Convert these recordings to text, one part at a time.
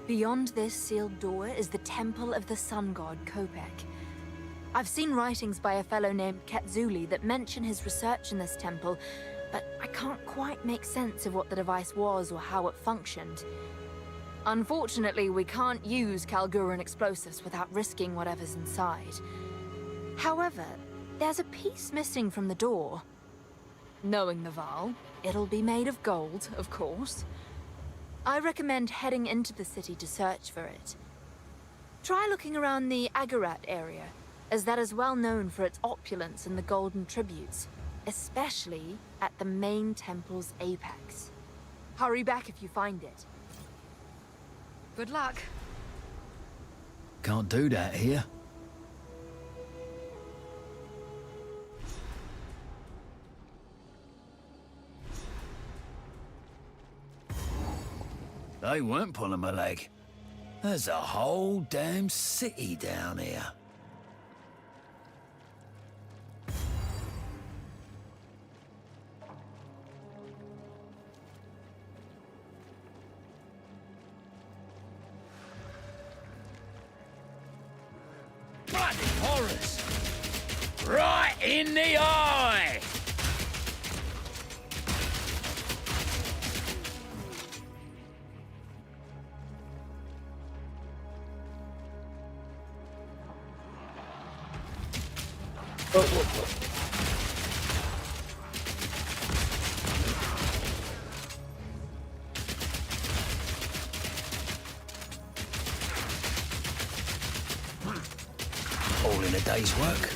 Beyond this sealed door is the temple of the sun god Kopek. I've seen writings by a fellow named Ketzuli that mention his research in this temple, but I can't quite make sense of what the device was or how it functioned. Unfortunately, we can't use Kalguran explosives without risking whatever's inside. However, there's a piece missing from the door. Knowing the Val, it'll be made of gold, of course. I recommend heading into the city to search for it. Try looking around the Agarat area, as that is well known for its opulence and the golden tributes, especially at the main temple's apex. Hurry back if you find it. Good luck. Can't do that here. They weren't pulling my leg. There's a whole damn city down here. Bloody horrors! Right in the eye! All in a day's work.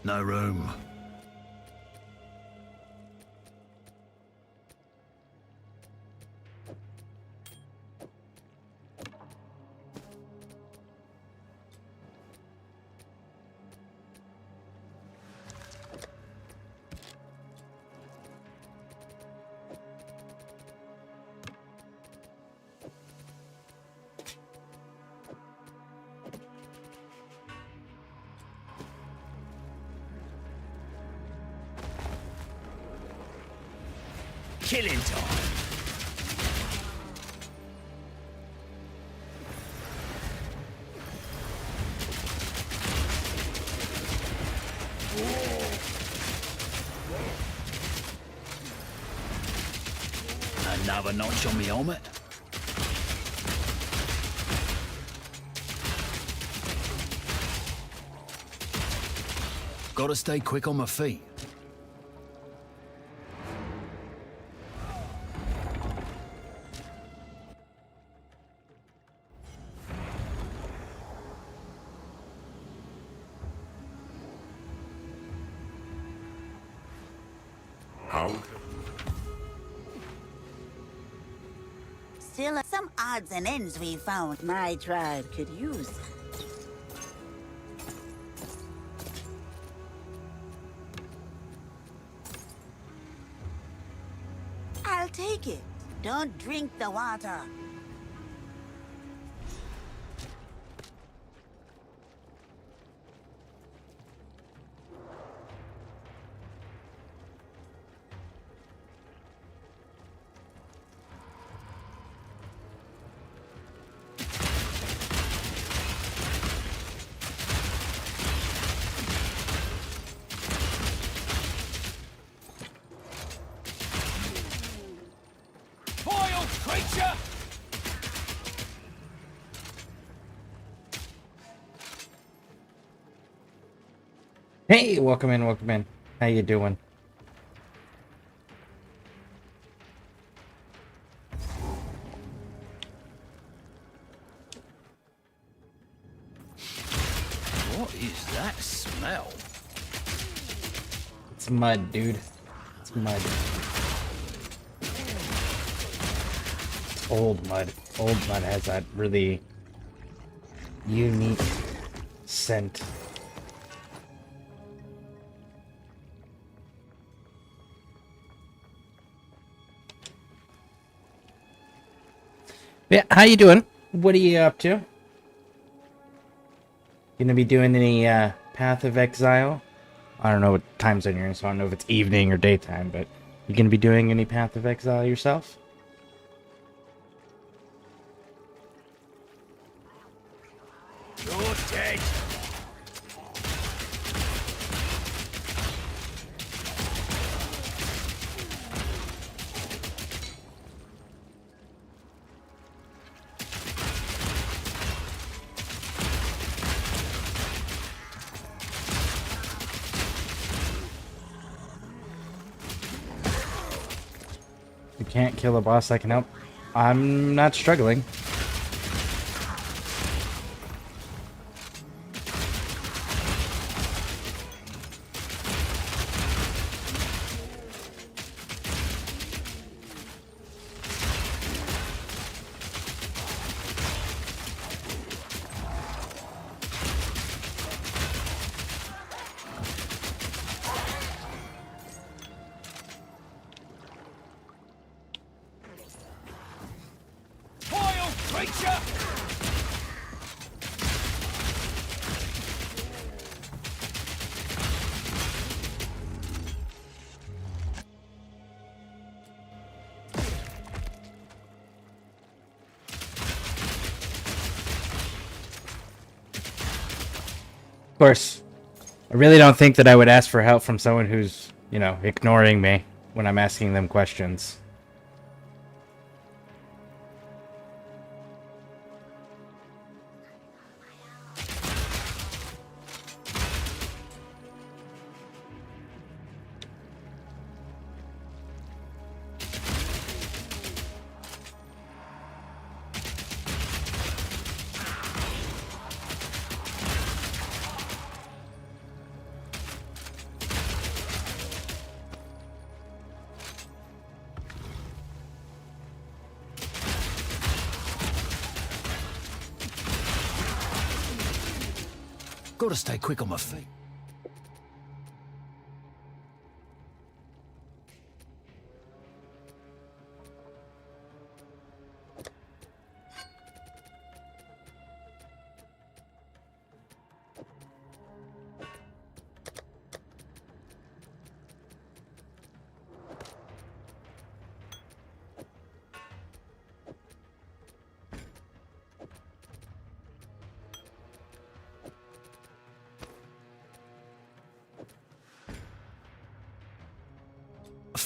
No room. killing time. Another notch on me helmet. Gotta stay quick on my feet. Still, some odds and ends we found my tribe could use. I'll take it. Don't drink the water. Creature! Hey, welcome in, welcome in. How you doing? What is that smell? It's mud, dude. It's mud. Old mud. Old mud has that really unique scent. Yeah, how you doing? What are you up to? Gonna be doing any Path of Exile? I don't know what time zone you're in, so I don't know if it's evening or daytime, but you gonna be doing any Path of Exile yourself? You're dead. You can't kill a boss that can help. I'm not struggling. Creature! Of course, I really don't think that I would ask for help from someone who's, you know, ignoring me when I'm asking them questions. Gotta stay quick on my feet.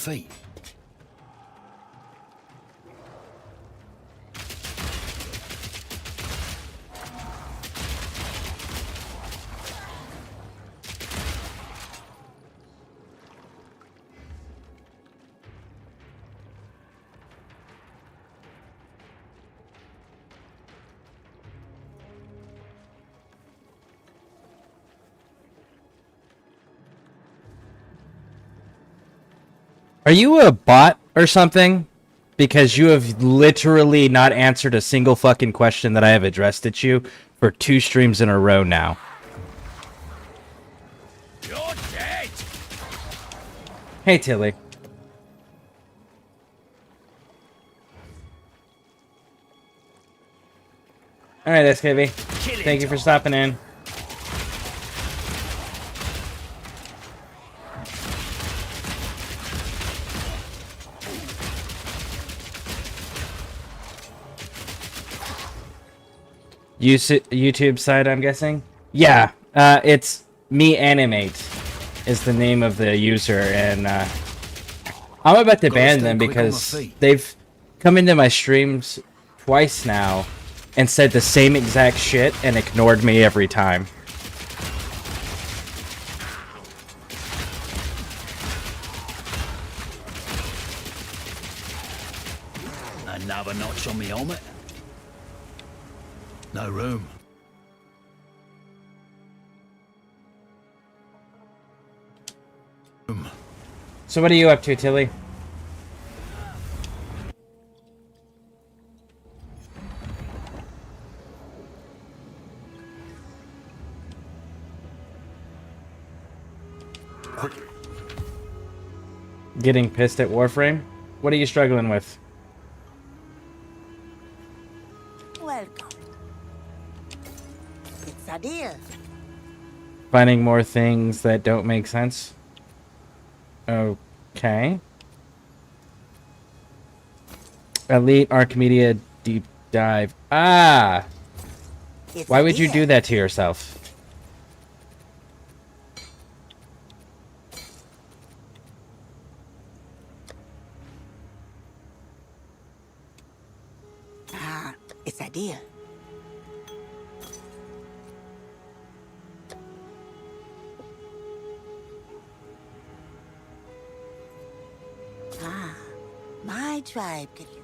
feet. Are you a bot or something? Because you have literally not answered a single fucking question that I have addressed at you for 2 streams in a row now. You're dead! Hey, Tilly. Alright, SKV. Thank you for stopping in. YouTube side, I'm guessing? Yeah, it's me animate is the name of the user, and I'm about to ban them because they've come into my streams twice now and said the same exact shit and ignored me every time. Another notch on me helmet. No room. So what are you up to, Tilly? Getting pissed at Warframe? What are you struggling with? Welcome. It's a deal. Finding more things that don't make sense? Okay. Elite Archimedia deep dive. Ah! It's Why a would you deal. do that to yourself? Ah, it's a deal. Ah, my tribe could use.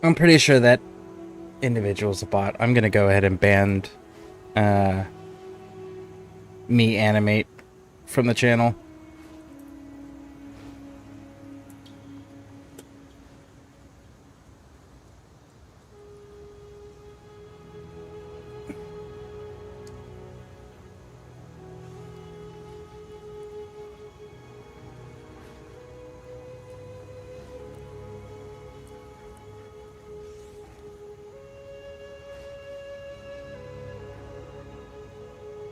I'm pretty sure that individual's a bot. I'm gonna go ahead and ban me animate from the channel.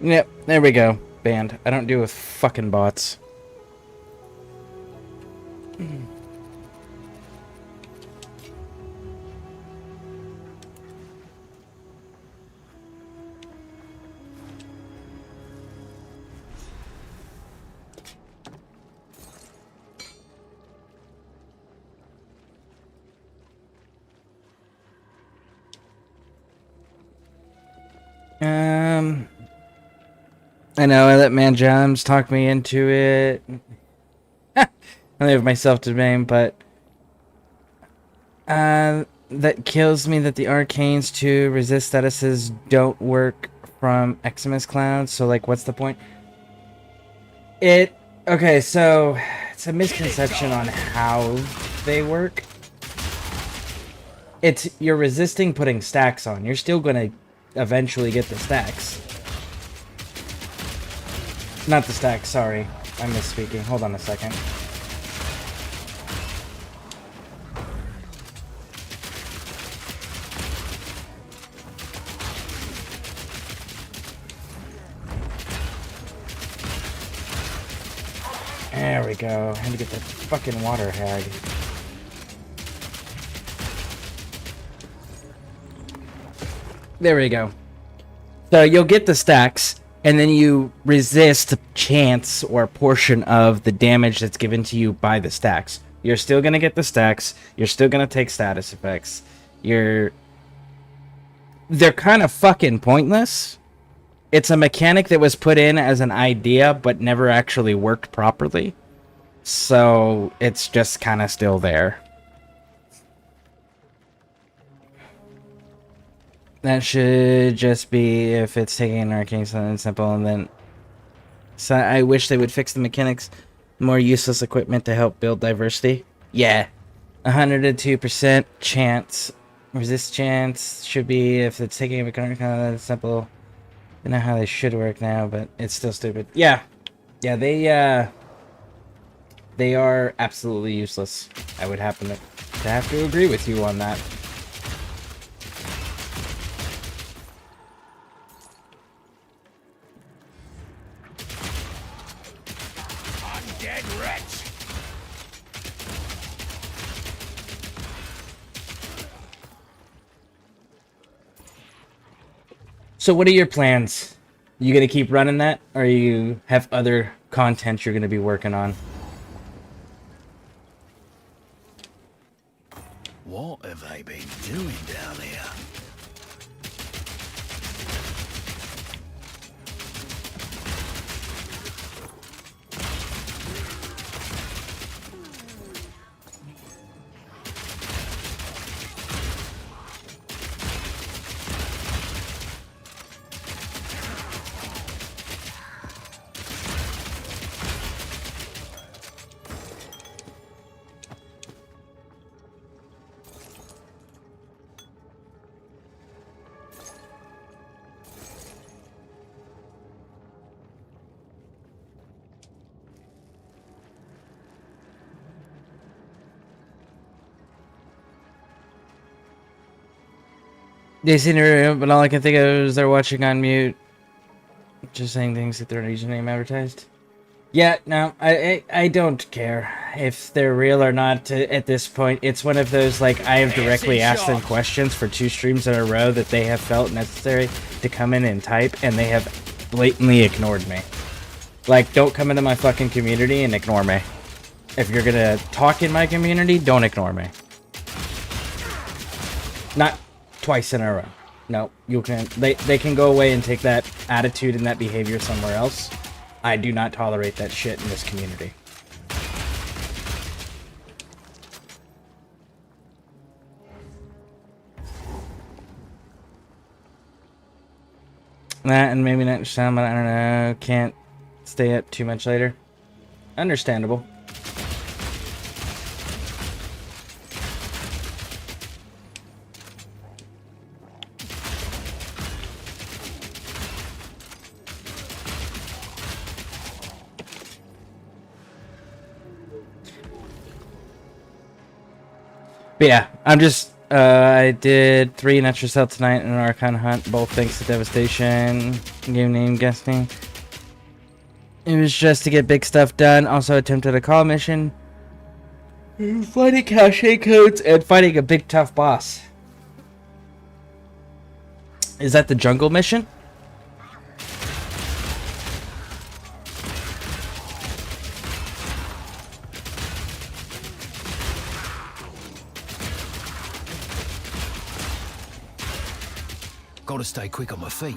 Yep, there we go. Banned. I don't deal with fucking bots. I know I let Man Jams talk me into it. I have myself to blame, but that kills me that the arcanes to resist statuses don't work from Eximus clouds. So like, what's the point? Okay, so it's a misconception on how they work. You're resisting putting stacks on. You're still gonna eventually get the stacks. Not the stacks, sorry. I'm misspeaking. Hold on a second. There we go. I had to get that fucking water hag. There we go. So you'll get the stacks, and then you resist chance or portion of the damage that's given to you by the stacks. You're still going to get the stacks. You're still going to take status effects. They're kind of fucking pointless. It's a mechanic that was put in as an idea, but never actually worked properly. So it's just kind of still there. That should just be if it's taking an arcane something simple, and then... So I wish they would fix the mechanics. More useless equipment to help build diversity. Yeah. 102% chance. Resist chance should be if it's taking a kind of simple. I don't know how they should work now, but it's still stupid. Yeah. Yeah, they are absolutely useless. I would happen to have to agree with you on that. Undead wretch! So what are your plans? You gonna keep running that, or you have other content you're gonna be working on? What have they been doing down here? They seem to remember, but all I can think of is they're watching on mute. Just saying things that their username advertised. Yeah, no, I don't care if they're real or not at this point. It's one of those, like, I have directly asked them questions for 2 streams in a row that they have felt necessary to come in and type, and they have blatantly ignored me. Like, don't come into my fucking community and ignore me. If you're gonna talk in my community, don't ignore me. Not twice in a row. No, you can. They can go away and take that attitude and that behavior somewhere else. I do not tolerate that shit in this community. That and maybe not sound, but I don't know. Can't stay up too much later. Understandable. But yeah, I'm just, I did 3 Natural Cell tonight and an Archon Hunt, both thanks to Devastation, game name guessing. It was just to get big stuff done, also attempted a call mission, finding cache codes, and fighting a big tough boss. Is that the jungle mission? Gotta stay quick on my feet.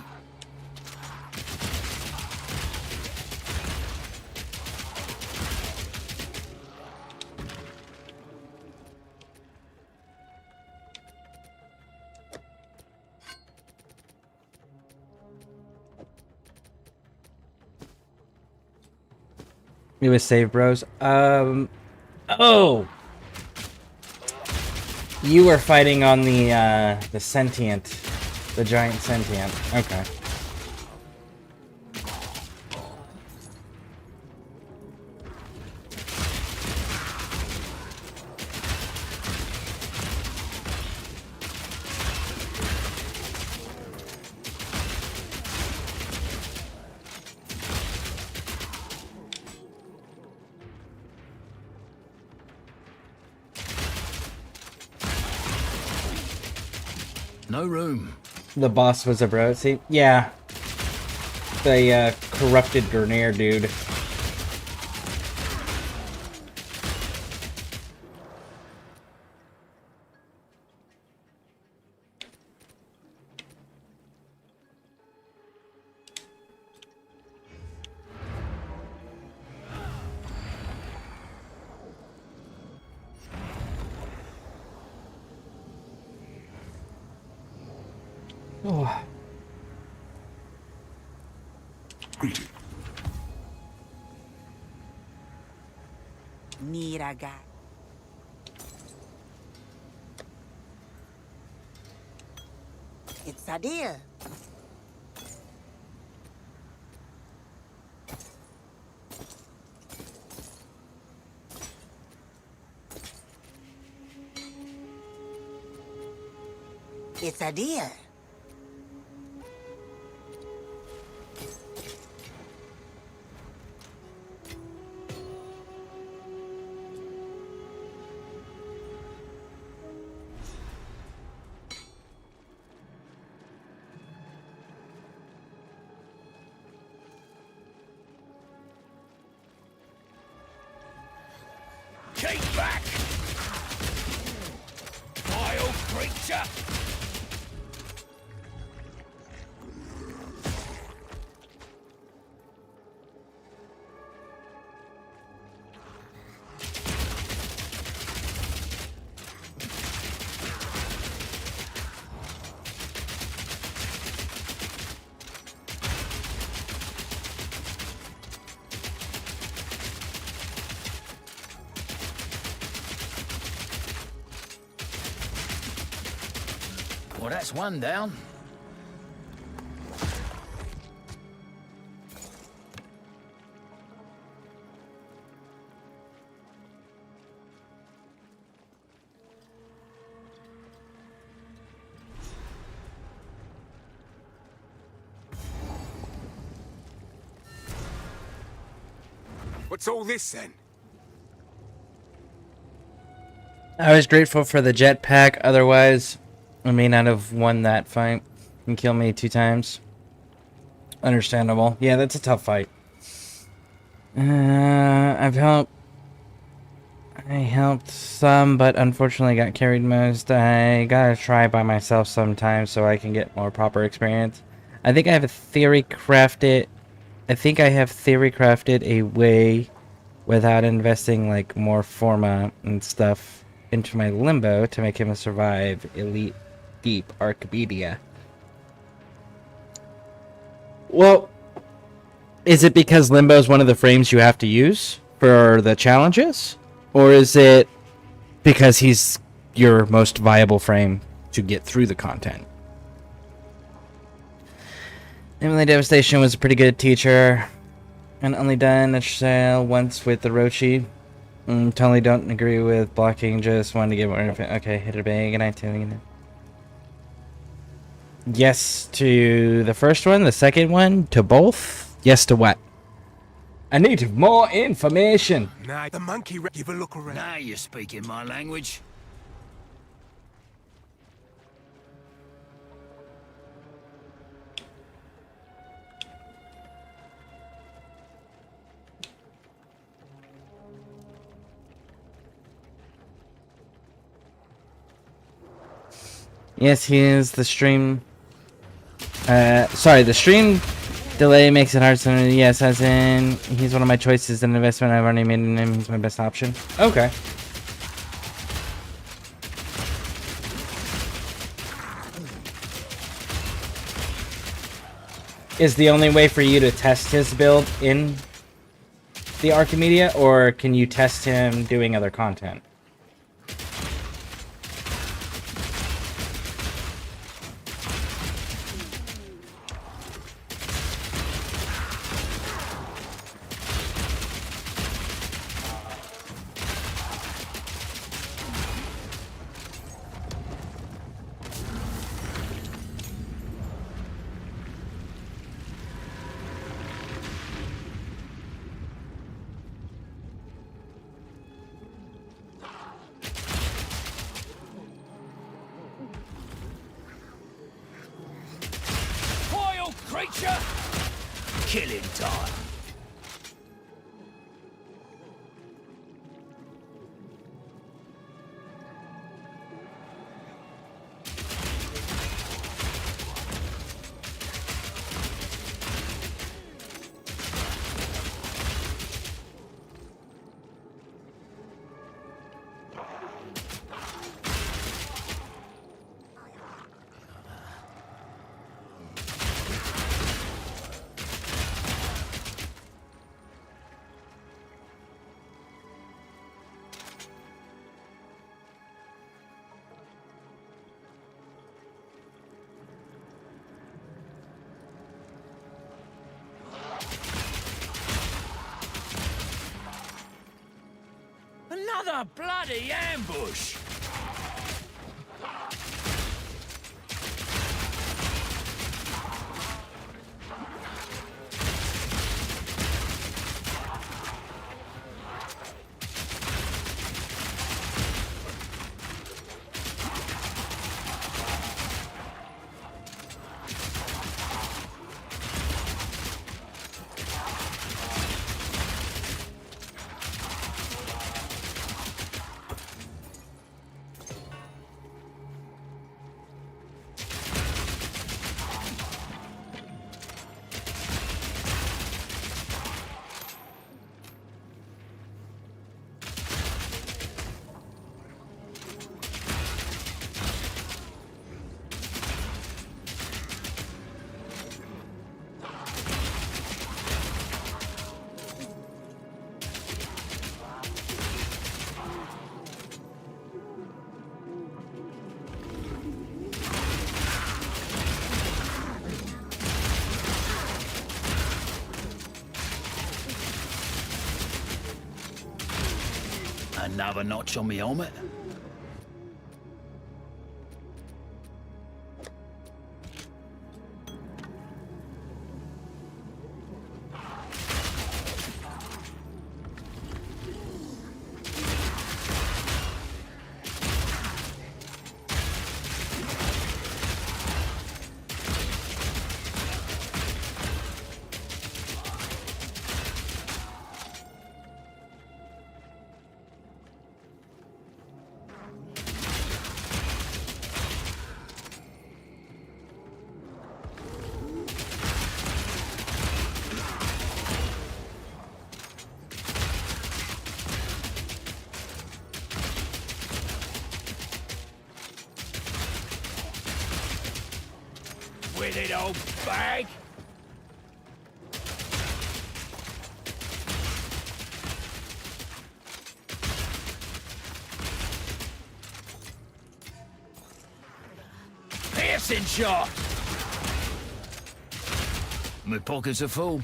It was save bros. Oh! You were fighting on the sentient. The giant sentient. Okay. No room. The boss was a bro. See, yeah, the corrupted Grenier dude. Oh. Greeting. Niraga. It's a deal. It's a deal. Keep back! Vile creature! Well, that's one down. What's all this then? I was grateful for the jetpack. Otherwise, I may not have won that fight. And kill me 2 times. Understandable. Yeah, that's a tough fight. I've helped. I helped some, but unfortunately got carried most. I gotta try by myself sometimes so I can get more proper experience. I think I have a theory crafted. I think I have theory crafted a way without investing like more forma and stuff into my limbo to make him survive elite deep Archimedia. Well, is it because limbo is one of the frames you have to use for the challenges? Or is it because he's your most viable frame to get through the content? Emily Devastation was a pretty good teacher. And only done Exile once with the Rochi. Totally don't agree with blocking, just wanted to get more info. Okay, hit it big and I tuning in. Yes to the first one, the second one, to both. Yes to what? I need more information. Nah, the monkey give a look around. Now you're speaking my language. Yes, he is the stream. Sorry, the stream delay makes it hard to. Yes, as in, he's one of my choices. An investment I've already made in him. He's my best option. Okay. Is the only way for you to test his build in the Archimedia, or can you test him doing other content? creature! Killing time. Another bloody ambush! Another notch on me helmet. With it, old bag! Piercing shot! My pockets are full.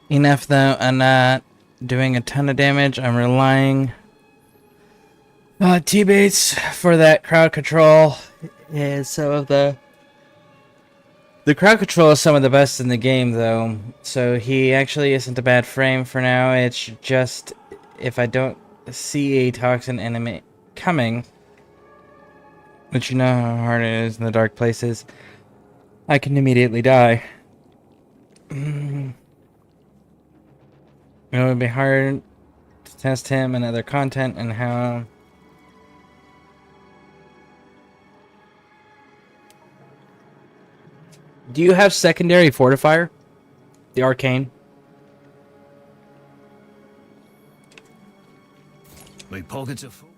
Enough though, I'm not doing a ton of damage. I'm relying on teammates for that crowd control. Yeah, some of the crowd control is some of the best in the game though. So he actually isn't a bad frame for now. It's just if I don't see a toxin enemy coming, which you know how hard it is in the dark places, I can immediately die. It would be hard to test him and other content and how... Do you have secondary fortifier? The arcane? My pockets are full.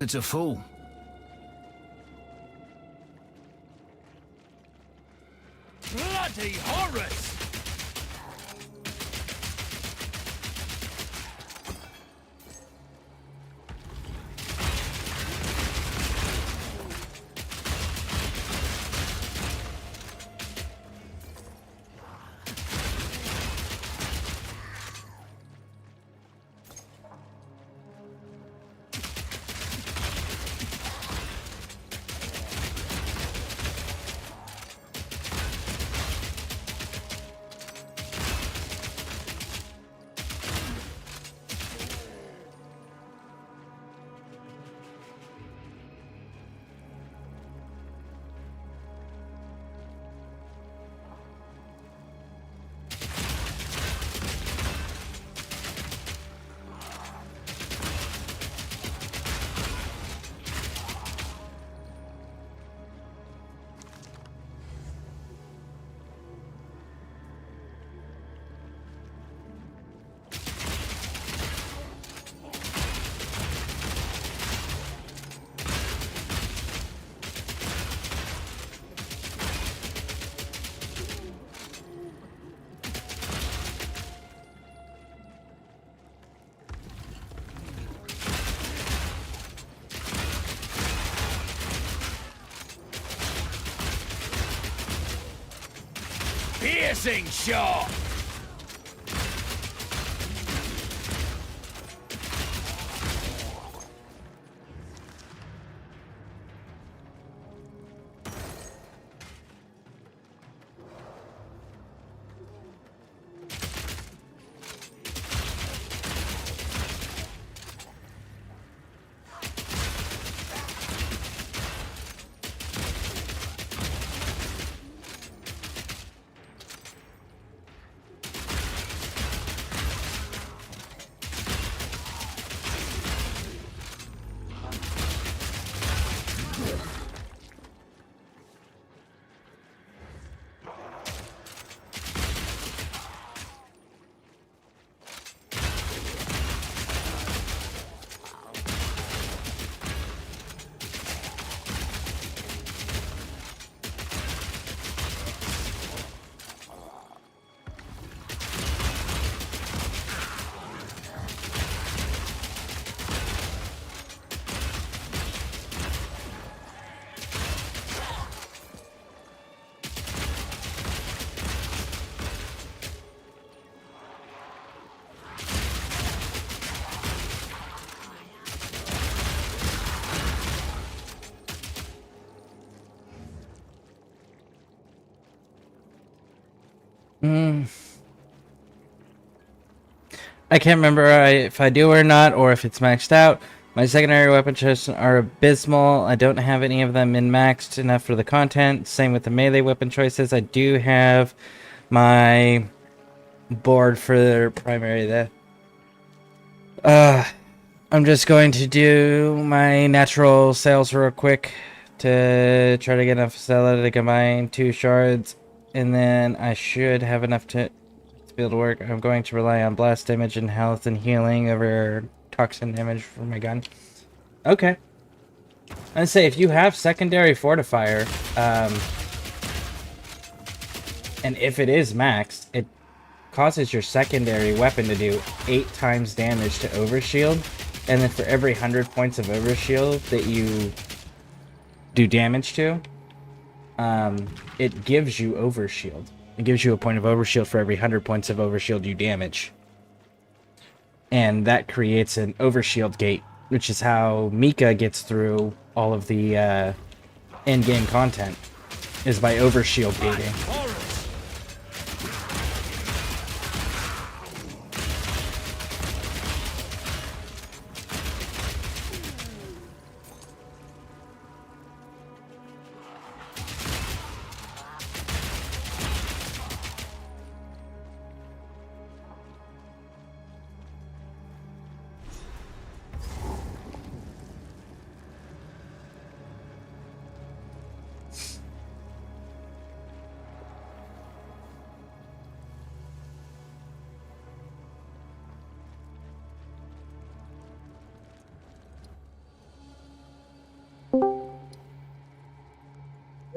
It's a fool. Bloody horrors! Piercing shot! I can't remember if I do or not, or if it's maxed out. My secondary weapon choices are abysmal. I don't have any of them min-maxed enough for the content. Same with the melee weapon choices. I do have my board for the primary there. I'm just going to do my natural sales real quick to try to get enough Stella to combine 2 shards, and then I should have enough to be able to work. I'm going to rely on blast damage and health and healing over toxin damage for my gun. Okay. I'd say if you have secondary fortifier, and if it is maxed, it causes your secondary weapon to do 8 times damage to overshield, and then for every 100 points of overshield that you do damage to, it gives you overshield. It gives you a point of overshield for every 100 points of overshield you damage. And that creates an overshield gate, which is how Mika gets through all of the end-game content, is by overshield gating.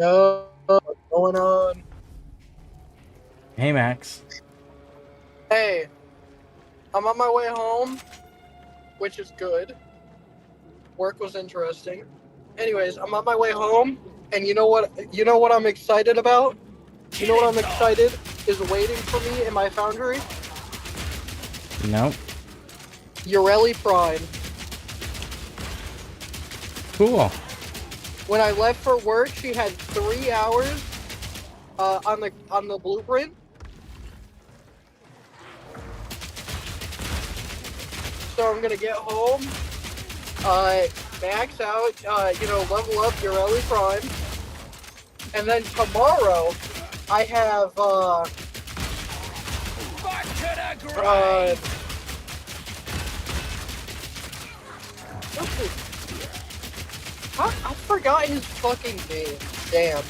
Yo, what's going on? Hey, Max. Hey, I'm on my way home, which is good. Work was interesting. Anyways, I'm on my way home, and you know what? You know what I'm excited about? You know what I'm excited is waiting for me in my foundry? Nope. Ureli Prime. Cool. When I left for work, she had 3 hours on the blueprint. So I'm gonna get home, max out, level up Ureli Prime, and then tomorrow I have I forgot his fucking name. Damn.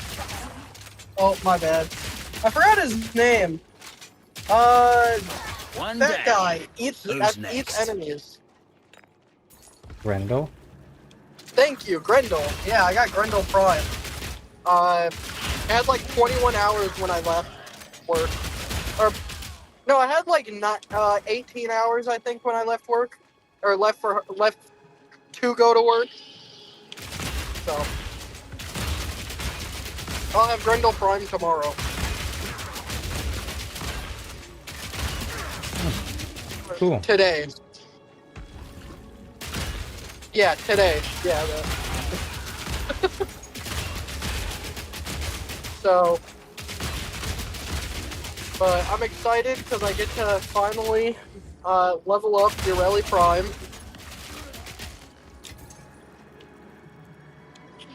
Oh, my bad. I forgot his name. That guy eats enemies. Grendel? Thank you, Grendel. Yeah, I got Grendel Prime. I had like 21 hours when I left work. Or, no, I had like 18 hours, I think, when I left work. Or left to go to work. So, I'll have Grendel Prime tomorrow. Cool. Today. Yeah, today. Yeah. So, but I'm excited because I get to finally level up Ureli Prime.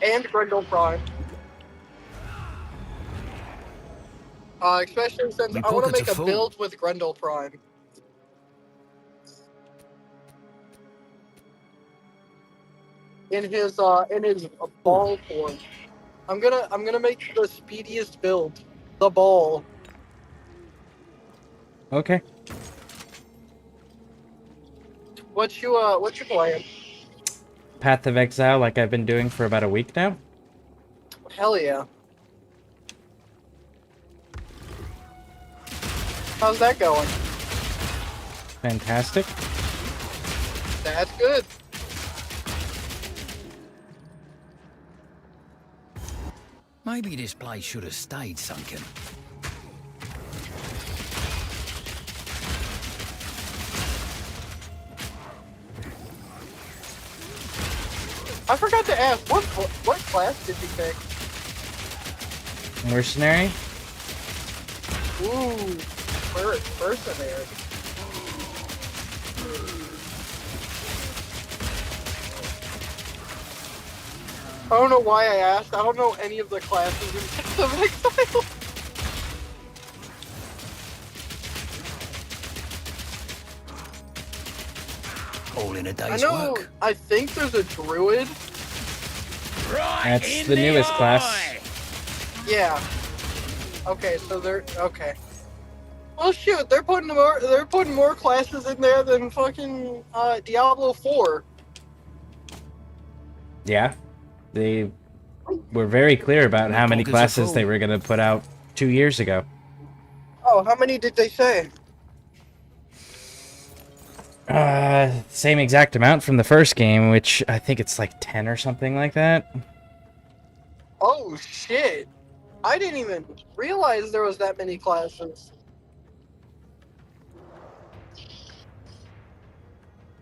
And Grendel Prime. Especially since I want to make a build with Grendel Prime. In his ball form. I'm gonna make the speediest build. The ball. Okay. What's your plan? Path of Exile, like I've been doing for about a week now. Hell yeah. How's that going? Fantastic. That's good. Maybe this place should have stayed sunken. I forgot to ask, what class did you pick? Mercenary? Ooh, mercenary. I don't know why I asked. I don't know any of the classes in Path of Exile. All in a I day's know. work. I think there's a druid. Right. That's the newest class. Yeah. Okay, so they're okay. Well, shoot, they're putting more classes in there than fucking Diablo 4. Yeah. They were very clear about how many classes they were going to put out 2 years ago. Oh, how many did they say? Same exact amount from the first game, which I think it's like 10 or something like that. Oh shit! I didn't even realize there was that many classes.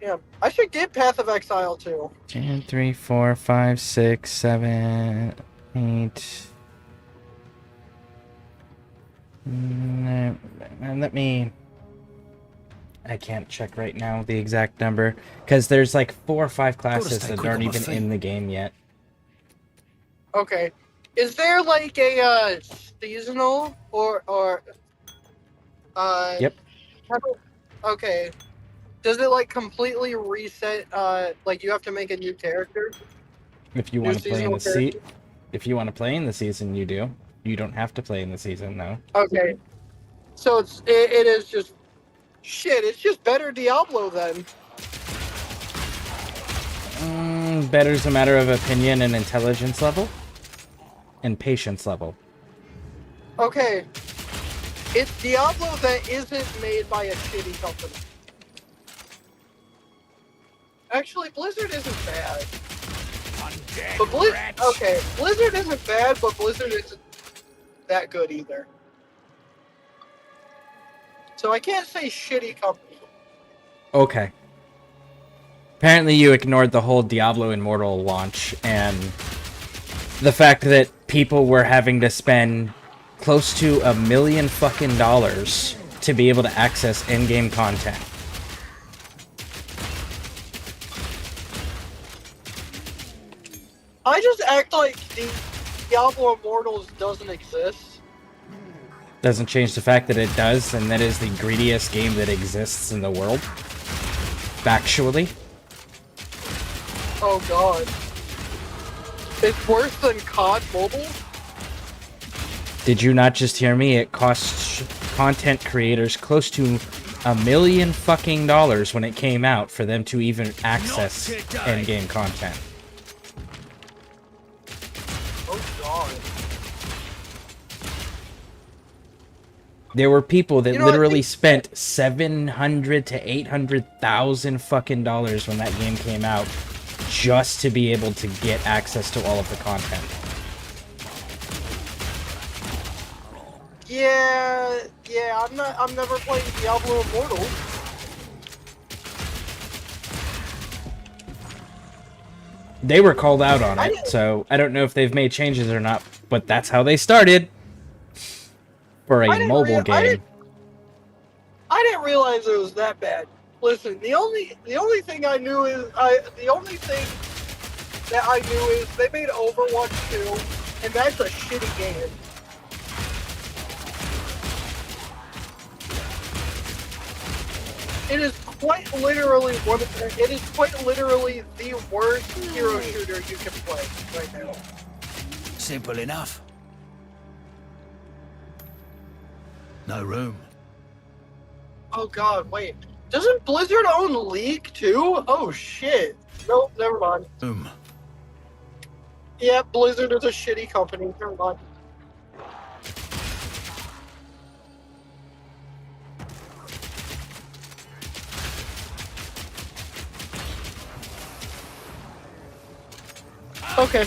Yeah, I should get Path of Exile too. 2, 3, 4, 5, 6, 7, 8. Let me... I can't check right now the exact number, because there's like 4 or 5 classes that aren't even in the game yet. Okay. Is there like a seasonal or Yep. Okay. Does it like completely reset like you have to make a new character? If you want to play in the if you want to play in the season, you do. You don't have to play in the season though. Okay. So it is just shit, it's just better Diablo then. Better's a matter of opinion and intelligence level. And patience level. Okay. It's Diablo that isn't made by a shitty company. Actually, Blizzard isn't bad. Undead But Blizzard isn't bad, but Blizzard isn't that good either. So I can't say shitty company. Okay. Apparently you ignored the whole Diablo Immortal launch and the fact that people were having to spend close to $1 million fucking dollars to be able to access in-game content. I just act like the Diablo Immortals doesn't exist. Doesn't change the fact that it does, and that is the greediest game that exists in the world. Factually. Oh god. It's worse than COD Mobile? Did you not just hear me? It costs content creators close to $1 million fucking dollars when it came out for them to even access in-game content. Oh god. There were people that You know, I literally think- spent $700,000 to $800,000 fucking dollars when that game came out just to be able to get access to all of the content. Yeah, I'm never playing Diablo Immortal. They were called out on I it, didn't- so I don't know if they've made changes or not, but that's how they started for I a didn't mobile game. I didn't realize it was that bad. Listen, the only thing I knew is the only thing that I knew is they made Overwatch 2, and that's a shitty game. It is quite literally the worst hero shooter you can play right now. Simple enough. No room. Oh god, wait. Doesn't Blizzard own League too? Oh shit. Nope, never mind. Room. Yeah, Blizzard is a shitty company. Never mind. Okay.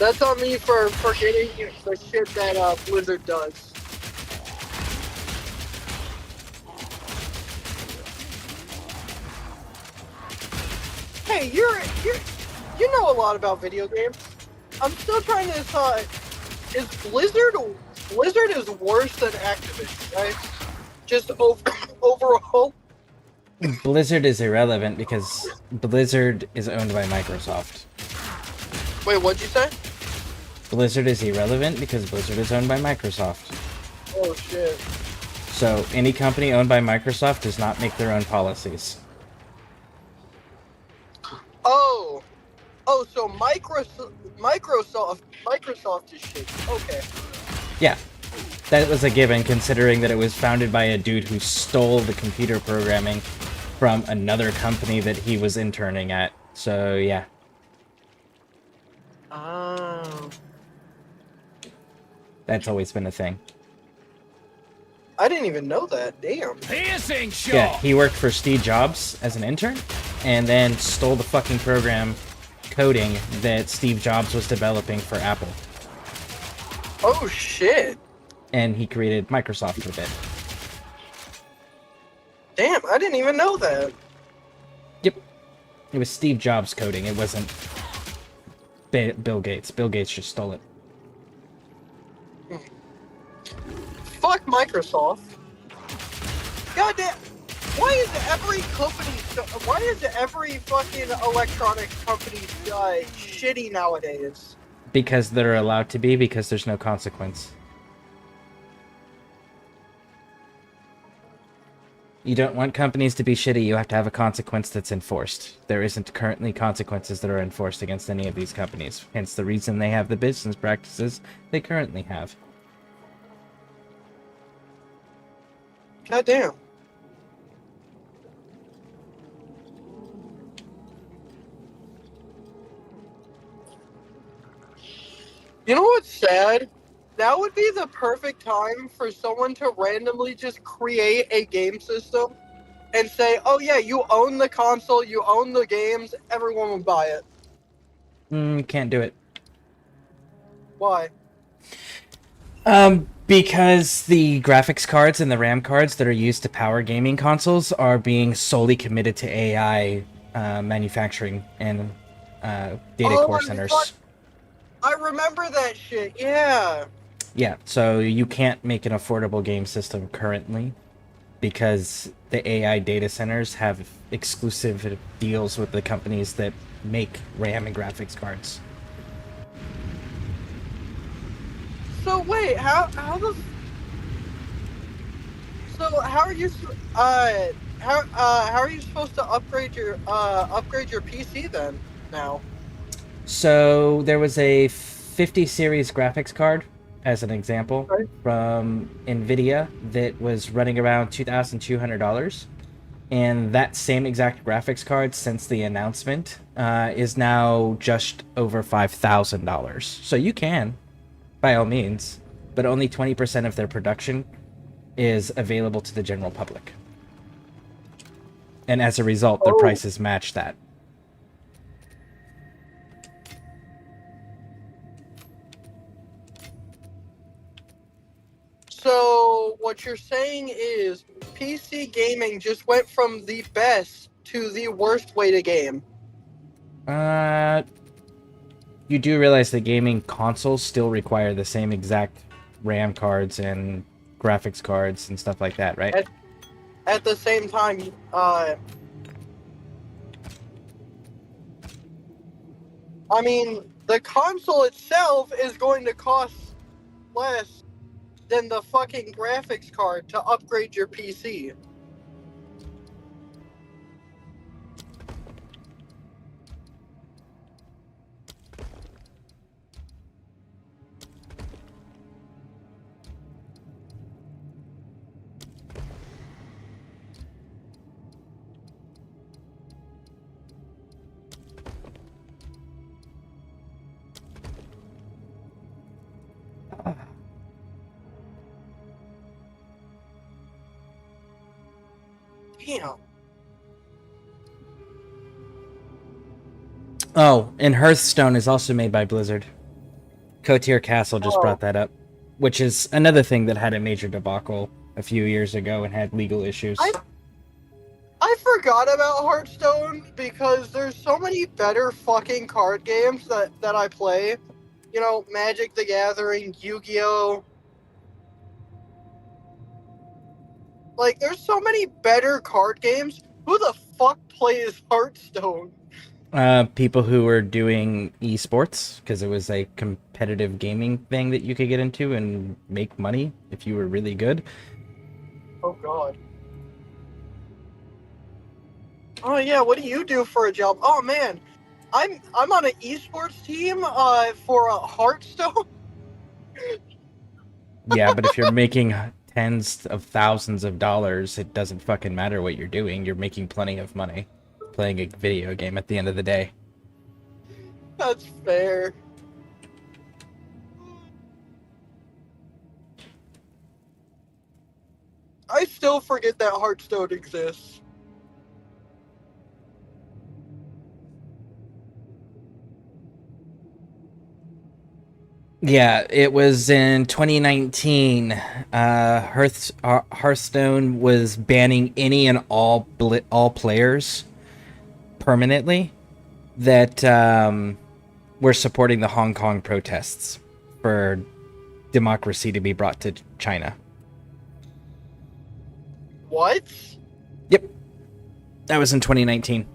That's on me for forgetting the shit that Blizzard does. Hey, you know a lot about video games. I'm still trying to decide, is Blizzard is worse than Activision, right? Just overall. Blizzard is irrelevant because Blizzard is owned by Microsoft. Wait, what'd you say? Blizzard is irrelevant because Blizzard is owned by Microsoft. Oh shit. So any company owned by Microsoft does not make their own policies. Oh, so Microsoft is shit. Okay. Yeah, that was a given considering that it was founded by a dude who stole the computer programming from another company that he was interning at. So yeah. Oh. That's always been a thing. I didn't even know that. Damn. Piercing shot. Yeah, he worked for Steve Jobs as an intern, and then stole the fucking program coding that Steve Jobs was developing for Apple. Oh shit. And he created Microsoft with it. Damn, I didn't even know that. Yep. It was Steve Jobs coding, it wasn't Bill Gates. Bill Gates just stole it. Fuck Microsoft. Goddamn. Why is every fucking electronics company shitty nowadays? Because they're allowed to be, because there's no consequence. You don't want companies to be shitty, you have to have a consequence that's enforced. There isn't currently consequences that are enforced against any of these companies. Hence the reason they have the business practices they currently have. Goddamn. You know what's sad? That would be the perfect time for someone to randomly just create a game system and say, oh yeah, you own the console, you own the games, everyone would buy it. Can't do it. Why? Because the graphics cards and the RAM cards that are used to power gaming consoles are being solely committed to AI manufacturing and data core centers. I remember that shit, yeah. Yeah, so you can't make an affordable game system currently because the AI data centers have exclusive deals with the companies that make RAM and graphics cards. So wait, how are you how are you supposed to upgrade your PC then now? So there was a 50 series graphics card, as an example, Right. from NVIDIA that was running around $2,200. And that same exact graphics card, since the announcement, is now just over $5,000. So you can, by all means, but only 20% of their production is available to the general public. And as a result, their prices match that. So what you're saying is PC gaming just went from the best to the worst way to game. You do realize that gaming consoles still require the same exact RAM cards and graphics cards and stuff like that, right? At the same time, I mean, the console itself is going to cost less than the fucking graphics card to upgrade your PC. Damn. Oh, and Hearthstone is also made by Blizzard. Cotier Castle just brought that up, which is another thing that had a major debacle a few years ago and had legal issues. I forgot about Hearthstone because there's so many better fucking card games that I play. You know, Magic the Gathering, Yu-Gi-Oh! Like, there's so many better card games. Who the fuck plays Hearthstone? People who were doing esports, because it was a competitive gaming thing that you could get into and make money if you were really good. Oh god. Oh yeah, what do you do for a job? Oh man, I'm on an esports team for Hearthstone. Yeah, but if you're making tens of thousands of dollars, it doesn't fucking matter what you're doing. You're making plenty of money playing a video game at the end of the day. That's fair. I still forget that Hearthstone exists. Yeah, it was in 2019. Hearthstone was banning any and all players permanently that were supporting the Hong Kong protests for democracy to be brought to China. What? Yep. That was in 2019.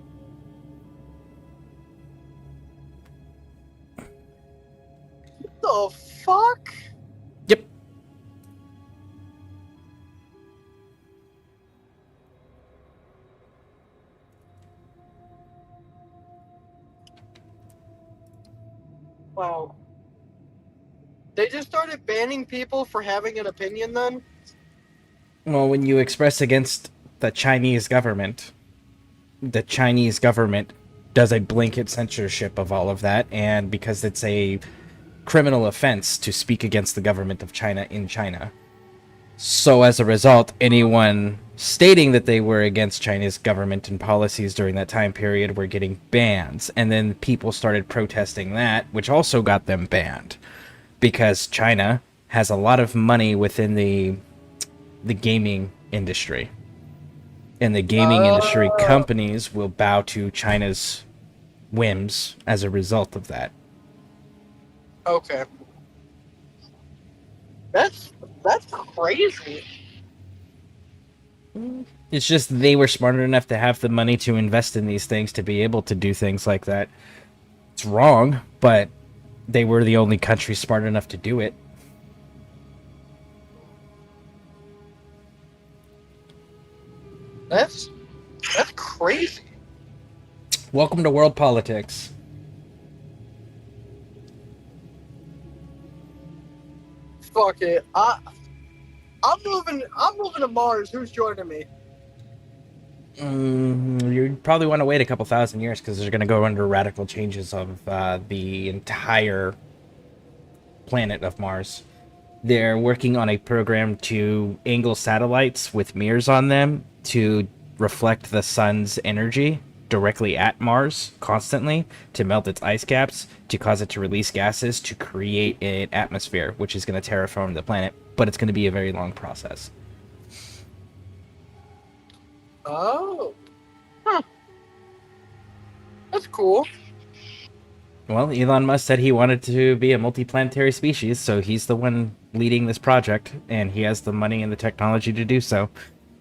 The fuck? Yep. Wow. They just started banning people for having an opinion then? Well, when you express against the Chinese government does a blanket censorship of all of that, and because it's a criminal offense to speak against the government of China in China. So as a result, anyone stating that they were against China's government and policies during that time period were getting bans. And then people started protesting that, which also got them banned. Because China has a lot of money within the gaming industry. And the gaming industry companies will bow to China's whims as a result of that. Okay. That's crazy. It's just they were smart enough to have the money to invest in these things to be able to do things like that. It's wrong, but they were the only country smart enough to do it. That's crazy. Welcome to world politics. Fuck it. I'm moving to Mars. Who's joining me? You probably want to wait a couple thousand years because they're going to go under radical changes of the entire planet of Mars. They're working on a program to angle satellites with mirrors on them to reflect the sun's energy directly at Mars constantly to melt its ice caps, to cause it to release gases, to create an atmosphere, which is going to terraform the planet. But it's going to be a very long process. Oh. Huh. That's cool. Well, Elon Musk said he wanted to be a multiplanetary species, so he's the one leading this project, and he has the money and the technology to do so,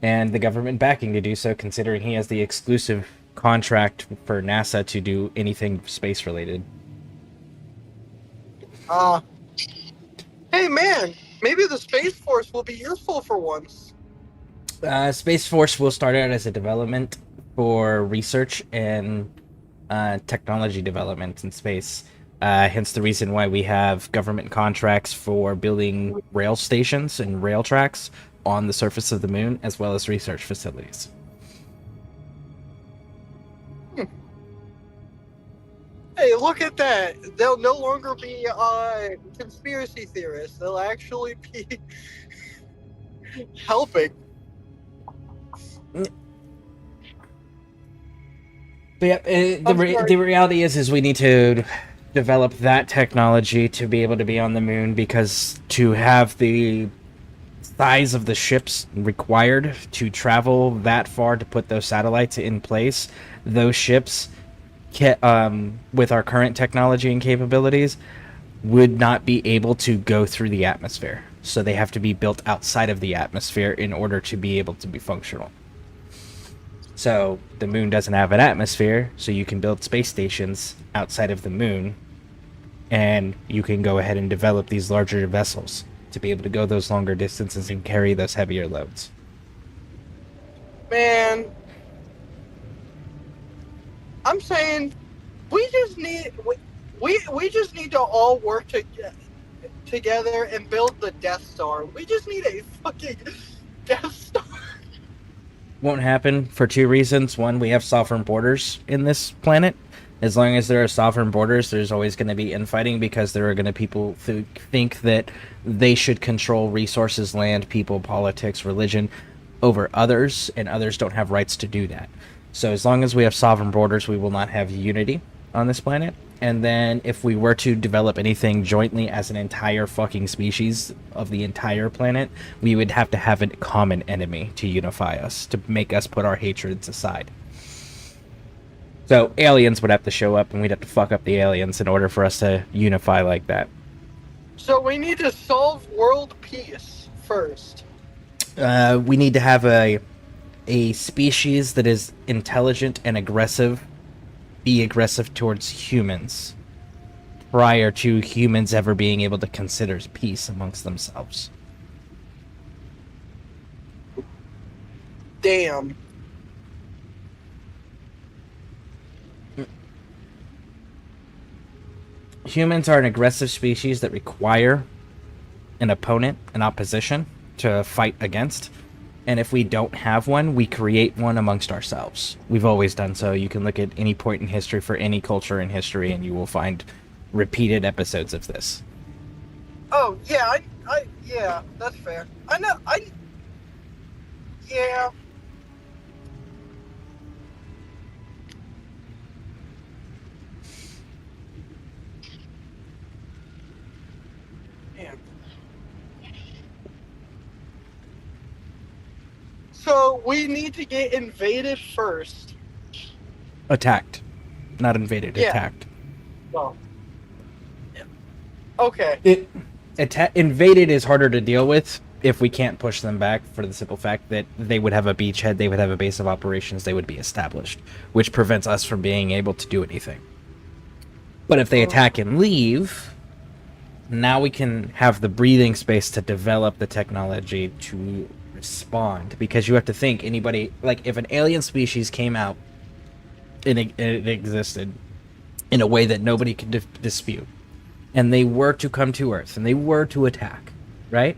and the government backing to do so, considering he has the exclusive contract for NASA to do anything space-related. Hey man, maybe the Space Force will be useful for once. Space Force will start out as a development for research and technology development in space. Hence the reason why we have government contracts for building rail stations and rail tracks on the surface of the moon, as well as research facilities. Hey, look at that. They'll no longer be conspiracy theorists. They'll actually be helping. But yeah, the reality is we need to develop that technology to be able to be on the moon, because to have the size of the ships required to travel that far to put those satellites in place, those ships, with our current technology and capabilities, would not be able to go through the atmosphere. So they have to be built outside of the atmosphere in order to be able to be functional. So the moon doesn't have an atmosphere, so you can build space stations outside of the moon, and you can go ahead and develop these larger vessels to be able to go those longer distances and carry those heavier loads. Man, I'm saying we just need to all work together and build the Death Star. We just need a fucking Death Star. Won't happen for two reasons. One, we have sovereign borders in this planet. As long as there are sovereign borders, there's always going to be infighting, because there are going to people who think that they should control resources, land, people, politics, religion over others, and others don't have rights to do that. So as long as we have sovereign borders, we will not have unity on this planet. And then if we were to develop anything jointly as an entire fucking species of the entire planet, we would have to have a common enemy to unify us, to make us put our hatreds aside. So aliens would have to show up, and we'd have to fuck up the aliens in order for us to unify like that. So we need to solve world peace first. We need to have a species that is intelligent and aggressive be aggressive towards humans prior to humans ever being able to consider peace amongst themselves. Damn. Humans are an aggressive species that require an opponent, an opposition, to fight against. And if we don't have one, we create one amongst ourselves. We've always done so. You can look at any point in history for any culture in history, and you will find repeated episodes of this. Oh, yeah, yeah, that's fair. I know, yeah. Man. So, we need to get invaded first. Attacked. Not invaded, Yeah. attacked. Well, yeah. Okay. Invaded is harder to deal with if we can't push them back, for the simple fact that they would have a beachhead, they would have a base of operations, they would be established, which prevents us from being able to do anything. But if they attack and leave, now we can have the breathing space to develop the technology to respond. Because you have to think, anybody, like, if an alien species came out and it existed in a way that nobody could dispute, and they were to come to Earth, and they were to attack, right?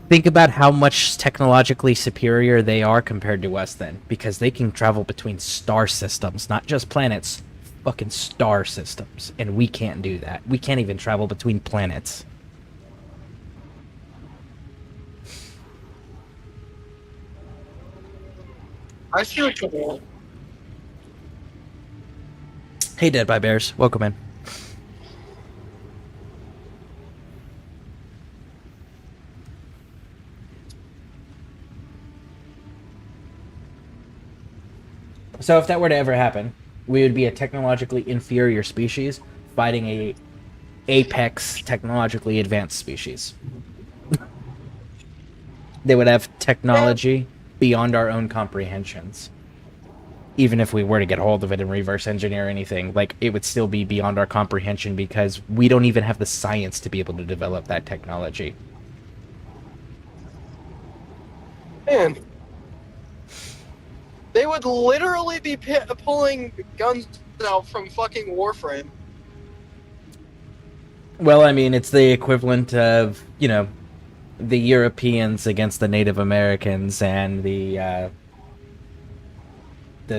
Think about how much technologically superior they are compared to us then, because they can travel between star systems, not just planets, fucking star systems, and we can't do that. We can't even travel between planets. I see what you mean. Hey, Dead by Bears, welcome in. So if that were to ever happen, we would be a technologically inferior species fighting a apex technologically advanced species. They would have technology beyond our own comprehensions. Even if we were to get hold of it and reverse engineer anything, like, it would still be beyond our comprehension because we don't even have the science to be able to develop that technology. Man. They would literally be pulling guns out from fucking Warframe. Well, I mean, it's the equivalent of, you know, the Europeans against the Native Americans and the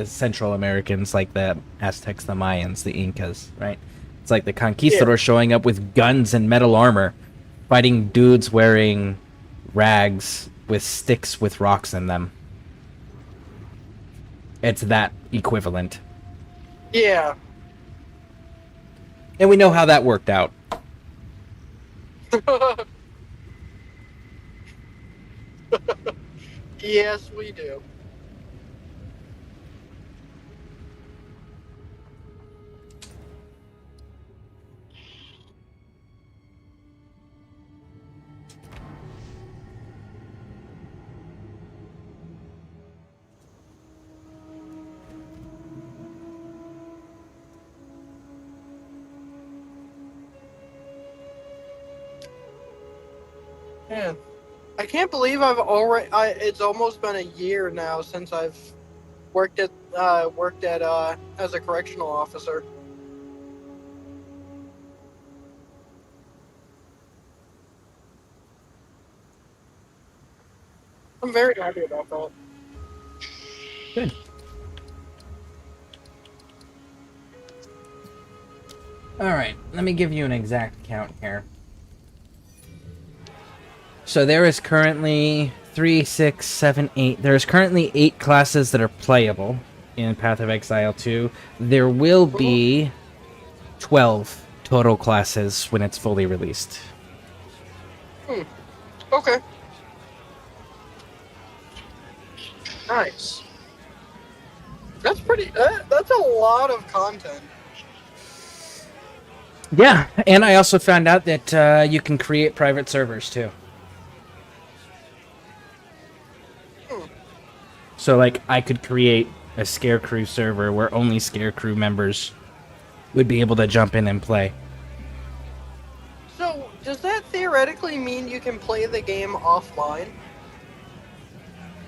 Central Americans, like the Aztecs, the Mayans, the Incas, right? It's like the conquistadors showing up with guns and metal armor, fighting dudes wearing rags with sticks with rocks in them. It's that equivalent. Yeah. And we know how that worked out. Yes, we do. Man, I can't believe I've already. It's almost been a year now since I've worked at as a correctional officer. I'm very happy about that. Good. Alright, let me give you an exact count here. So there is currently 3, 6, 7, 8. There is currently 8 classes that are playable in Path of Exile 2. There will be 12 total classes when it's fully released. Okay. Nice. That's pretty. That's a lot of content. Yeah, and I also found out that you can create private servers too. So, like, I could create a ScareCrew server where only ScareCrew members would be able to jump in and play. So, does that theoretically mean you can play the game offline?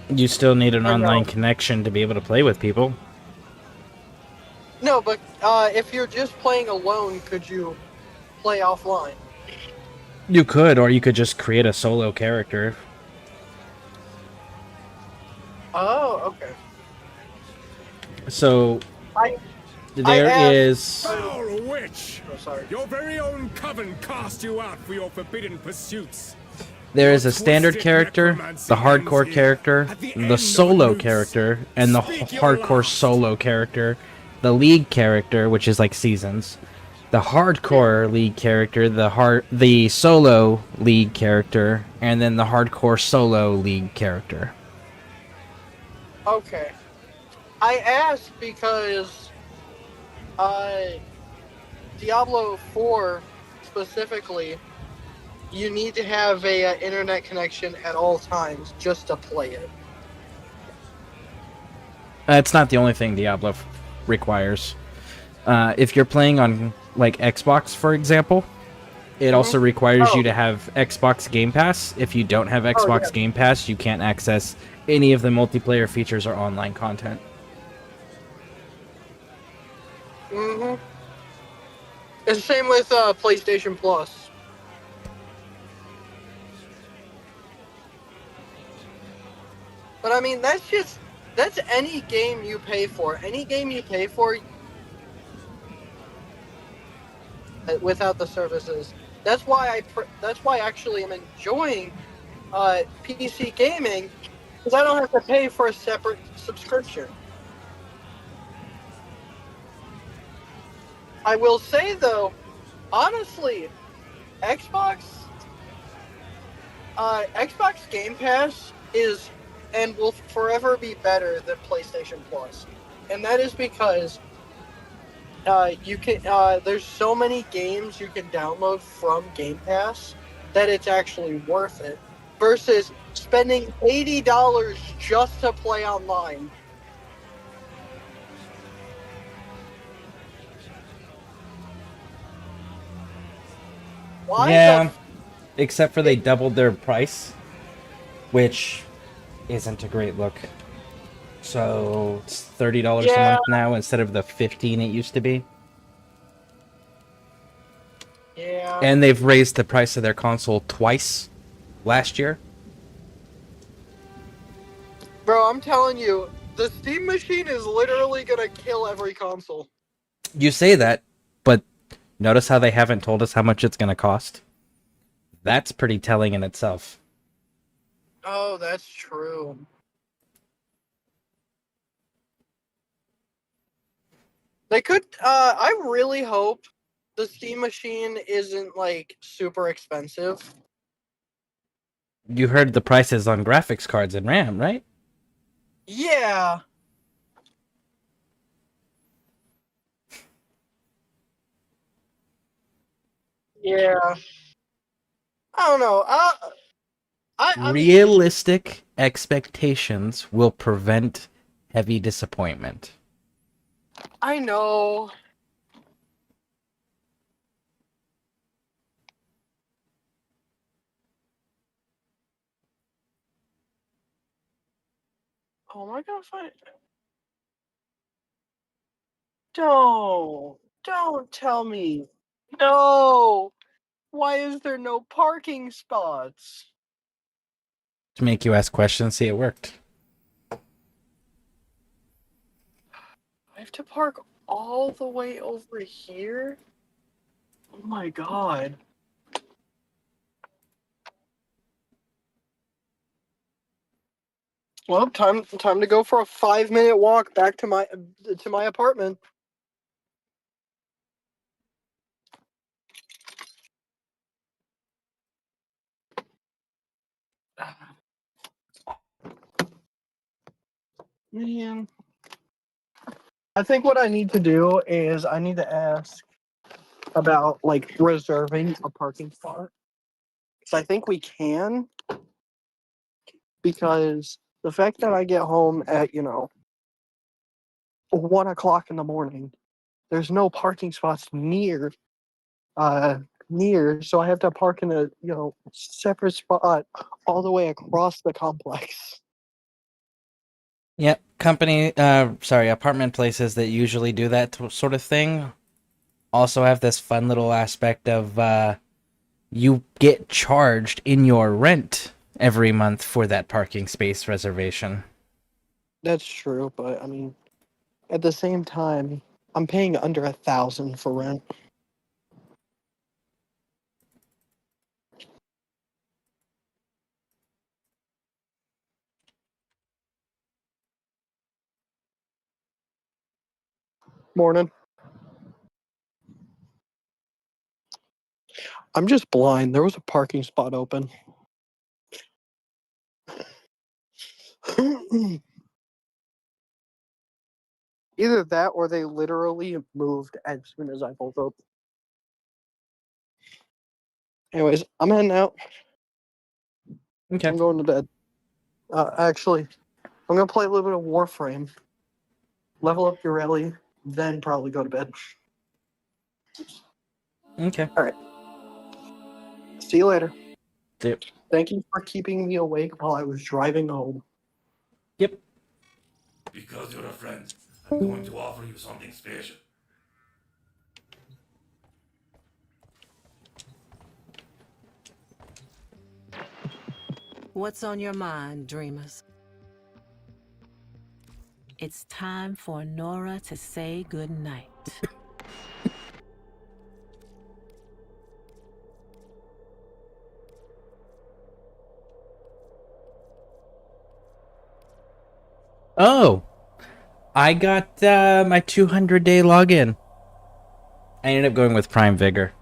You still need an Or online no? connection to be able to play with people. No, but if you're just playing alone, could you play offline? You could, or you could just create a solo character. Oh, okay. So, I there asked- is... Far away. witch! Oh, sorry. Your very own coven cast you out for your forbidden pursuits. There is a standard character, the hardcore character, the solo character, and the hardcore solo character, the league character, which is like seasons, the hardcore league character, the solo league character, and then the hardcore solo league character. Okay. I asked because Diablo 4 specifically, you need to have a internet connection at all times just to play it. It's not the only thing Diablo requires. If you're playing on like Xbox, for example, it also requires you to have Xbox Game Pass. If you don't have Xbox Game Pass, you can't access any of the multiplayer features or online content. Mm-hmm. It's the same with PlayStation Plus. But I mean, that's any game you pay for. Any game you pay for without the services. That's why actually I'm enjoying PC gaming, because I don't have to pay for a separate subscription. I will say though, honestly, Xbox Game Pass is and will forever be better than PlayStation Plus, and that is because you can there's so many games you can download from Game Pass that it's actually worth it versus spending $80 just to play online. Why Yeah, except for they doubled their price, which isn't a great look. So it's $30 a month now instead of the $15 it used to be. Yeah. And they've raised the price of their console twice last year. Bro, I'm telling you, the Steam machine is literally gonna kill every console. You say that, but notice how they haven't told us how much it's going to cost? That's pretty telling in itself. Oh, that's true. They could, I really hope the Steam machine isn't, like, super expensive. You heard the prices on graphics cards and RAM, right? Yeah. Yeah. I don't know. I mean, Realistic expectations will prevent heavy disappointment. I know. Oh, am I gonna find? Don't tell me. No. Why is there no parking spots? To make you ask questions, see it worked. I have to park all the way over here? Oh my god. Well, time to go for a 5-minute walk back to my apartment. Man. I think what I need to do is I need to ask about like reserving a parking spot. Because I think we can. Because the fact that I get home at, 1 o'clock in the morning, there's no parking spots near, so I have to park in a, separate spot all the way across the complex. Yep, apartment places that usually do that sort of thing also have this fun little aspect of you get charged in your rent every month for that parking space reservation. That's true, but I mean, at the same time, I'm paying under $1,000 for rent. Morning. I'm just blind. There was a parking spot open. Either that or they literally moved as soon as I pulled up. Anyways, I'm heading out. Okay. I'm going to bed. Actually, I'm going to play a little bit of Warframe, level up your rally, then probably go to bed. Okay. All right. See you later. Yep. Thank you for keeping me awake while I was driving home. Yep. Because you're a friend, I'm going to offer you something special. What's on your mind, dreamers? It's time for Nora to say goodnight. Oh, I got my 200-day login. I ended up going with Prime Vigor.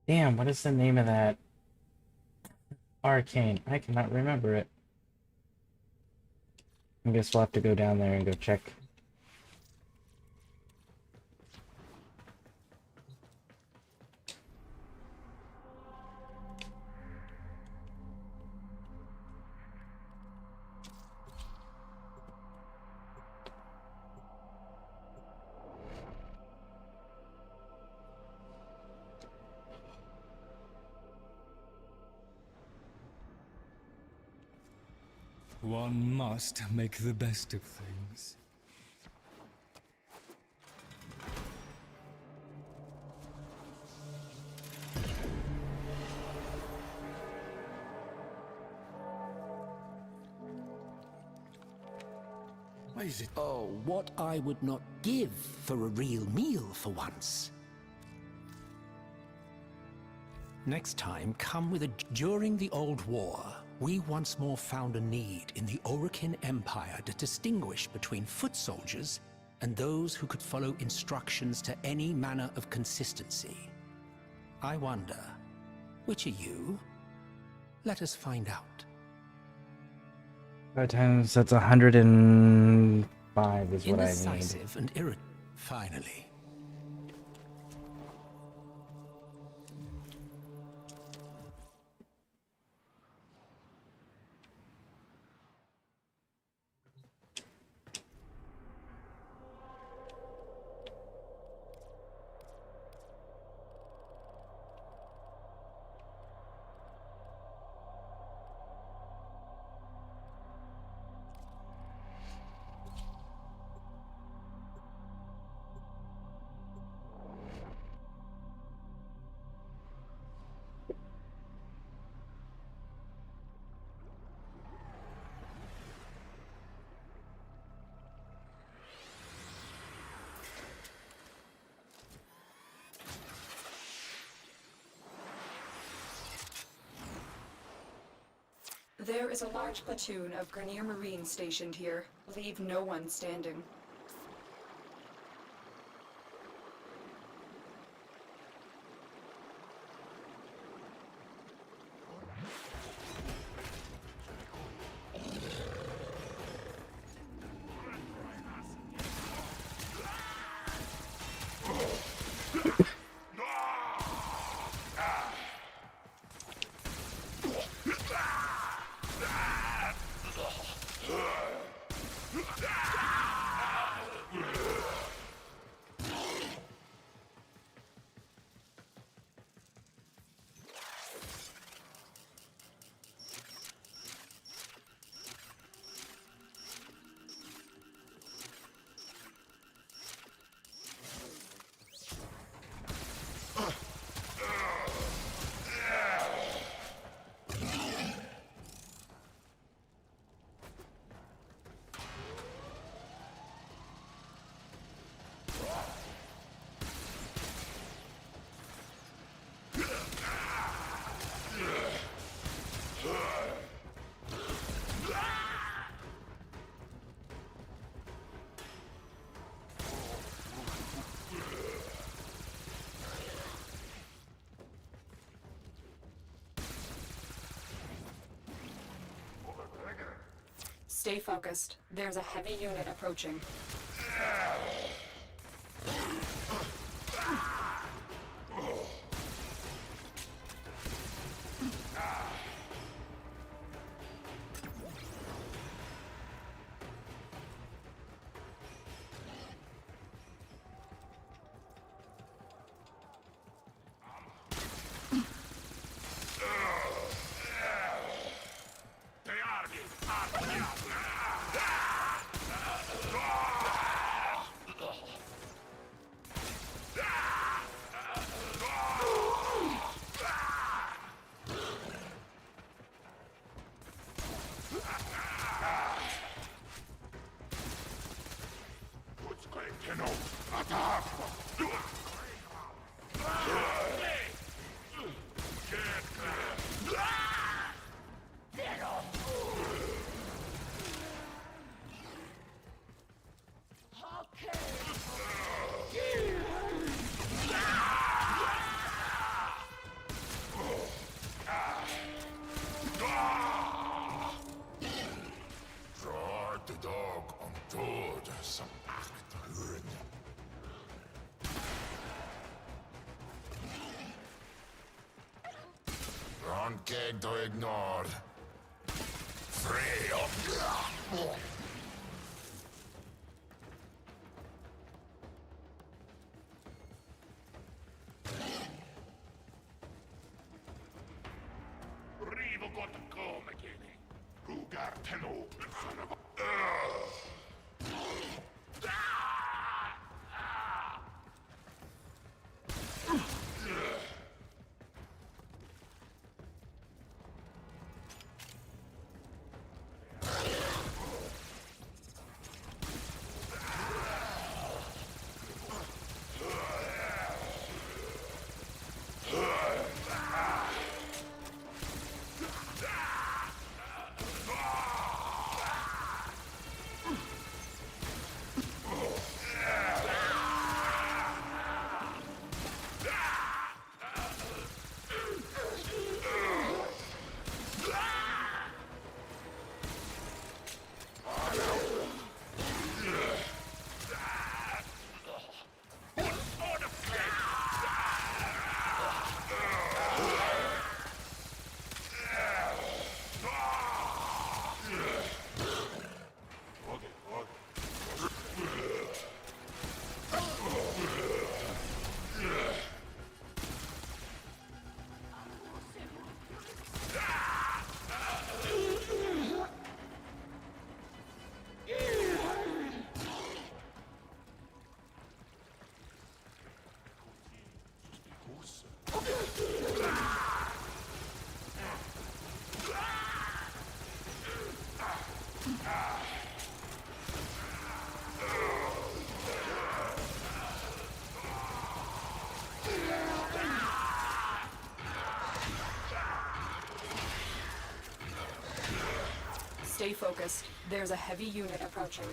Damn, what is the name of that arcane? I cannot remember it. I guess we'll have to go down there and go check. One must make the best of things. Why is it? Oh, what I would not give for a real meal for once. Next time, come with a... During the Old War, we once more found a need in the Orokin Empire to distinguish between foot soldiers and those who could follow instructions to any manner of consistency. I wonder, which are you? Let us find out. 5 times, that's 105 is what I need. Indecisive and irritable. Finally. There is a large platoon of Grenier Marines stationed here. Leave no one standing. Stay focused. There's a heavy unit approaching. Can't ignore. Free of Rivo got come again. Rugar Teno, son of a. Stay focused. There's a heavy unit approaching.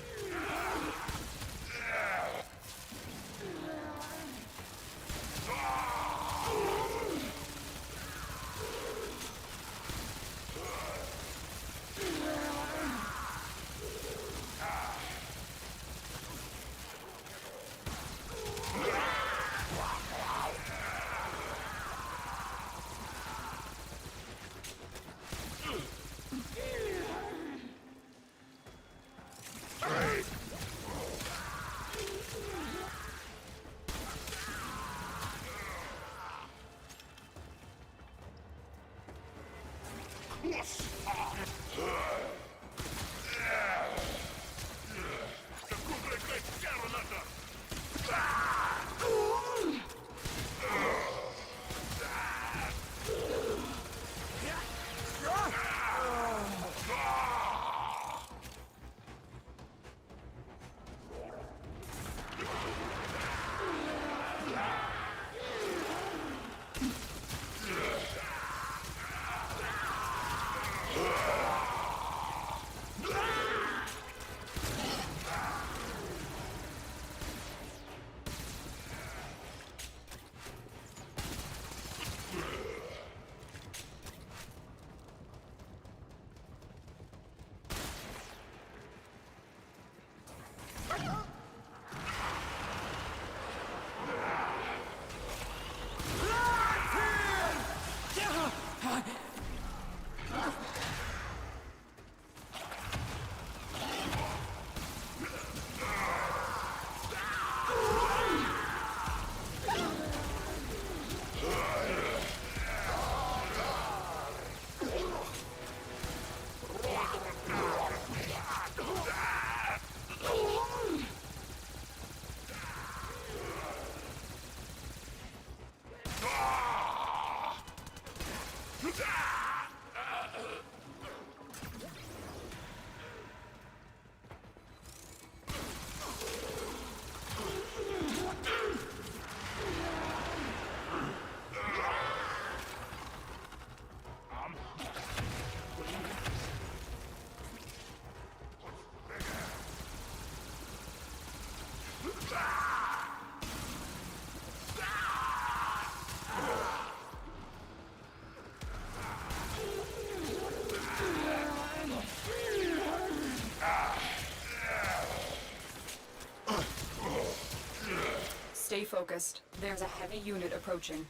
Stay focused. There's a heavy unit approaching.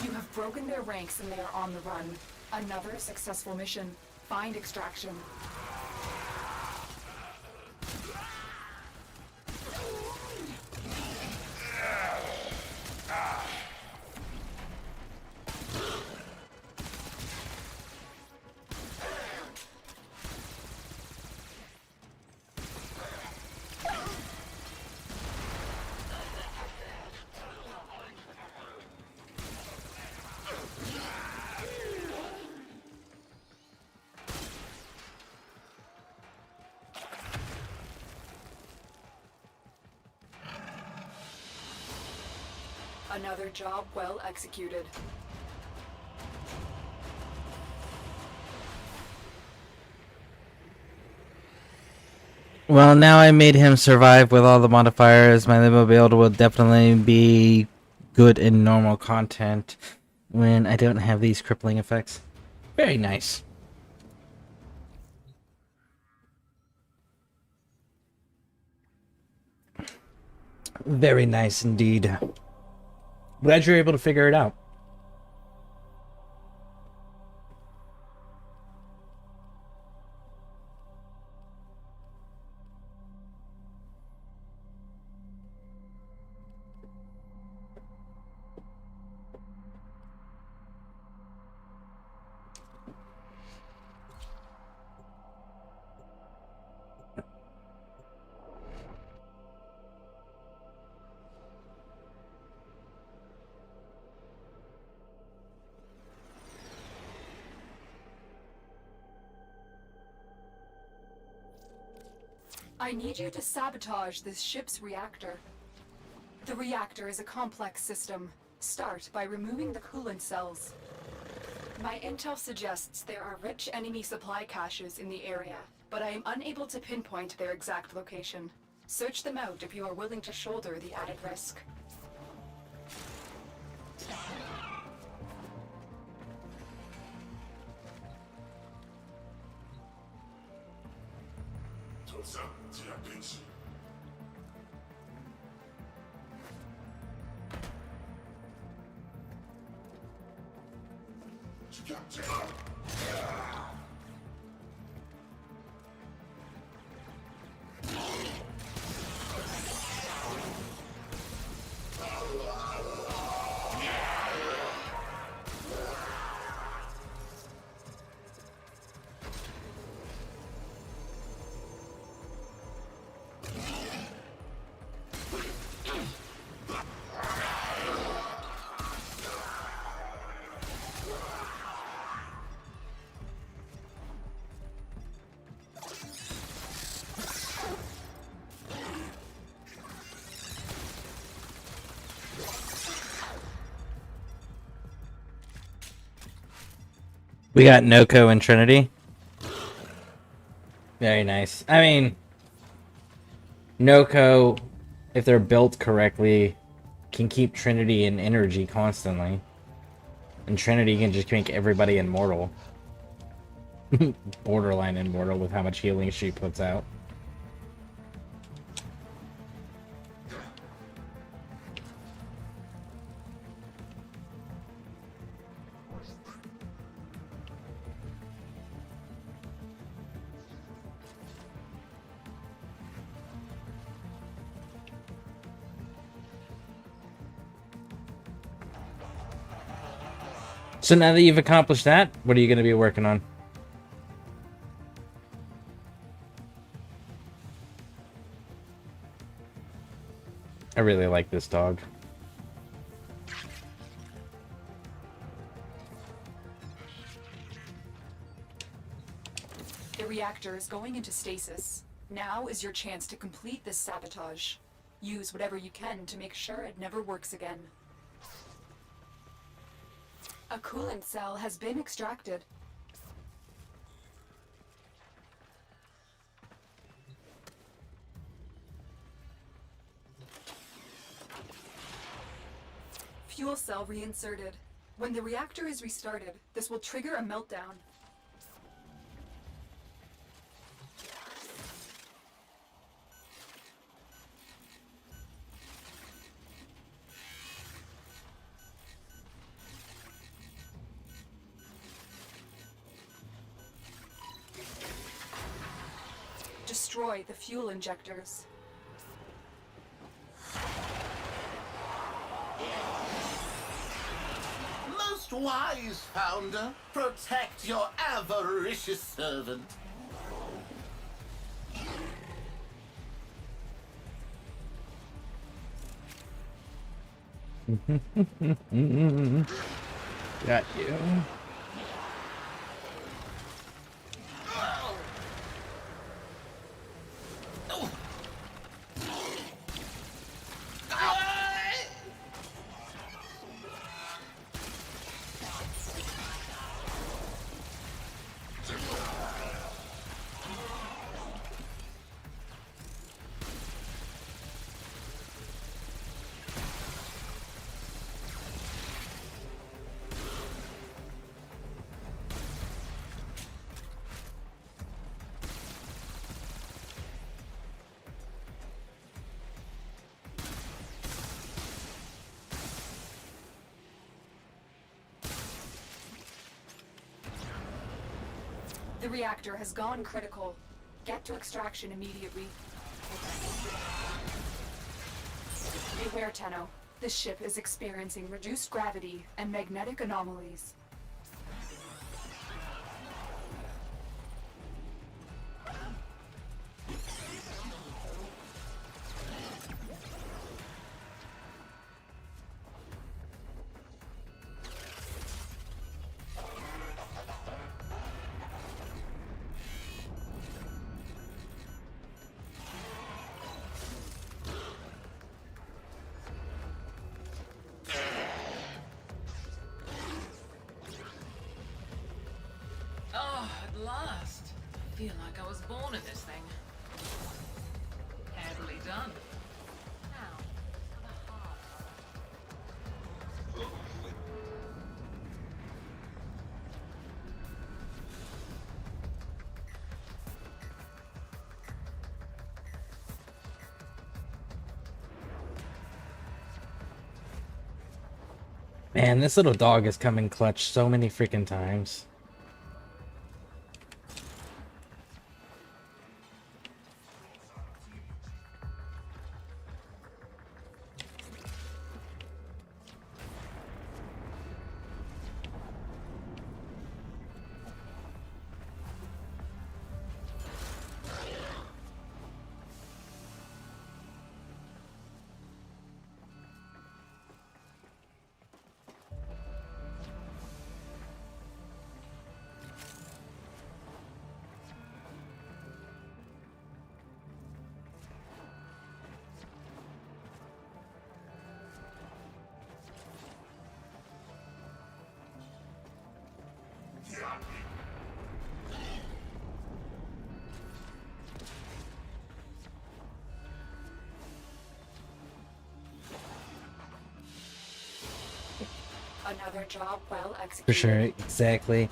You have broken their ranks and they are on the run. Another successful mission. Find extraction. Another job well executed. Well, now I made him survive with all the modifiers. My limo build will definitely be good in normal content when I don't have these crippling effects. Very nice. Very nice indeed. Glad you're able to figure it out. I need you to sabotage this ship's reactor. The reactor is a complex system. Start by removing the coolant cells. My intel suggests there are rich enemy supply caches in the area, but I am unable to pinpoint their exact location. Search them out if you are willing to shoulder the added risk. We got Noko and Trinity. Very nice. I mean, Noko, if they're built correctly, can keep Trinity in energy constantly. And Trinity can just make everybody immortal. Borderline immortal with how much healing she puts out. So now that you've accomplished that, what are you going to be working on? I really like this dog. The reactor is going into stasis. Now is your chance to complete this sabotage. Use whatever you can to make sure it never works again. A coolant cell has been extracted. Fuel cell reinserted. When the reactor is restarted, this will trigger a meltdown. Destroy the fuel injectors. Most wise founder, protect your avaricious servant. Got you. The reactor has gone critical. Get to extraction immediately. Beware, Tenno. This ship is experiencing reduced gravity and magnetic anomalies. Oh, at last. I feel like I was born in this thing. Handily done. Now, for the heart. Man, this little dog has come in clutch so many freaking times. Another job well executed. For sure, exactly.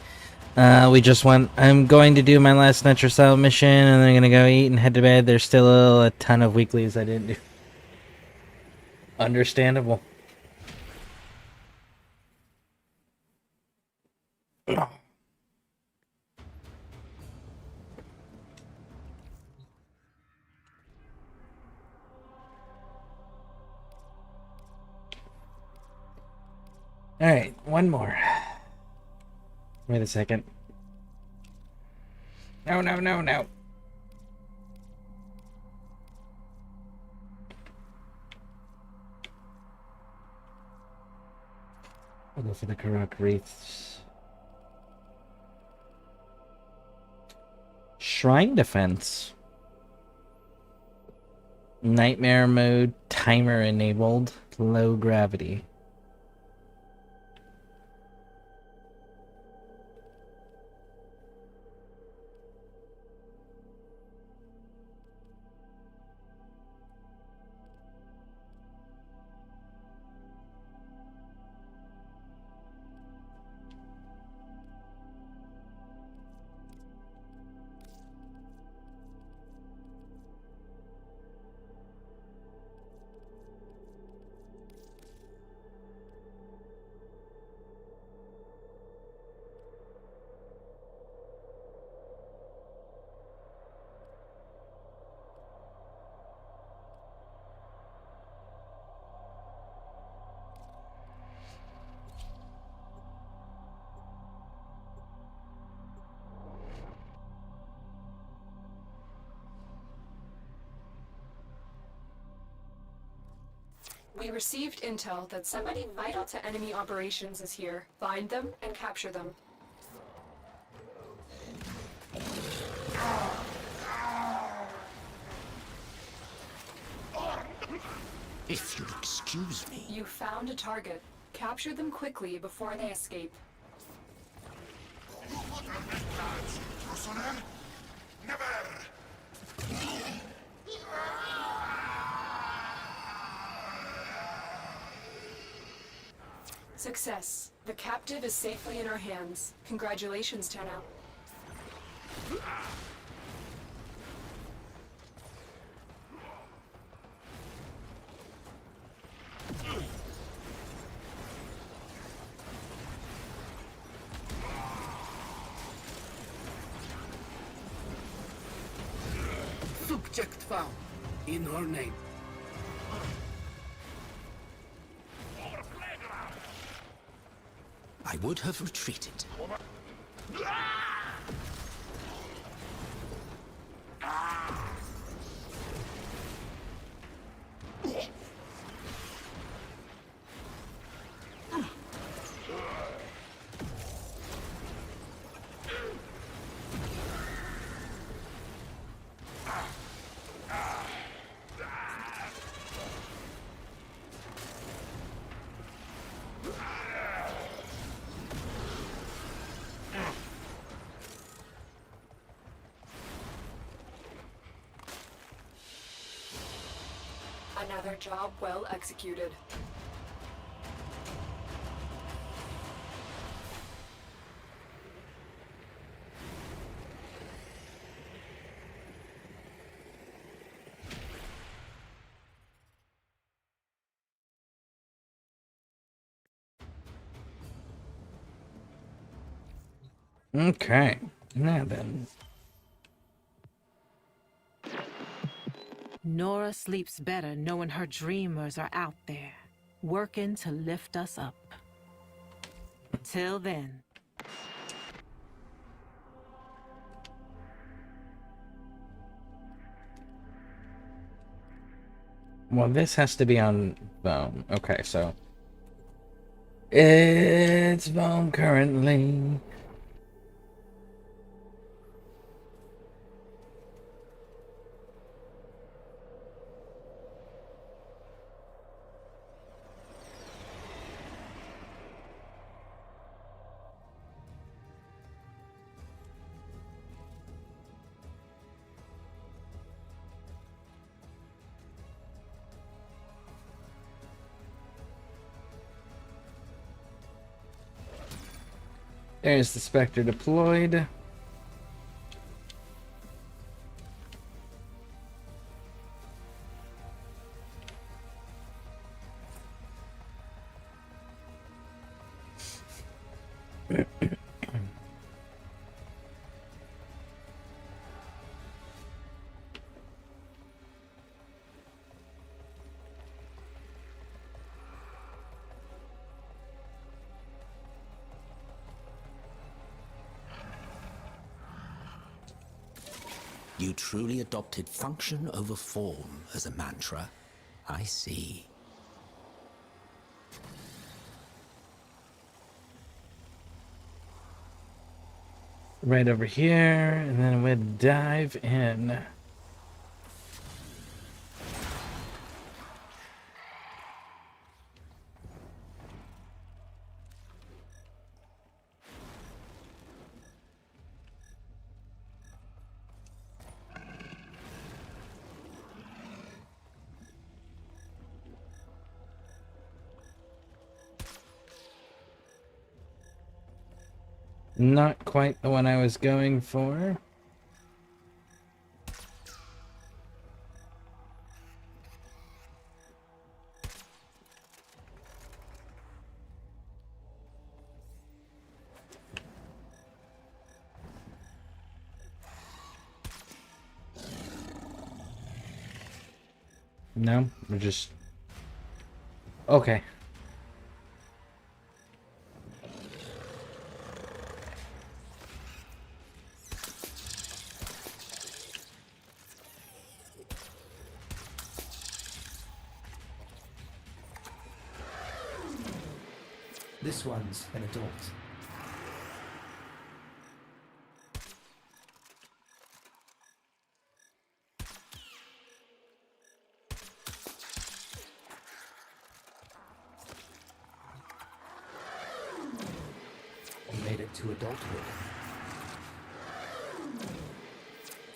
We just went. I'm going to do my last Nitro Cell mission, and I'm gonna go eat and head to bed. There's still a ton of weeklies I didn't do. Understandable. Alright, one more. Wait a second. No, no, no, no. I'll go for the Karak Wraiths. Shrine Defense. Nightmare mode, timer enabled, low gravity. We received intel that somebody vital to enemy operations is here. Find them and capture them. If you'll excuse me. You found a target. Capture them quickly before they escape. Success. The captive is safely in our hands. Congratulations, Tenno. Subject found. In her name. I would have retreated. Another job well executed. Okay, now then. Nora sleeps better knowing her dreamers are out there, working to lift us up. Till then. Well, this has to be on Voam. Okay, so it's Voam currently. There's the Spectre deployed. You truly adopted function over form as a mantra. I see. Right over here, and then we'll dive in. Not quite the one I was going for. No, we're just... Okay. This one's an adult. Made it to adulthood.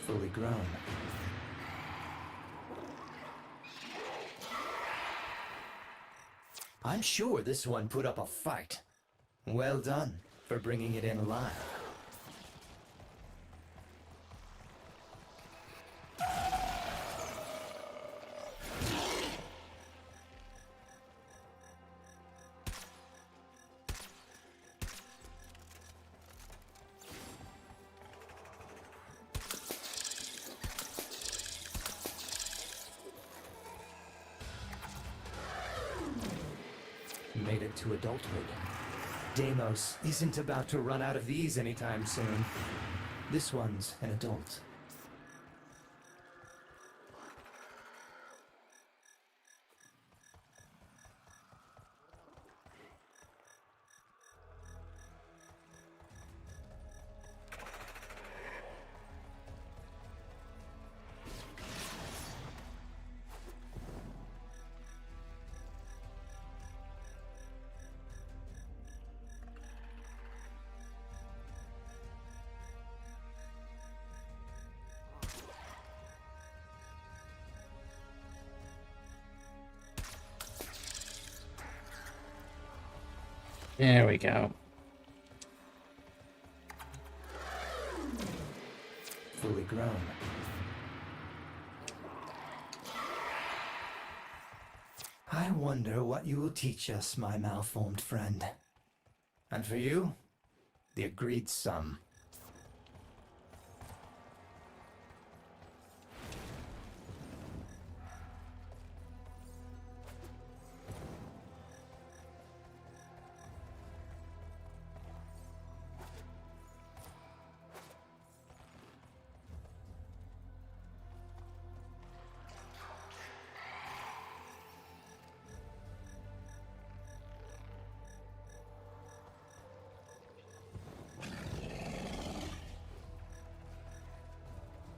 Fully grown. I'm sure this one put up a fight. Well done for bringing it in alive. Made it to adulthood. Deimos isn't about to run out of these anytime soon. This one's an adult. There we go. Fully grown. I wonder what you will teach us, my malformed friend. And for you, the agreed sum.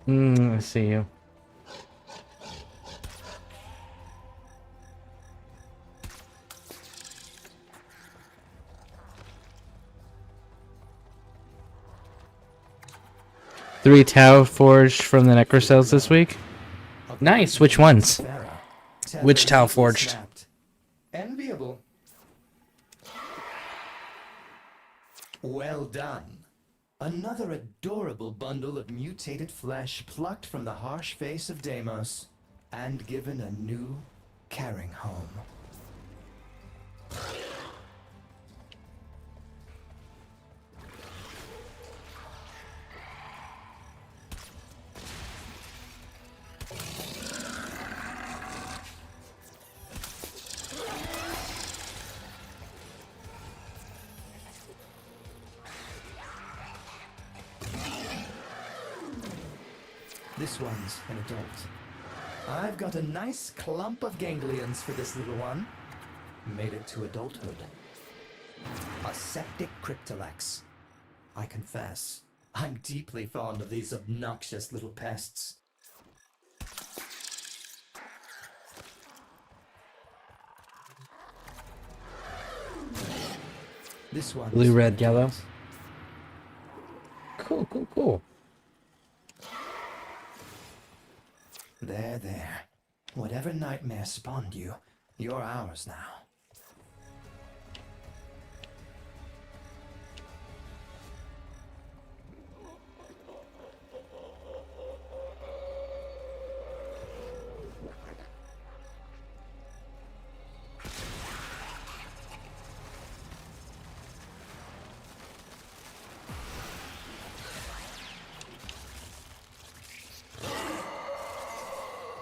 I see you. Three Tau forged from the Necrocells this week. Nice. Which ones? Which Tau forged? Enviable. Well done. Another adorable bundle of mutated flesh plucked from the harsh face of Deimos and given a new, caring home. This one's an adult. I've got a nice clump of ganglions for this little one. Made it to adulthood. A septic cryptolex. I confess, I'm deeply fond of these obnoxious little pests. This one. Blue, red, yellow. Cool, cool, cool. There, there. Whatever nightmare spawned you, you're ours now.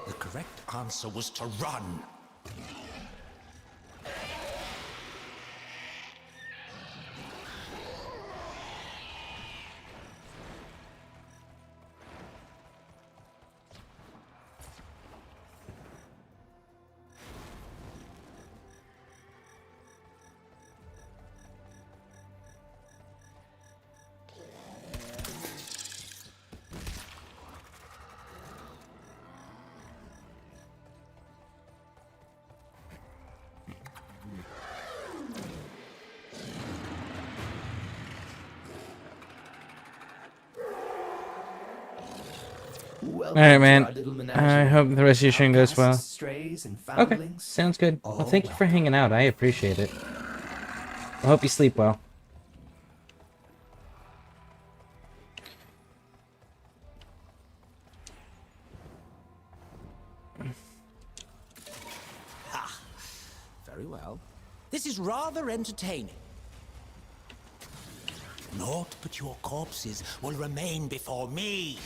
The correct answer was to run. Alright, man. I hope the rest of your stream goes well. Okay, sounds good. Well, thank you for hanging out. I appreciate it. I hope you sleep well. Ha! Very well. This is rather entertaining. Naught but your corpses will remain before me.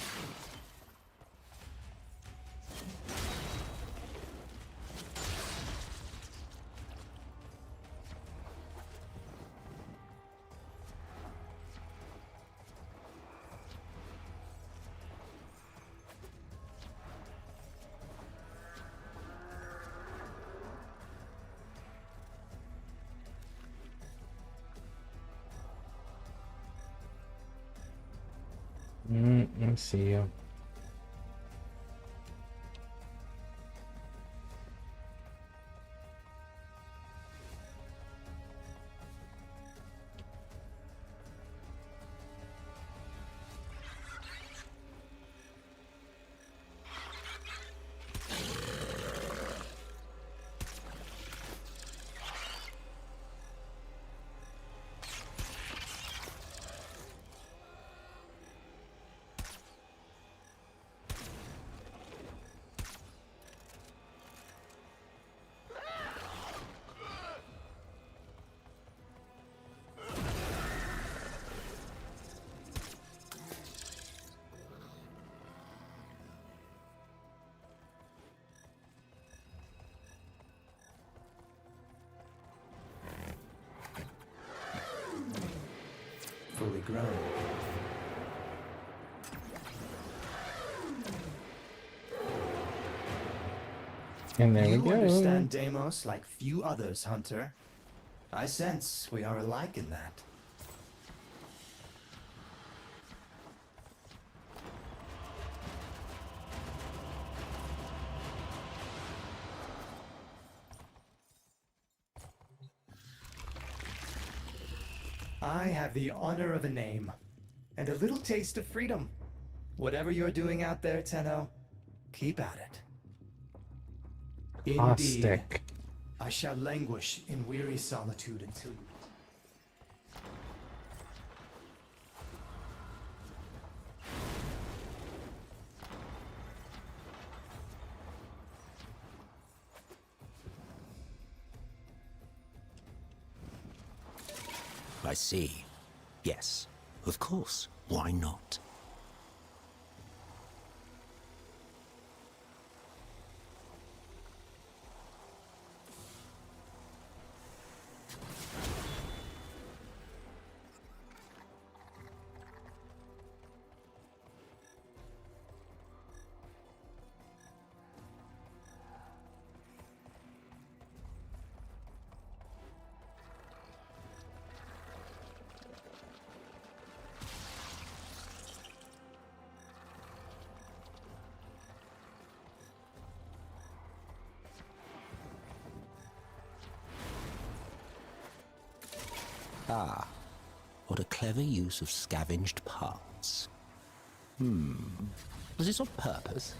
Let me see you. Fully grown. And there You we go. understand Deimos like few others, Hunter. I sense we are alike in that. I have the honor of a name, and a little taste of freedom. Whatever you're doing out there, Tenno, keep at it. Indeed, Caustic. I shall languish in weary solitude until you... I see. Yes, of course. Why not? Ah, what a clever use of scavenged parts. Was this on purpose?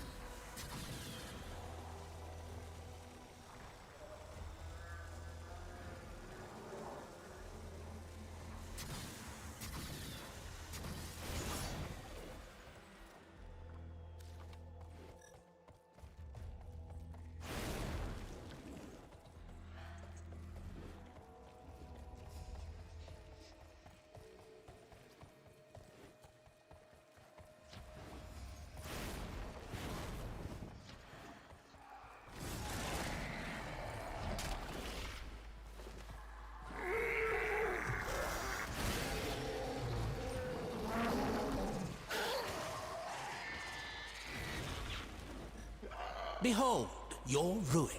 Behold, your ruin.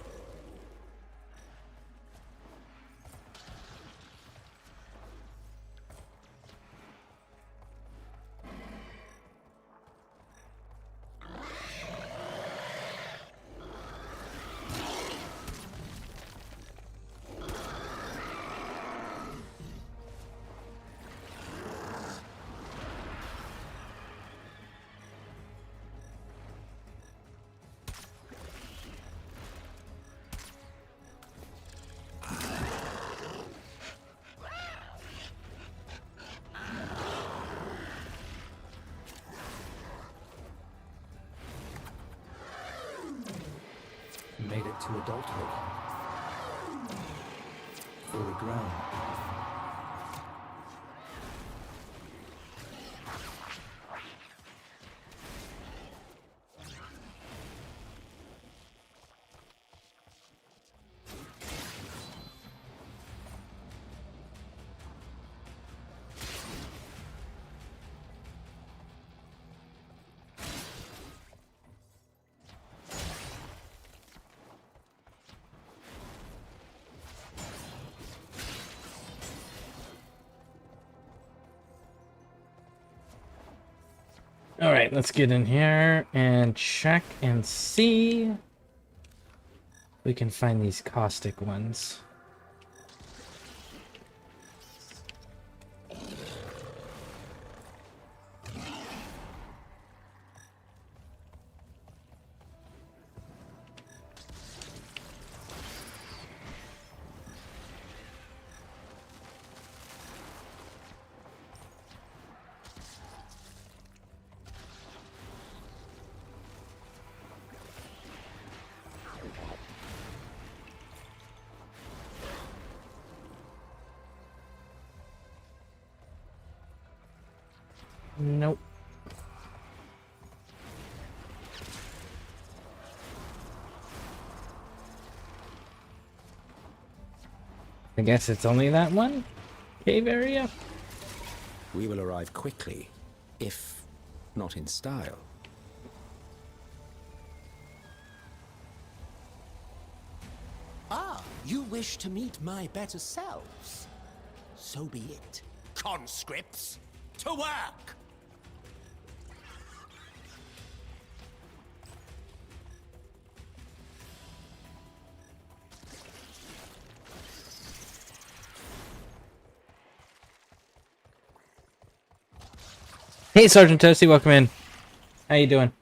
Made it to adulthood. Fully grown. All right, let's get in here and check and see if we can find these caustic ones. Nope. I guess it's only that one cave area. We will arrive quickly, if not in style. Ah, you wish to meet my better selves? So be it. Conscripts, to work! Hey, Sergeant Toasty, welcome in. How you doing?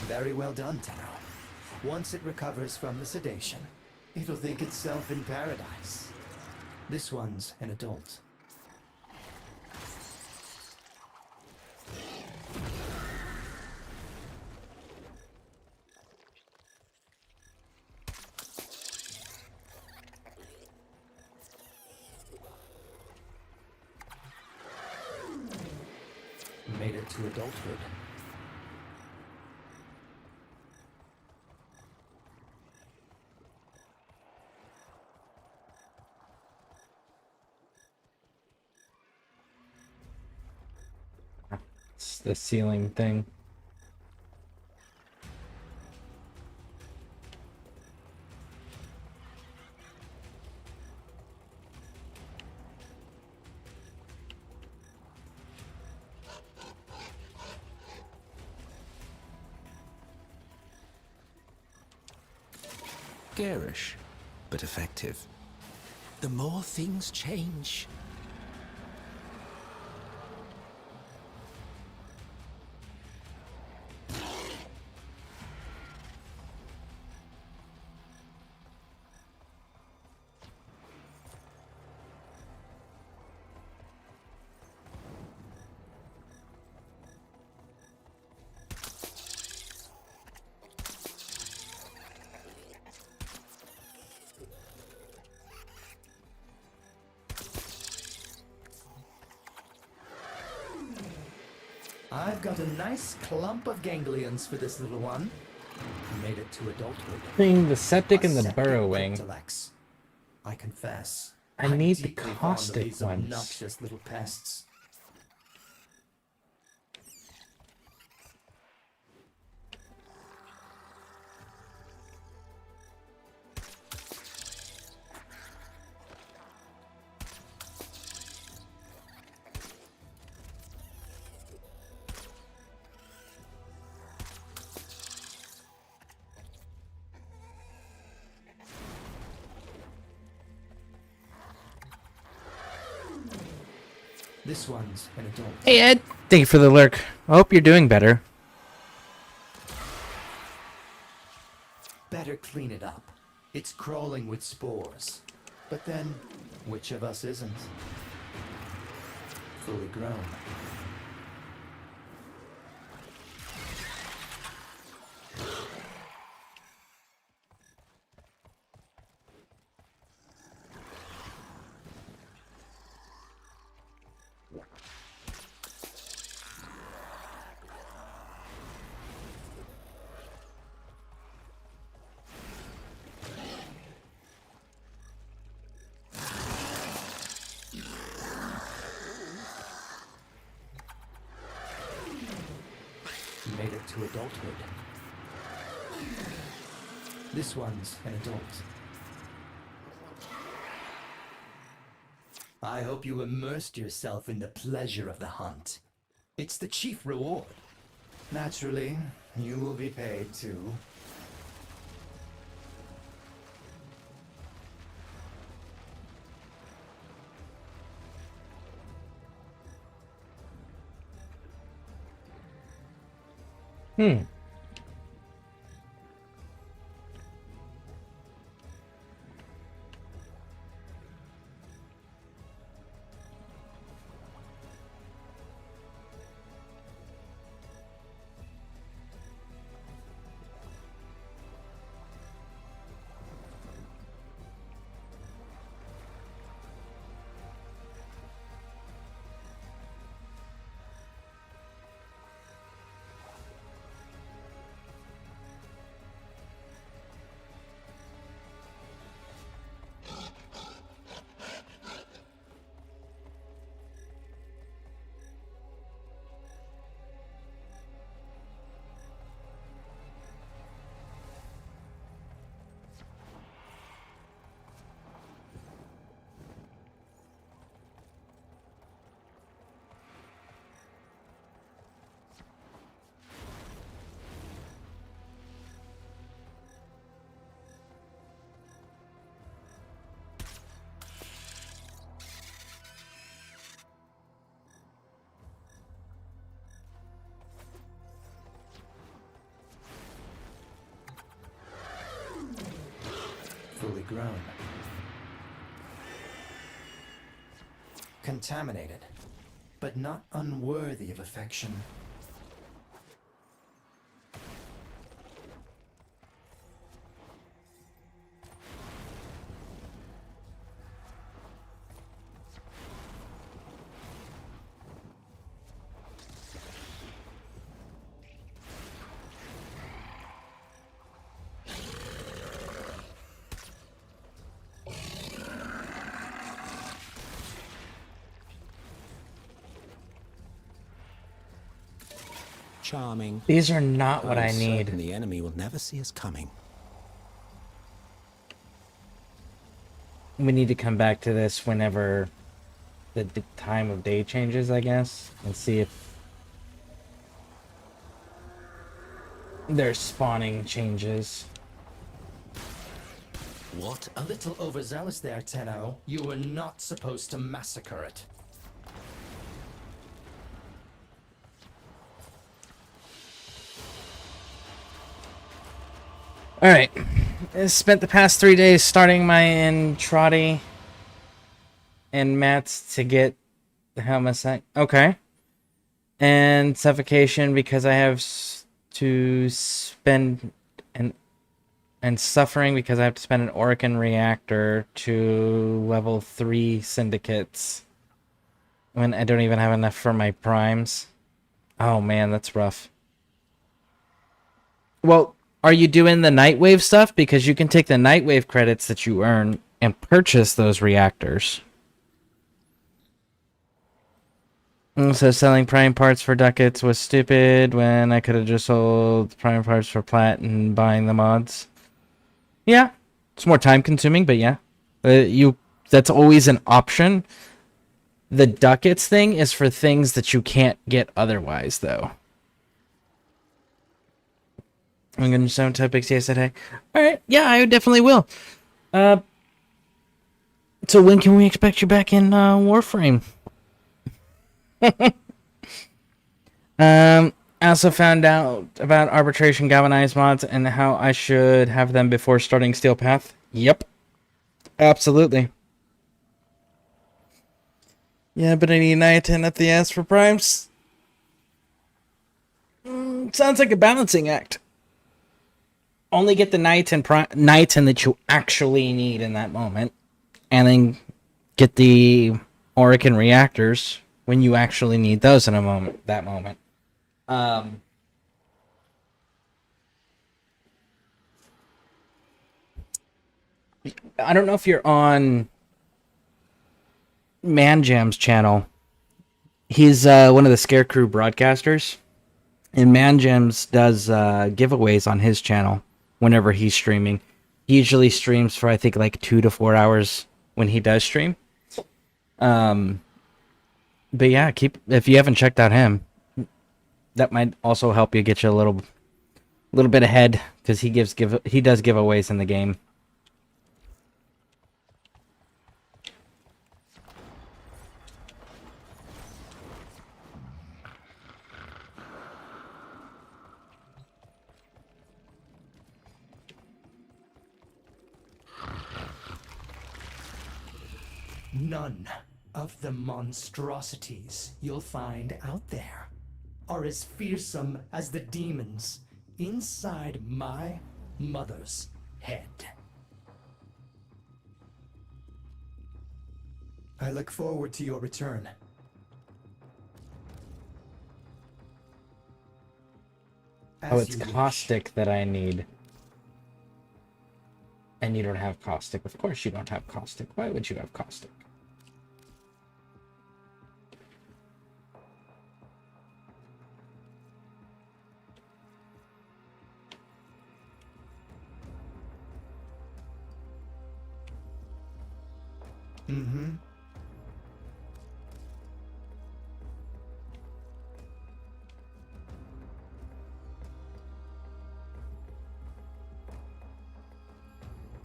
Very well done, Tenno. Once it recovers from the sedation, it'll think itself in paradise. This one's an adult. Made it to adulthood. It's the ceiling thing. Garish, but effective. The more things change, I've got a nice clump of ganglions for this little one. Made it to adulthood. Thing, the septic and the Septic burrowing. cryptolex. I confess. I I'm need the deeply fond of caustic these ones. obnoxious little pests. This one's an adult. Hey Ed, thank you for the lurk. I hope you're doing better. Better clean it up. It's crawling with spores. But then, which of us isn't? Fully grown. Made it to adulthood. This one's an adult. I hope you immersed yourself in the pleasure of the hunt. It's the chief reward. Naturally, you will be paid too. Fully grown. Contaminated, but not unworthy of affection. charming. These are not what I need. The enemy will never see us coming. We need to come back to this whenever the time of day changes, I guess, and see if their spawning changes. What? A little overzealous there, Tenno. You were not supposed to massacre it. Alright. I spent the past 3 days starting my Entrati and mats to get the homicide. Okay. And suffocation because I have to spend and suffering because I have to spend an Orokin reactor to level 3 syndicates when I don't even have enough for my primes. Oh man, that's rough. Well, are you doing the Nightwave stuff? Because you can take the Nightwave credits that you earn and purchase those reactors. So selling prime parts for ducats was stupid when I could have just sold prime parts for plat and buying the mods. Yeah, it's more time consuming, but yeah. That's always an option. The ducats thing is for things that you can't get otherwise, though. I'm gonna sound topics. Yes, hey. All right, yeah, I definitely will. So when can we expect you back in Warframe? I also found out about arbitration galvanized mods and how I should have them before starting Steel Path. Yep, absolutely. Yeah, but I need Niatin at the ass for primes. Sounds like a balancing act. Only get the Niatin that you actually need in that moment, and then get the Orokin reactors when you actually need those in that moment. I don't know if you're on Manjam's channel. He's one of the ScareCrew broadcasters, and Manjams does giveaways on his channel whenever he's streaming. He usually streams for I think like 2 to 4 hours when he does stream. But yeah, if you haven't checked out him, that might also help you get you a little bit ahead, because he does giveaways in the game. None of the monstrosities you'll find out there are as fearsome as the demons inside my mother's head. I look forward to your return. Oh, it's caustic that I need. And you don't have caustic. Of course you don't have caustic. Why would you have caustic? Mm-hmm.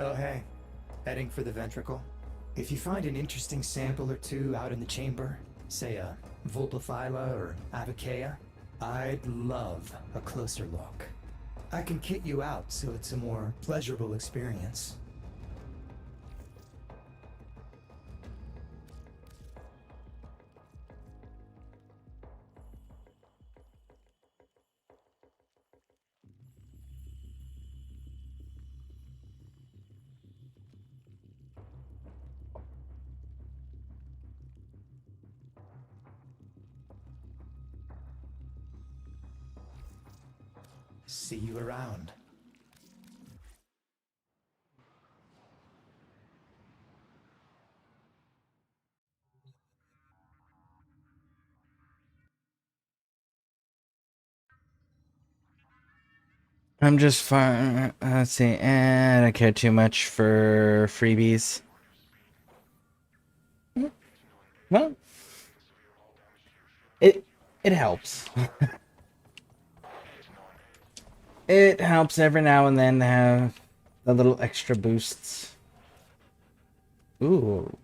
Oh, hey. Heading for the ventricle? If you find an interesting sample or two out in the chamber, say a Vulpaphyla or Avocaea, I'd love a closer look. I can kit you out so it's a more pleasurable experience. See you around. I'm just fine. Let's see. I don't care too much for freebies. Well, it helps. It helps every now and then to have the little extra boosts. Ooh.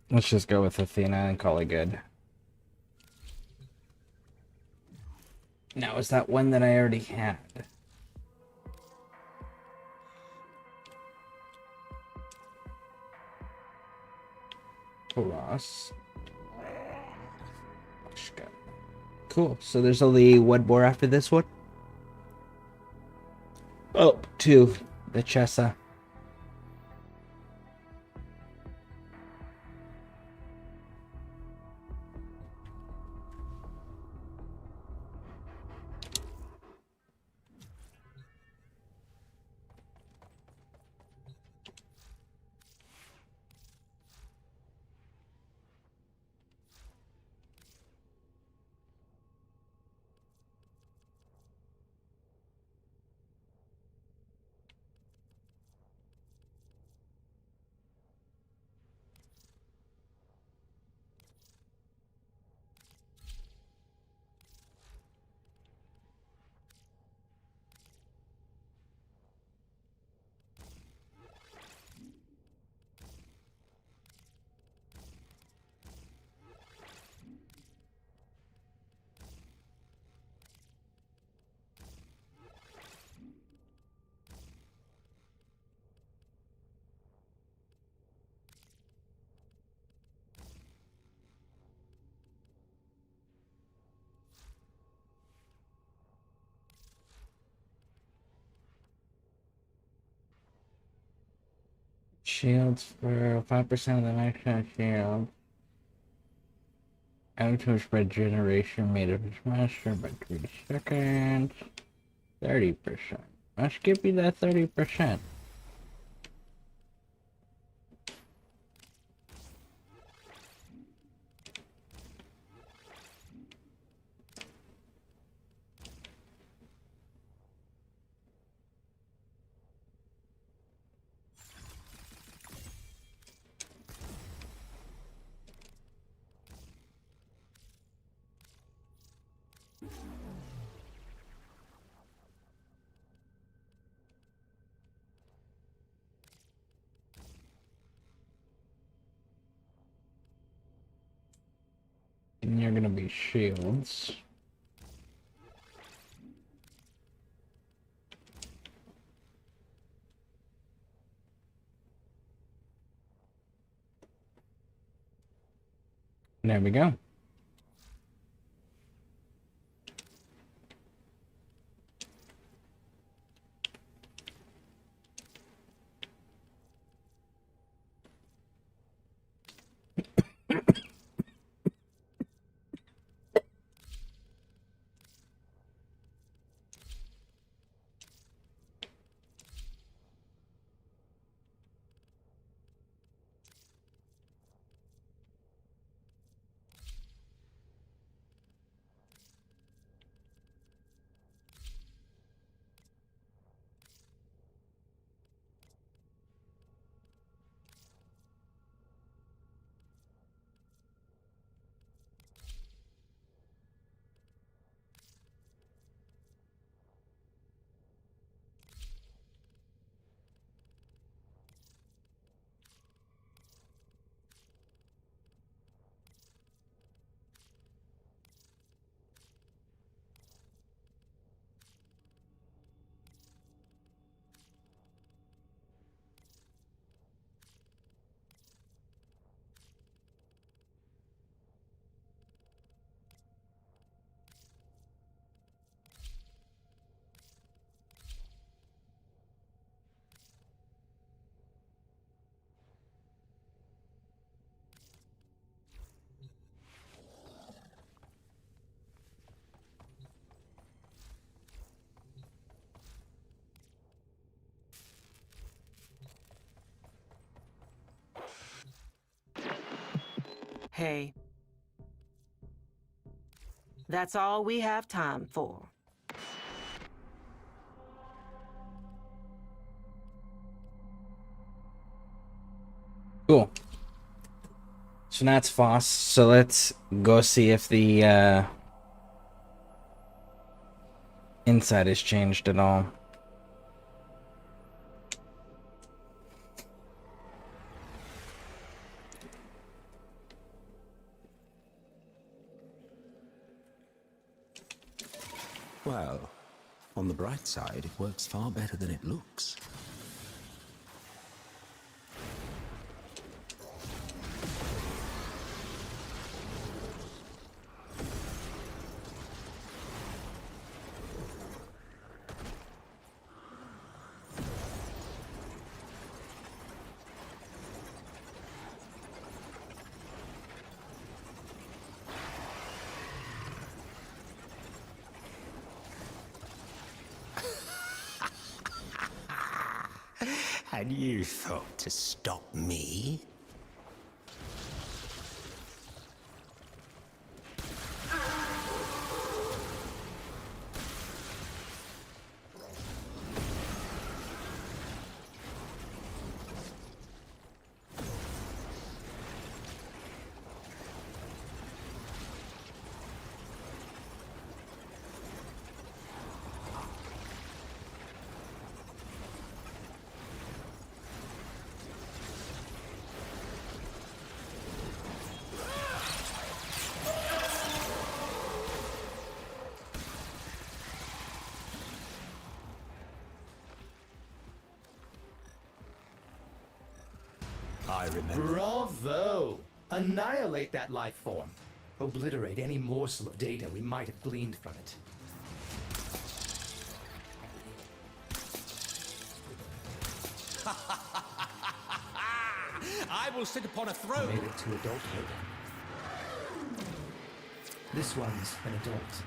Let's just go with Athena and call it good. Now, is that one that I already had? Cross. Cool. So there's only one more after this one? Oh, two. The Chessa. Shields for 5% of the maximum shield. Add to a spread generation made of its master by 3 seconds. 30%. Let's give you that 30%. And you're gonna be shields. There we go. Hey. That's all we have time for. Cool. So that's Foss. So let's go see if the inside has changed at all. Well, on the bright side, it works far better than it looks. And you thought to stop me? I remember. Bravo! Annihilate that life form. Obliterate any morsel of data we might have gleaned from it. I will sit upon a throne. Made it to adulthood. This one's an adult.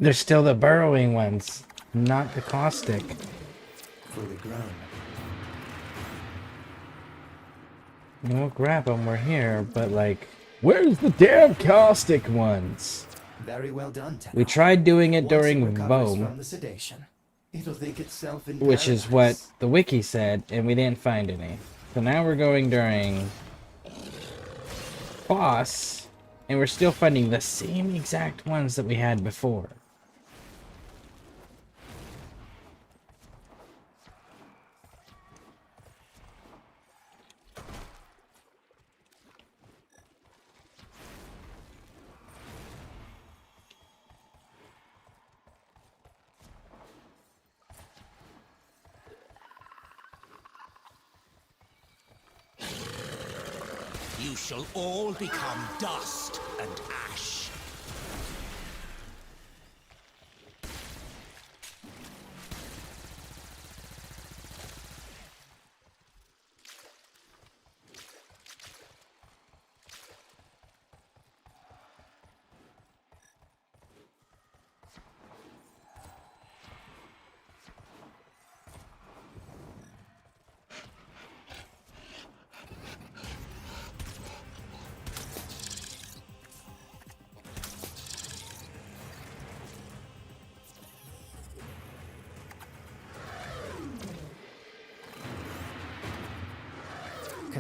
They're still the burrowing ones, not the caustic. Fully grown. We'll grab them, we're here, but like, where's the damn caustic ones? Very well done, Tenno. We tried doing it Once during recovers Voam, from the sedation, it'll think itself in which is paradise. what the wiki said, and we didn't find any. So now we're going during boss, and we're still finding the same exact ones that we had before. You shall all become dust and ash.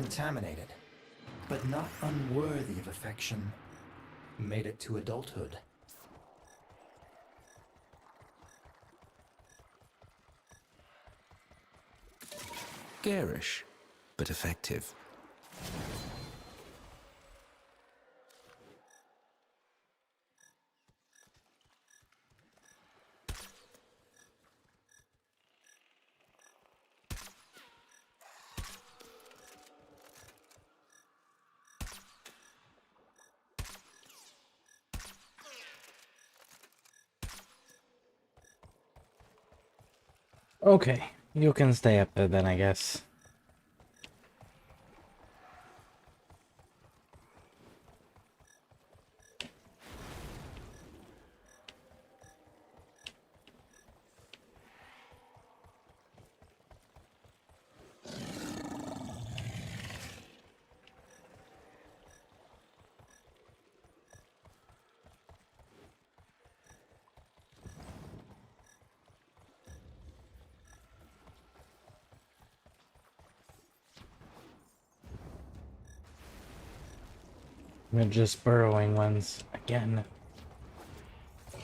contaminated, but not unworthy of affection, made it to adulthood. Garish, but effective. Okay, you can stay up there then, I guess. They're just burrowing ones again. A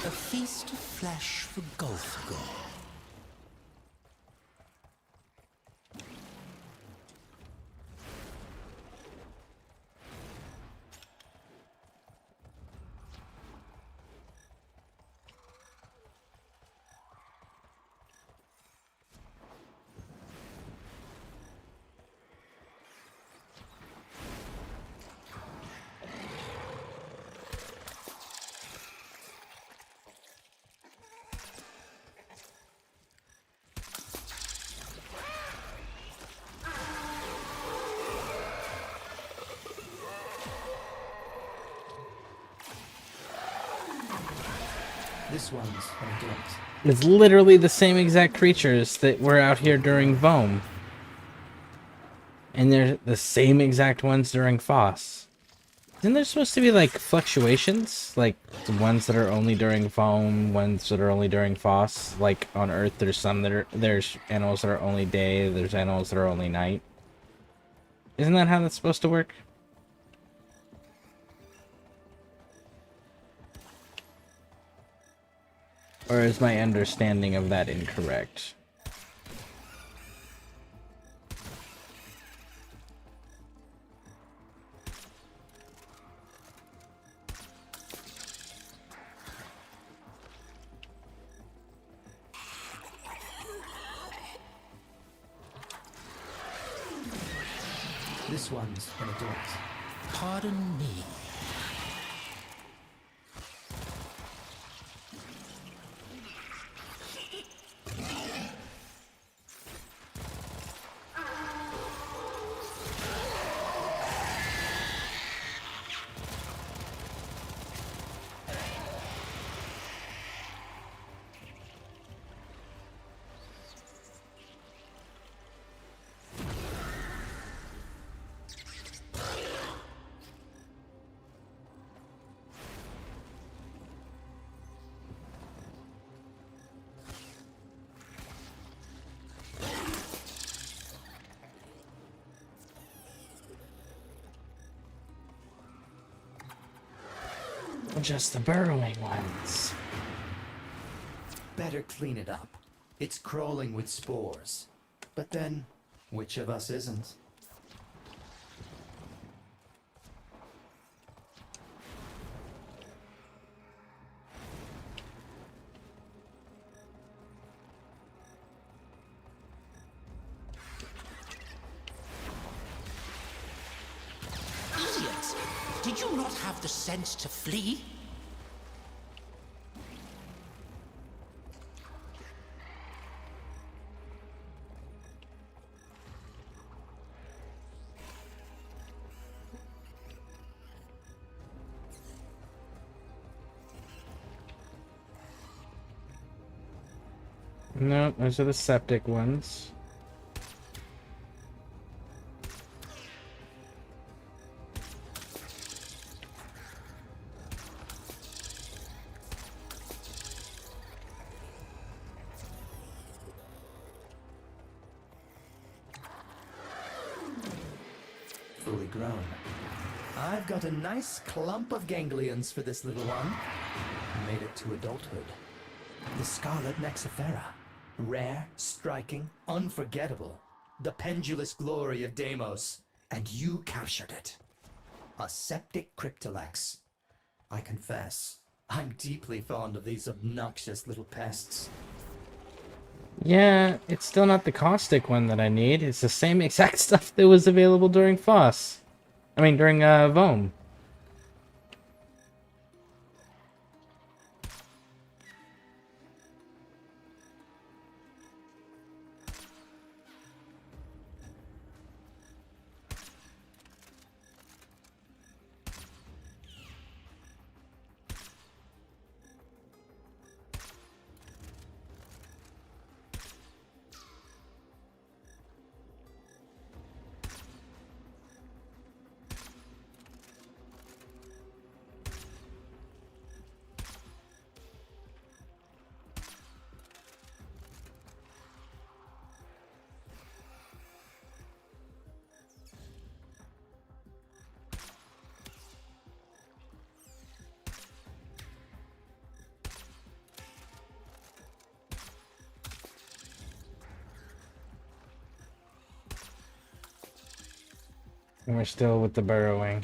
feast of flesh for Golfgore. This one's an adult. It's literally the same exact creatures that were out here during Vohm. And they're the same exact ones during Foss. Isn't there supposed to be, like, fluctuations? Like, the ones that are only during Vohm, ones that are only during Foss? Like, on Earth, there's some that are... There's animals that are only day, there's animals that are only night. Isn't that how that's supposed to work? Or is my understanding of that incorrect? This one's an adult. Pardon me. Just the burrowing ones. Better clean it up. It's crawling with spores. But then, which of us isn't? Idiots! Did you not have the sense to flee? No, those are the septic ones. grown. I've got a nice clump of ganglions for this little one. Made it to adulthood. The Scarlet Nexifera. Rare, striking, unforgettable. The pendulous glory of Deimos. And you captured it. A septic cryptolex. I confess, I'm deeply fond of these obnoxious little pests. Yeah, it's still not the caustic one that I need. It's the same exact stuff that was available during FOSS. I mean, during VOM. And we're still with the burrowing.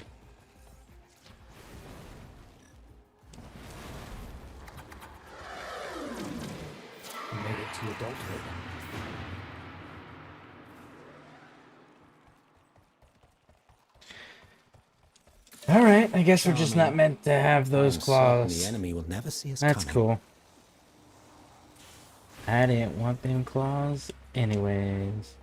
Made it to adulthood. Alright, I guess we're just not meant to have those I'm certain claws. the enemy will never see us That's coming. cool. I didn't want them claws anyways.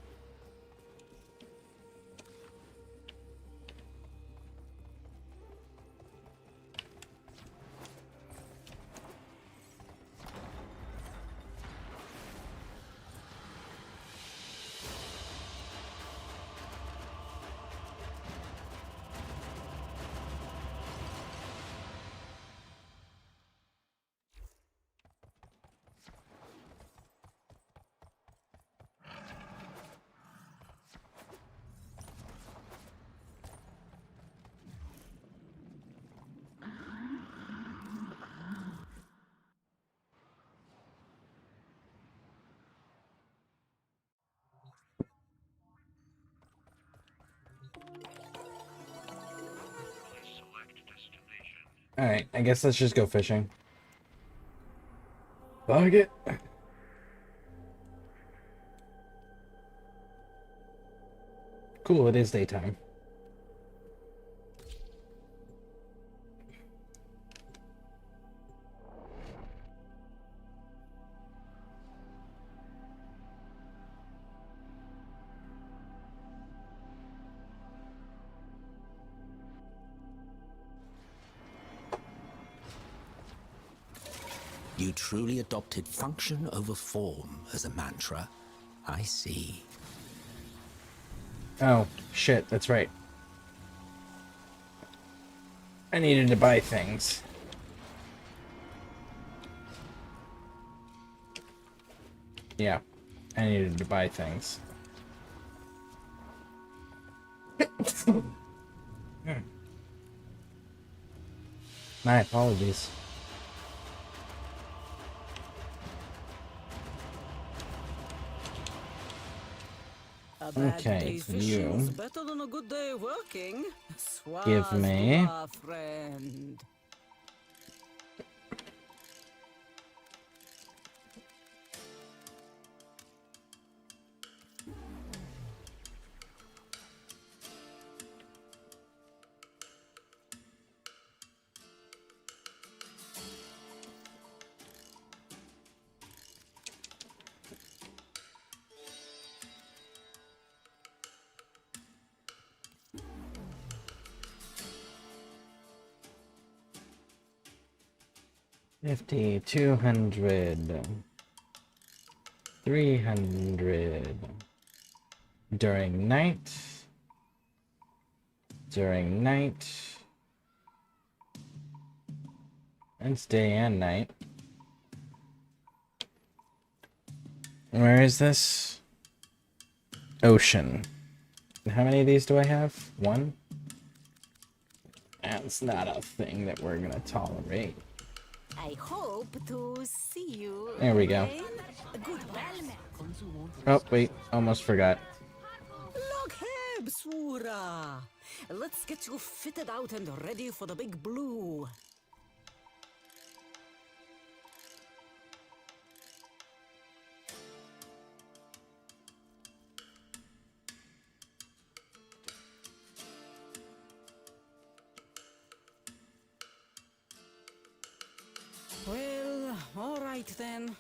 Alright, I guess let's just go fishing. Fuck it. Cool, it is daytime. You truly adopted function over form as a mantra. I see. Oh, shit, that's right. I needed to buy things. Yeah, I needed to buy things. My apologies. Okay, you better than a good day working. give me Friend. $50, $200, $300 during night, and it's day and night. Where is this? Ocean. And how many of these do I have? One? It's not a thing that we're gonna tolerate. I hope to see you. There we go. again. Goodbye. Oh, wait. Almost forgot. Look here, Bsura. Let's get you fitted out and ready for the big blue. Well, all right then.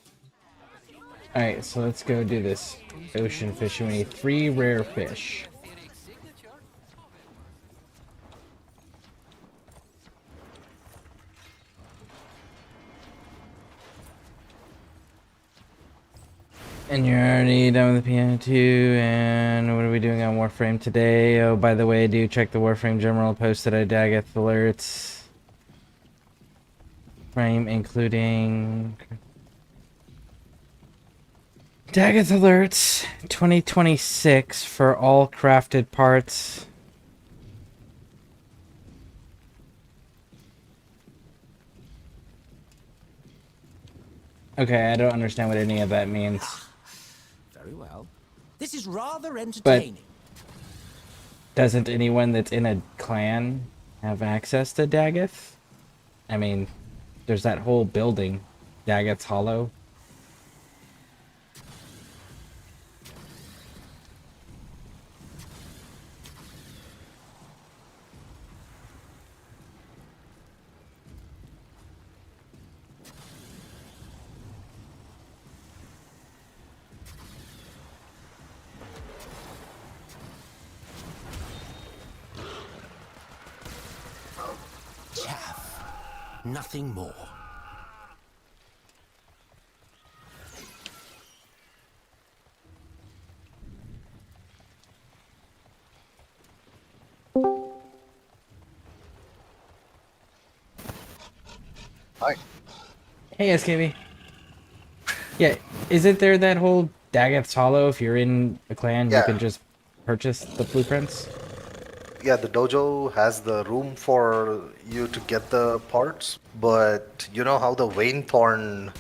Alright, so let's go do this ocean fishing. We need 3 rare fish. And you're already done with the piano too, and what are we doing on Warframe today? Oh, by the way, do check the Warframe general posted at Daggett alerts. Frame including Daggett alerts 2026 for all crafted parts. Okay, I don't understand what any of that means. Very well. This is rather But entertaining. doesn't anyone that's in a clan have access to Daggett? I mean, there's that whole building, Daggett's Hollow. Chaff. Nothing more. Hi. Hey, SKB. Yeah, isn't there that whole Daggett's Hollow? If you're in a clan, you Yeah. can just purchase the blueprints? Yeah, the dojo has the room for you to get the parts, but you know how the Wainthorn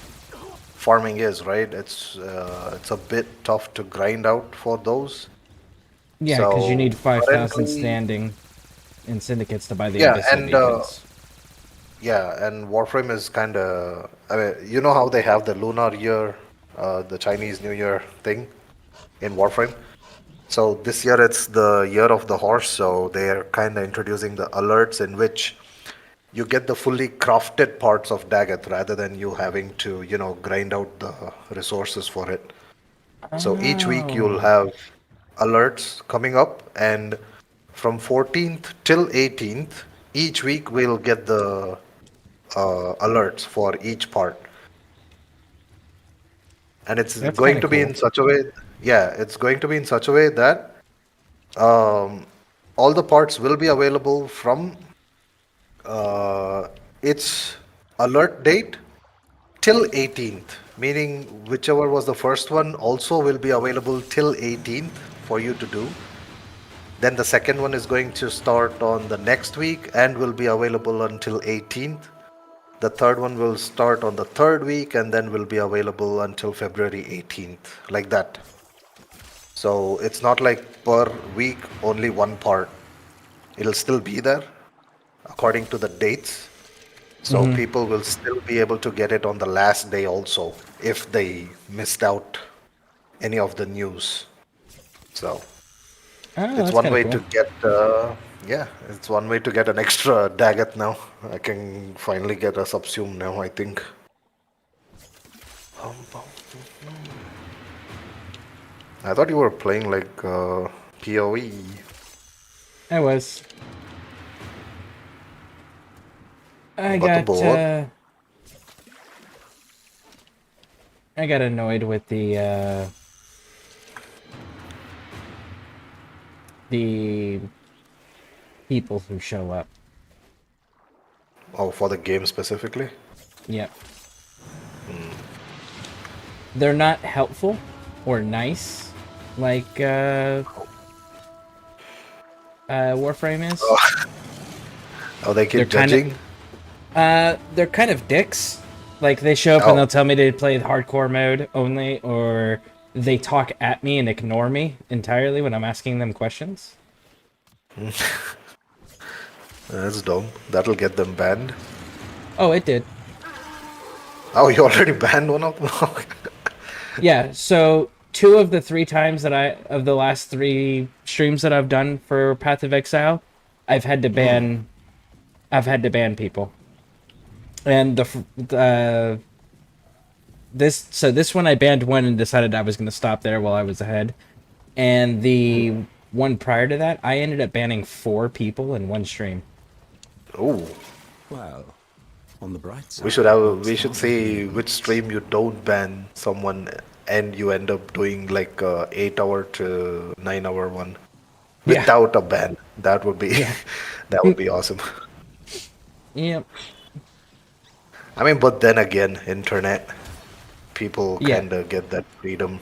farming is, right? It's a bit tough to grind out for those. Yeah, because you So need 5,000 currently- standing in syndicates to buy the Yeah, abyssal and beacons. yeah, and Warframe is kind of, I mean, you know how they have the Lunar Year, the Chinese New Year thing in Warframe? So this year it's the Year of the Horse, so they're kind of introducing the alerts in which you get the fully crafted parts of Daggett rather than you having to, grind out the resources for it. So each week you'll Oh. have alerts coming up, and from 14th till 18th, each week we'll get the alerts for each part. And it's That's going kinda to be cool. in such a way, yeah, it's going to be in such a way that all the parts will be available from its alert date till 18th, meaning whichever was the first one also will be available till 18th for you to do. Then the second one is going to start on the next week and will be available until 18th. The third one will start on the third week and then will be available until February 18th, like that. So it's not like per week only one part. It'll still be there according to the dates. So Mhm. people will still be able to get it on the last day also if they missed out any of the news. So Oh, it's that's one kinda way cool. to get, it's one way to get an extra Daggett now. I can finally get a subsume now, I think. I thought you were playing like PoE. I was. I Got the got, board. I got annoyed with the people who show up. Oh, for the game specifically? Yep. They're not helpful or nice like Warframe is. Oh, they keep They're judging? They're kind of dicks. Like, they show up and Oh. they'll tell me to play the hardcore mode only, or they talk at me and ignore me entirely when I'm asking them questions. That's dumb. That'll get them banned. Oh, it did. Oh, you already banned one of them? Yeah, so 2 of the 3 times of the last 3 streams that I've done for Path of Exile, I've had to ban people. And this one I banned 1 and decided I was going to stop there while I was ahead. And the one prior to that, I ended up banning 4 people in 1 stream. Oh. Well, on the bright side, We should see which stream you don't ban someone and you end up doing like a 8-hour to 9-hour one without a ban. That would be that would be awesome. Yep. I mean, but then again, internet people Yeah. kind of get that freedom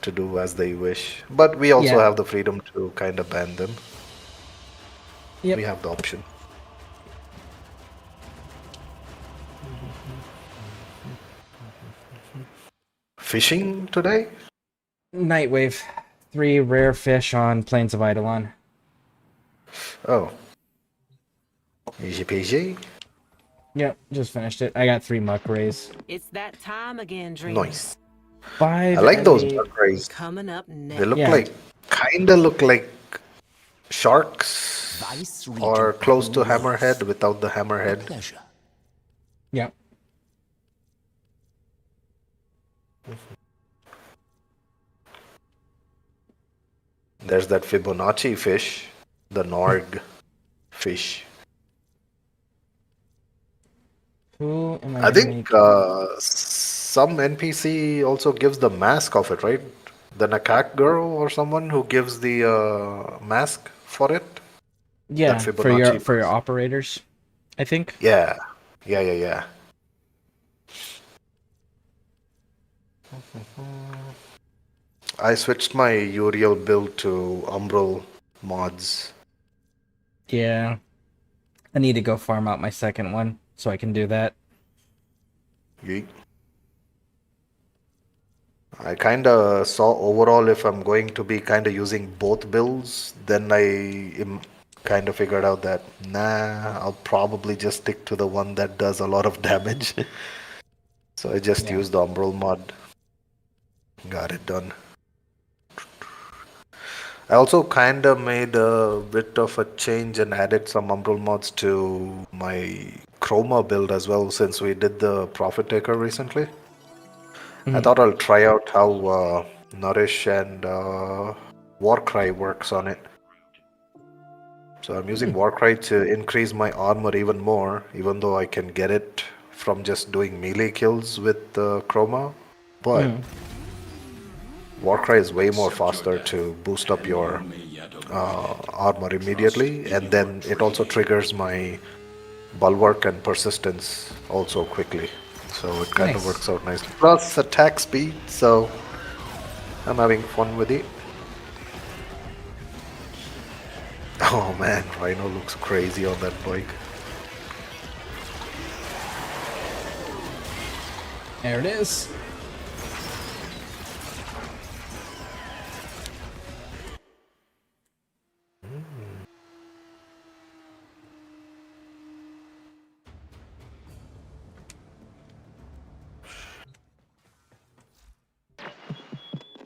to do as they wish. But we also have the freedom to kind of ban them. Yep. We have the option. Fishing today? Nightwave. 3 rare fish on Plains of Eidolon. Oh. Easy peasy. Yep, just finished it. I got 3 muck rays. It's that time again, Dream. Nice. 5 I like those heavy- muck rays. Coming up next. They look like sharks or close to hammerhead without the hammerhead. Yep. There's that Fibonacci fish, the Norg fish. Who am I I think some NPC also gives the mask of it, right? The Nakak girl or someone who gives the mask for it. Yeah, That for your Fibonacci operators, I think. Yeah. I switched my Uriel build to Umbral mods. Yeah. I need to go farm out my second one so I can do that. Yeet. I kind of saw overall if I'm going to be kind of using both builds, then I kind of figured out that, nah, I'll probably just stick to the one that does a lot of damage. So I just used the Umbral mod. Got it done. I also kind of made a bit of a change and added some Umbral mods to my Chroma build as well, since we did the Prophet Taker recently. I thought I'll try out how Nourish and Warcry works on it. So I'm using Warcry to increase my armor even more, even though I can get it from just doing melee kills with Chroma. But Warcry is way more faster to boost up your armor immediately, and then it also triggers my Bulwark and Persistence also quickly. So it kind of works out nicely. Plus attack speed, so I'm having fun with it. Oh man, Rhino looks crazy on that bike. There it is.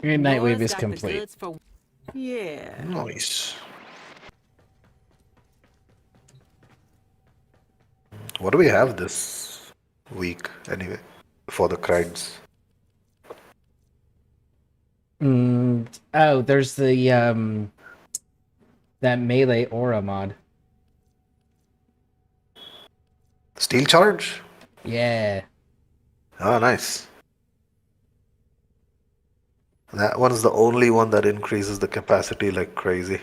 Your Nightwave is complete. Yeah. Nice. What do we have this week anyway for the crowds? Oh, there's the that melee aura mod. Steel charge? Yeah. Oh, nice. That one is the only one that increases the capacity like crazy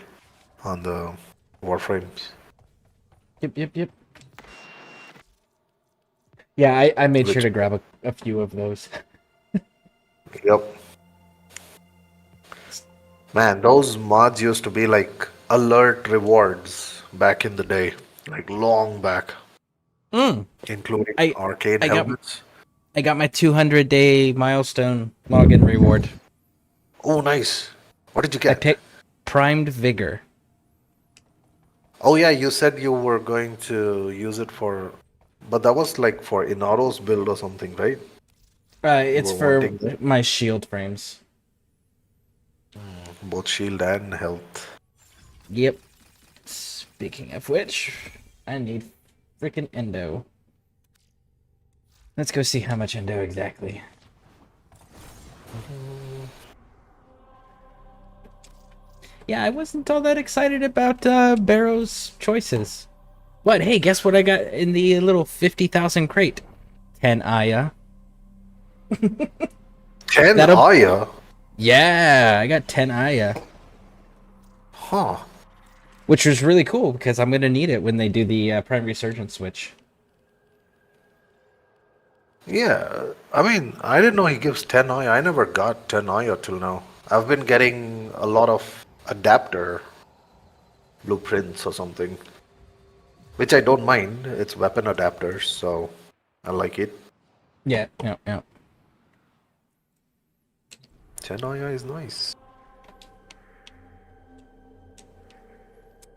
on the Warframes. Yep. Yeah, I made sure to grab a few of those. Yep. Man, those mods used to be like alert rewards back in the day. like long back, including arcane I got helmets. I got my 200-day milestone login reward. Oh, nice. What did you I get? picked Primed Vigor. Oh yeah, you said you were going to use it for, but that was like for Inaro's build or something, right? It's were for wanting that? my shield frames. Both shield and health. Yep. Speaking of which, I need freaking endo. Let's go see how much endo exactly. Yeah, I wasn't all that excited about Barrow's choices. What? Hey, guess what I got in the little 50,000 crate? 10 Aya. 10 Aya? Yeah, I got 10 Aya. Huh. Which was really cool because I'm going to need it when they do the Prime Resurgence switch. Yeah, I mean, I didn't know he gives 10 Aya. I never got 10 Aya till now. I've been getting a lot of adapter blueprints or something, which I don't mind. It's weapon adapters, so I like it. Yeah. 10 Aya is nice.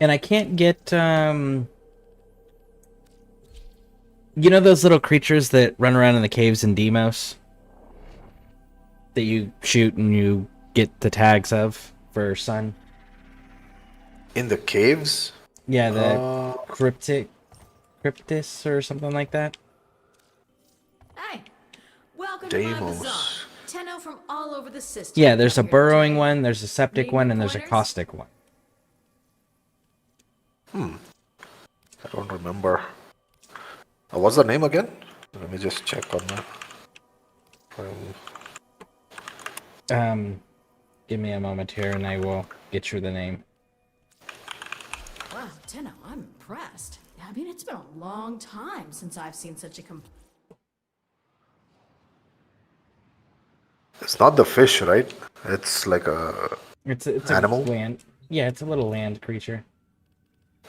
And I can't get, you know those little creatures that run around in the caves in Deimos? That you shoot and you get the tags of for Sun? In the caves? Yeah, the Cryptis or something like that. Hey, welcome to my Deimos. bazaar. Tenno from all over the system. Yeah, there's a burrowing one, there's a septic one, and there's a pointers? caustic one. I don't remember. What's the name again? Let me just check on that. Give me a moment here and I will get you the name. Wow, Tenno, I'm impressed. I mean, it's been a long time since I've seen such a It's not the fish, right? It's like a It's animal. a land. Yeah, it's a little land creature.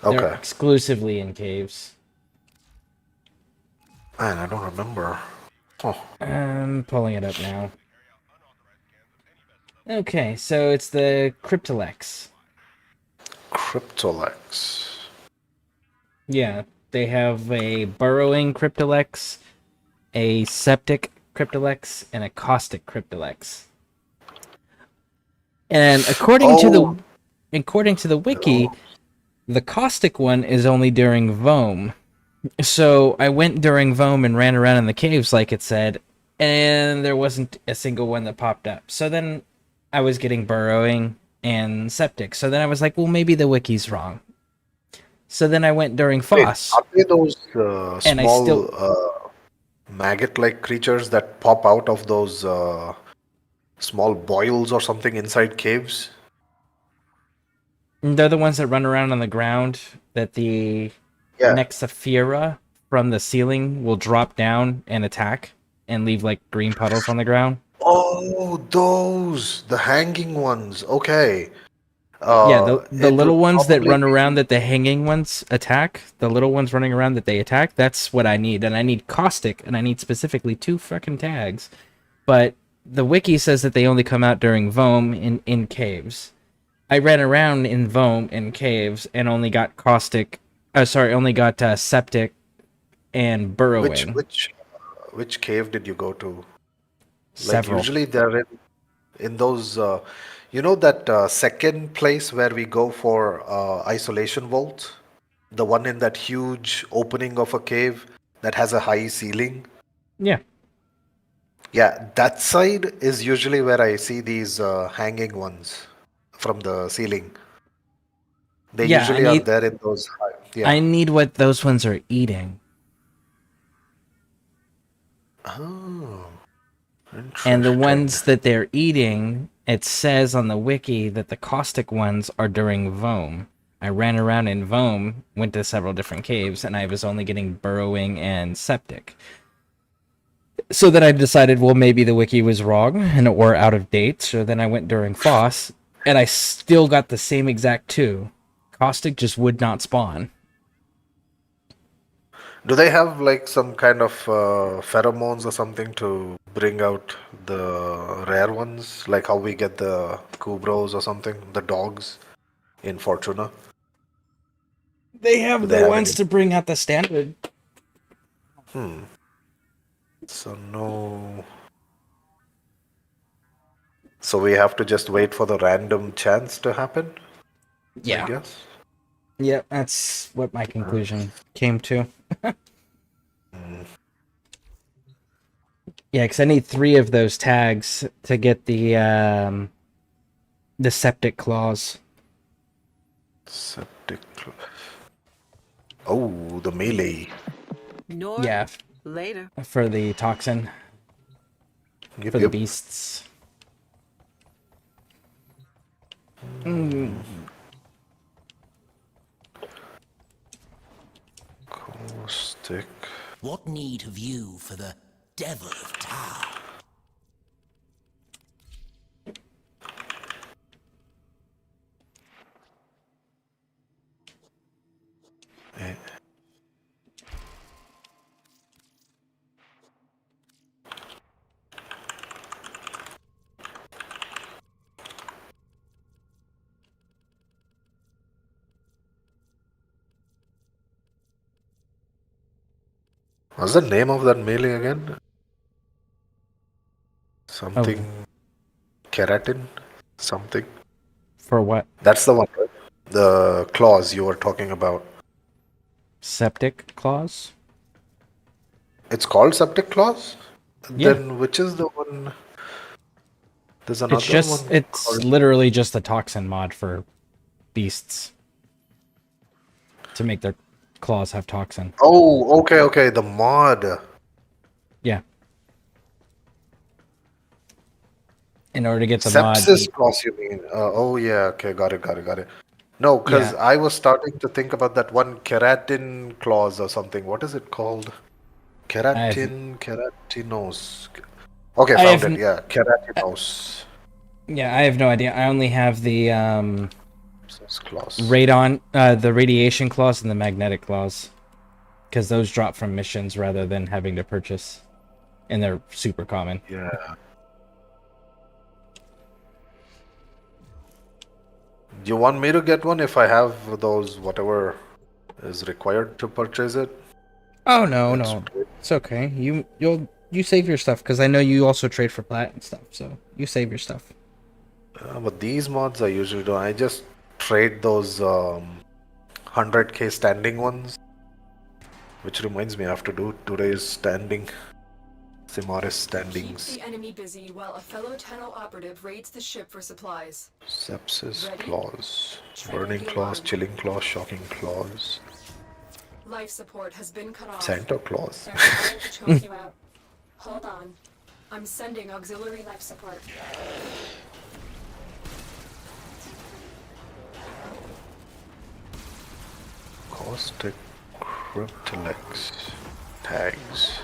Okay. They're exclusively in caves. Man, I don't remember. Oh. I'm pulling it up now. Okay, so it's the Cryptolex. Cryptolex. Yeah, they have a burrowing Cryptolex, a septic Cryptolex, and a caustic Cryptolex. And according to the wiki, the caustic one is only during Vohm. So I went during Vohm and ran around in the caves like it said, and there wasn't a single one that popped up. So then I was getting burrowing and septic. So then I was like, well, maybe the wiki's wrong. So then I went during Foss. Are they those And I small maggot-like creatures that pop out of those small boils or something inside caves? They're the ones that run around on the ground that the Nexaphira from the ceiling will drop down and attack and leave like green puddles on the ground. Oh, those! The hanging ones. Okay. Yeah, the it little would ones that probably run be- around that the hanging ones attack, the little ones running around that they attack, that's what I need. And I need caustic, and I need specifically 2 fucking tags. But the wiki says that they only come out during Vohm in caves. I ran around in Vohm in caves and only got caustic, only got septic and burrowing. Which cave did you go to? Several. Like usually they're in those you know that second place where we go for isolation vault? The one in that huge opening of a cave that has a high ceiling? Yeah. Yeah, that side is usually where I see these hanging ones from the ceiling. They Yeah, usually are there in those high. Yeah. I need what those ones are eating. Oh. And the ones that they're eating, it says on the wiki that the caustic ones are during Vohm. I ran around in Vohm, went to several different caves, and I was only getting burrowing and septic. So then I decided, well, maybe the wiki was wrong and or out of date. So then I went during Foss, and I still got the same exact 2. Caustic just would not spawn. Do they have like some kind of pheromones or something to bring out the rare ones? Like how we get the Kubros or something, the dogs in Fortuna? They have Do the they have ones any? to bring out the standard. So no. So we have to just wait for the random chance to happen? I Yeah. guess. Yep, that's what my conclusion came to. Yeah, because I need 3 of those tags to get the septic clause. Septic. Oh, the melee. North. Yeah, Later. for the toxin. Yep, For the yep. beasts. Caustic. What need have you for the Devil of Tau? What's the name of that melee again? Something. Keratin? Something. For what? That's the one, right? The clause you were talking about. Septic clause? It's called septic clause? Yeah. Then which is the one? There's It's another just, one. it's literally just a toxin mod for beasts. To make their claws have toxin. Oh, okay, okay. The mod. Yeah. In order to get the mod. Sepsis clause, you mean? Oh, yeah. Okay, got it, got it, got it. No, because Yeah. I was starting to think about that one keratin clause or something. What is it called? Keratinos. Okay, I found have it. Yeah, keratinos. Yeah, I have no idea. I only have the clause. radon, the radiation clause and the magnetic clause, because those drop from missions rather than having to purchase, and they're super common. Yeah. Do you want me to get one if I have those whatever is required to purchase it? Oh no, no, it's okay. You save your stuff because I know you also trade for plat and stuff, so you save your stuff. But these mods I usually don't. I just trade those 100k standing ones. Which reminds me, I have to do today's standing. Simaris standings. Keep the enemy busy while a fellow Tenno operative raids the ship for supplies. Sepsis Ready? clause. Trigger Burning the clause, alarm. chilling clause, shocking clause. Life support has been cut off. Santa Claus. They're trying to choke you out. Hold on. I'm sending auxiliary life support. Caustic Cryptelex tags.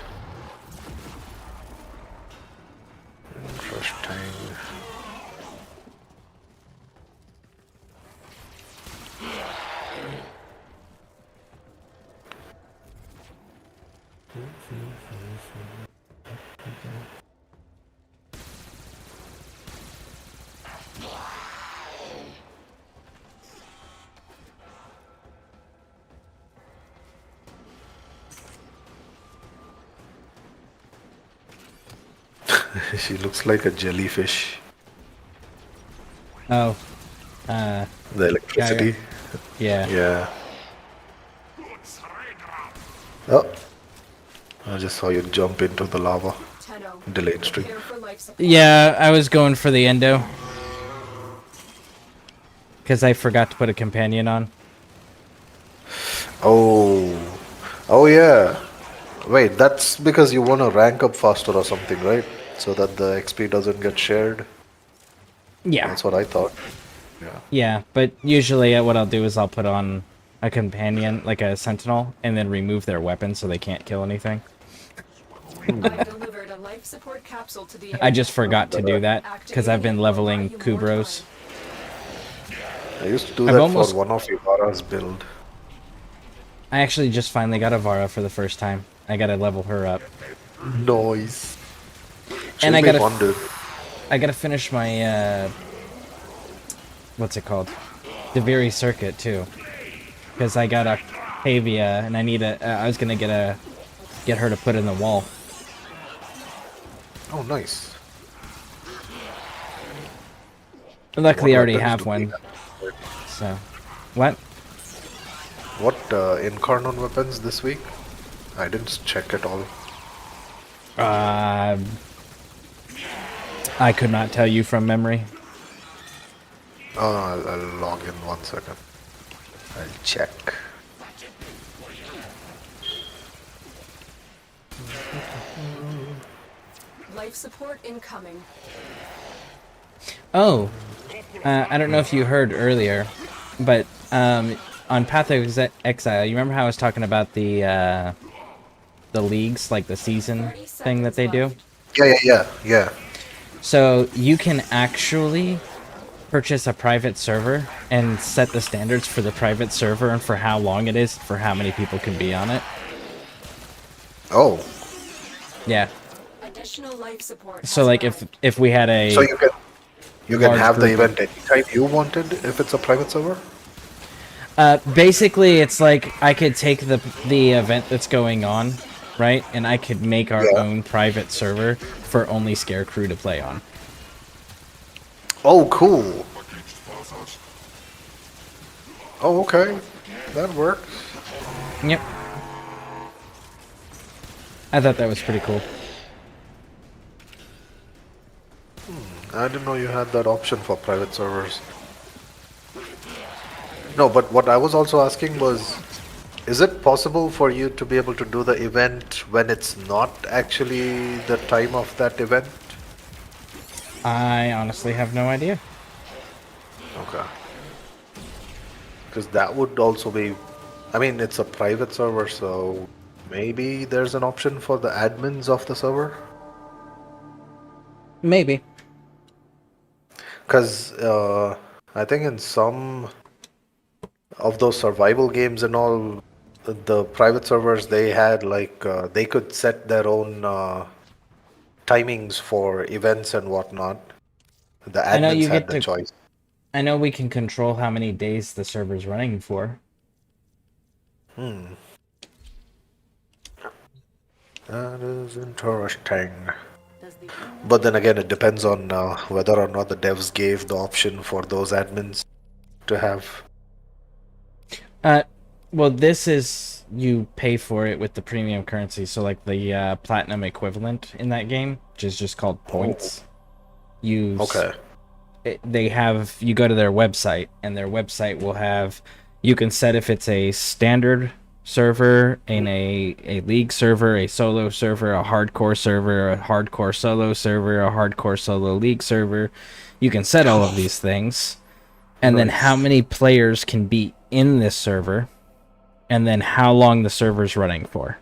Interesting. She looks like a jellyfish. Oh. The electricity. Yeah. Yeah. Oh. I just saw you jump into the lava. Delayed stream. Yeah, I was going for the endo. Because I forgot to put a companion on. Oh. Oh yeah. Wait, that's because you want to rank up faster or something, right? So that the XP doesn't get shared. Yeah. That's what I thought. Yeah. Yeah, but usually what I'll do is I'll put on a companion, like a sentinel, and then remove their weapon so they can't kill anything. I delivered a life support capsule to the I just forgot to do that because I've been leveling Kubros. I used to do I've that almost- for one of Ivara's build. I actually just finally got a Vara for the first time. I gotta level her up. Noise. And I Should be gotta, fun, dude. I gotta finish my, what's it called? Deviri circuit, too. Because I got Octavia, and I need I was gonna get her to put in the wall. Oh, nice. Luckily, I already weapons have do we one. So, what? What Incarnon weapons this week? I didn't check at all. I could not tell you from memory. I'll log in 1 second. I'll check. Life support incoming. Oh, I don't know if you heard earlier, but on Path of Exile, you remember how I was talking about the leagues, like the season thing that they do? Yeah. So you can actually purchase a private server and set the standards for the private server and for how long it is, for how many people can be on it. Oh. Yeah. Additional life support. So like if we had a So you can have the group of- event anytime you wanted if it's a private server? basically it's like I could take the event that's going on, right? And I could make our own private server for only ScareCrew to play on. Oh, cool. Oh, okay. That works. Yep. I thought that was pretty cool. I didn't know you had that option for private servers. No, but what I was also asking was, is it possible for you to be able to do the event when it's not actually the time of that event? I honestly have no idea. Okay. Because that would also be... I mean, it's a private server, so maybe there's an option for the admins of the server? Maybe. Because I think in some of those survival games and all, the private servers, they had like, they could set their own timings for events and whatnot. The admins had the choice. I know we can control how many days the server's running for. That is interesting. But then again, it depends on whether or not the devs gave the option for those admins to have. Well, this is, you pay for it with the premium currency, so like the platinum equivalent in that game, which is just called points. You they have, you go to their website, and their website will have, you can set if it's a standard server, in a league server, a solo server, a hardcore server, a hardcore solo server, a hardcore solo league server. You can set all of these things, and then how many players can be in this server, and then how long the server's running for.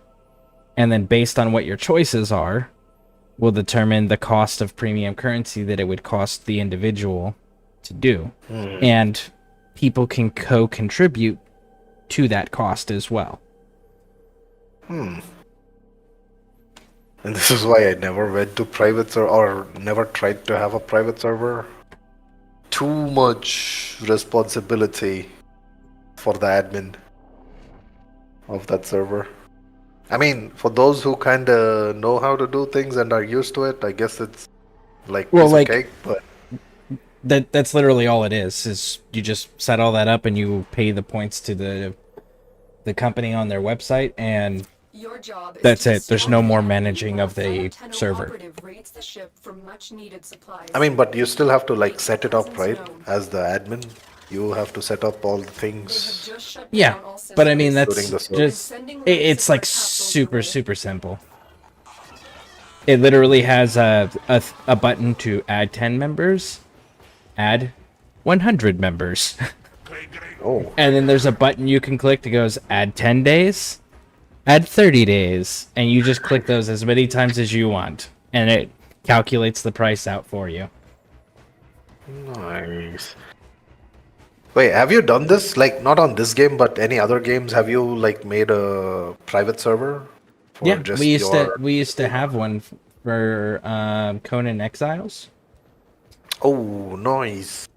And then based on what your choices are, will determine the cost of premium currency that it would cost the individual to do. And people can co-contribute to that cost as well. And this is why I never went to private server, or never tried to have a private server. Too much responsibility for the admin of that server. I mean, for those who kind of know how to do things and are used to it, I guess it's like piece of cake, but that's literally all it is you just set all that up and you pay the points to the company on their website, and Your job is that's to it. There's no more managing of the server. operative rates the ship for much needed supplies. I mean, but you still have to like set it up, right? As the admin, you have to set up all the things. Yeah, but I mean, that's Including the server. just, it's like super simple. It literally has a button to add 10 members, add 100 members. And then there's a button you can click that goes add 10 days, add 30 days, and you just click those as many times as you want, and it calculates the price out for you. Nice. Wait, have you done this? Like, not on this game, but any other games? Have you like made a private server for Yeah, just we used to have one for Conan Exiles. Oh, nice.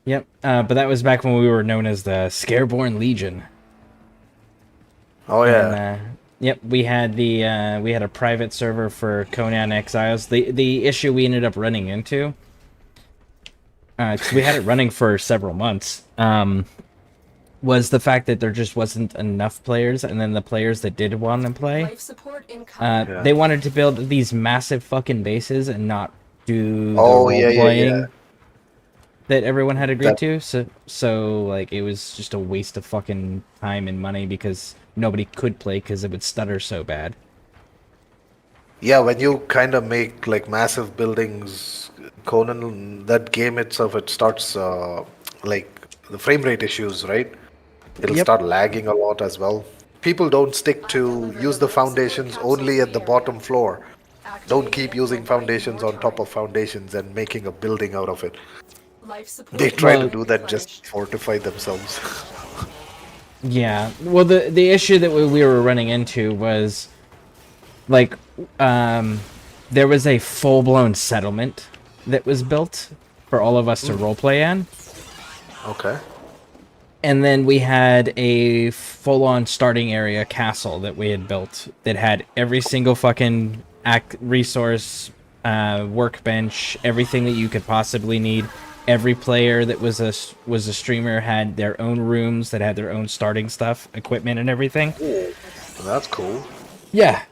Yep, but that was back when we were known as the Scareborne Legion. Oh yeah. And, yep, we had a private server for Conan Exiles. The issue we ended up running into, because we had it running for several months, was the fact that there just wasn't enough players, and then the players that did want to play, they wanted to build these massive fucking bases and not do the role playing that everyone had agreed to. So like it was just a waste of fucking time and money because nobody could play because it would stutter so bad. Yeah, when you kind of make like massive buildings, Conan, that game itself, it starts like the frame rate issues, right? It'll start lagging a lot as well. People don't stick to use the foundations only at the bottom floor. Don't keep using foundations on top of foundations and making a building out of it. They try to do that just to fortify themselves. Yeah. Well, the issue that we were running into was like there was a full-blown settlement that was built for all of us to roleplay in. Okay. And then we had a full-on starting area castle that we had built that had every single fucking resource, workbench, everything that you could possibly need. Every player that was a streamer had their own rooms that had their own starting stuff, equipment, and everything. Ooh, that's cool. Yeah.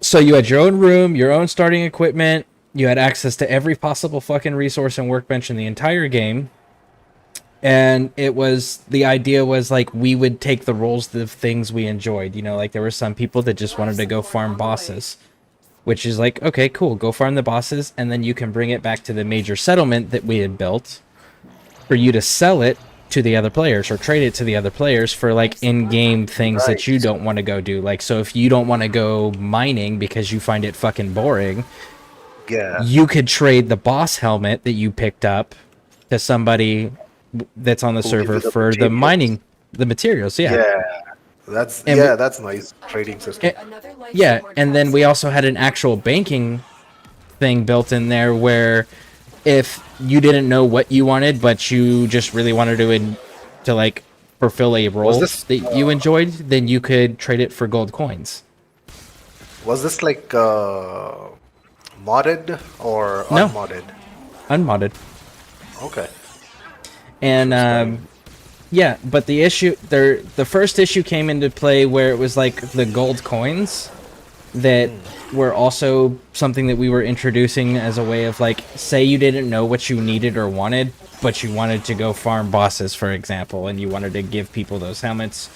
So you had your own room, your own starting equipment. You had access to every possible fucking resource and workbench in the entire game. And the idea was like we would take the roles of things we enjoyed. You know, like there were some people that just wanted to go farm bosses. Which is like, okay, cool, go farm the bosses, and then you can bring it back to the major settlement that we had built for you to sell it to the other players or trade it to the other players for like in-game things that you don't want to go do. Like, so if you don't want to go mining because you find it fucking boring, you could trade the boss helmet that you picked up to somebody that's on the server for the mining, the materials. That's that's nice trading system. Yeah, and then we also had an actual banking thing built in there where if you didn't know what you wanted, but you just really wanted to like fulfill a role that you enjoyed, then you could trade it for gold coins. Was this like modded or unmodded? Unmodded. Okay. And yeah, but the first issue came into play where it was like the gold coins that were also something that we were introducing as a way of like, say you didn't know what you needed or wanted, but you wanted to go farm bosses, for example, and you wanted to give people those helmets,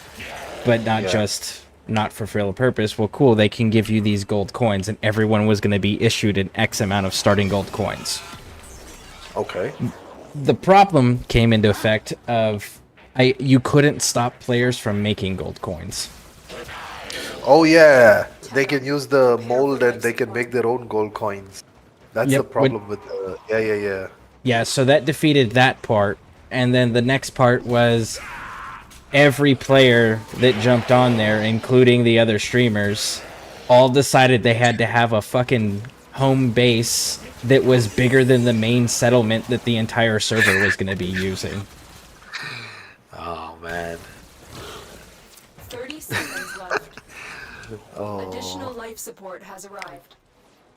but not fulfill a purpose. Well, cool, they can give you these gold coins, and everyone was going to be issued an X amount of starting gold coins. Okay. The problem came into effect of you couldn't stop players from making gold coins. Oh yeah, they can use the mold and they can make their own gold coins. That's the problem with the Yeah, so that defeated that part, and then the next part was every player that jumped on there, including the other streamers, all decided they had to have a fucking home base that was bigger than the main settlement that the entire server was going to be using. Oh man. 30 seconds left. Additional life support has arrived.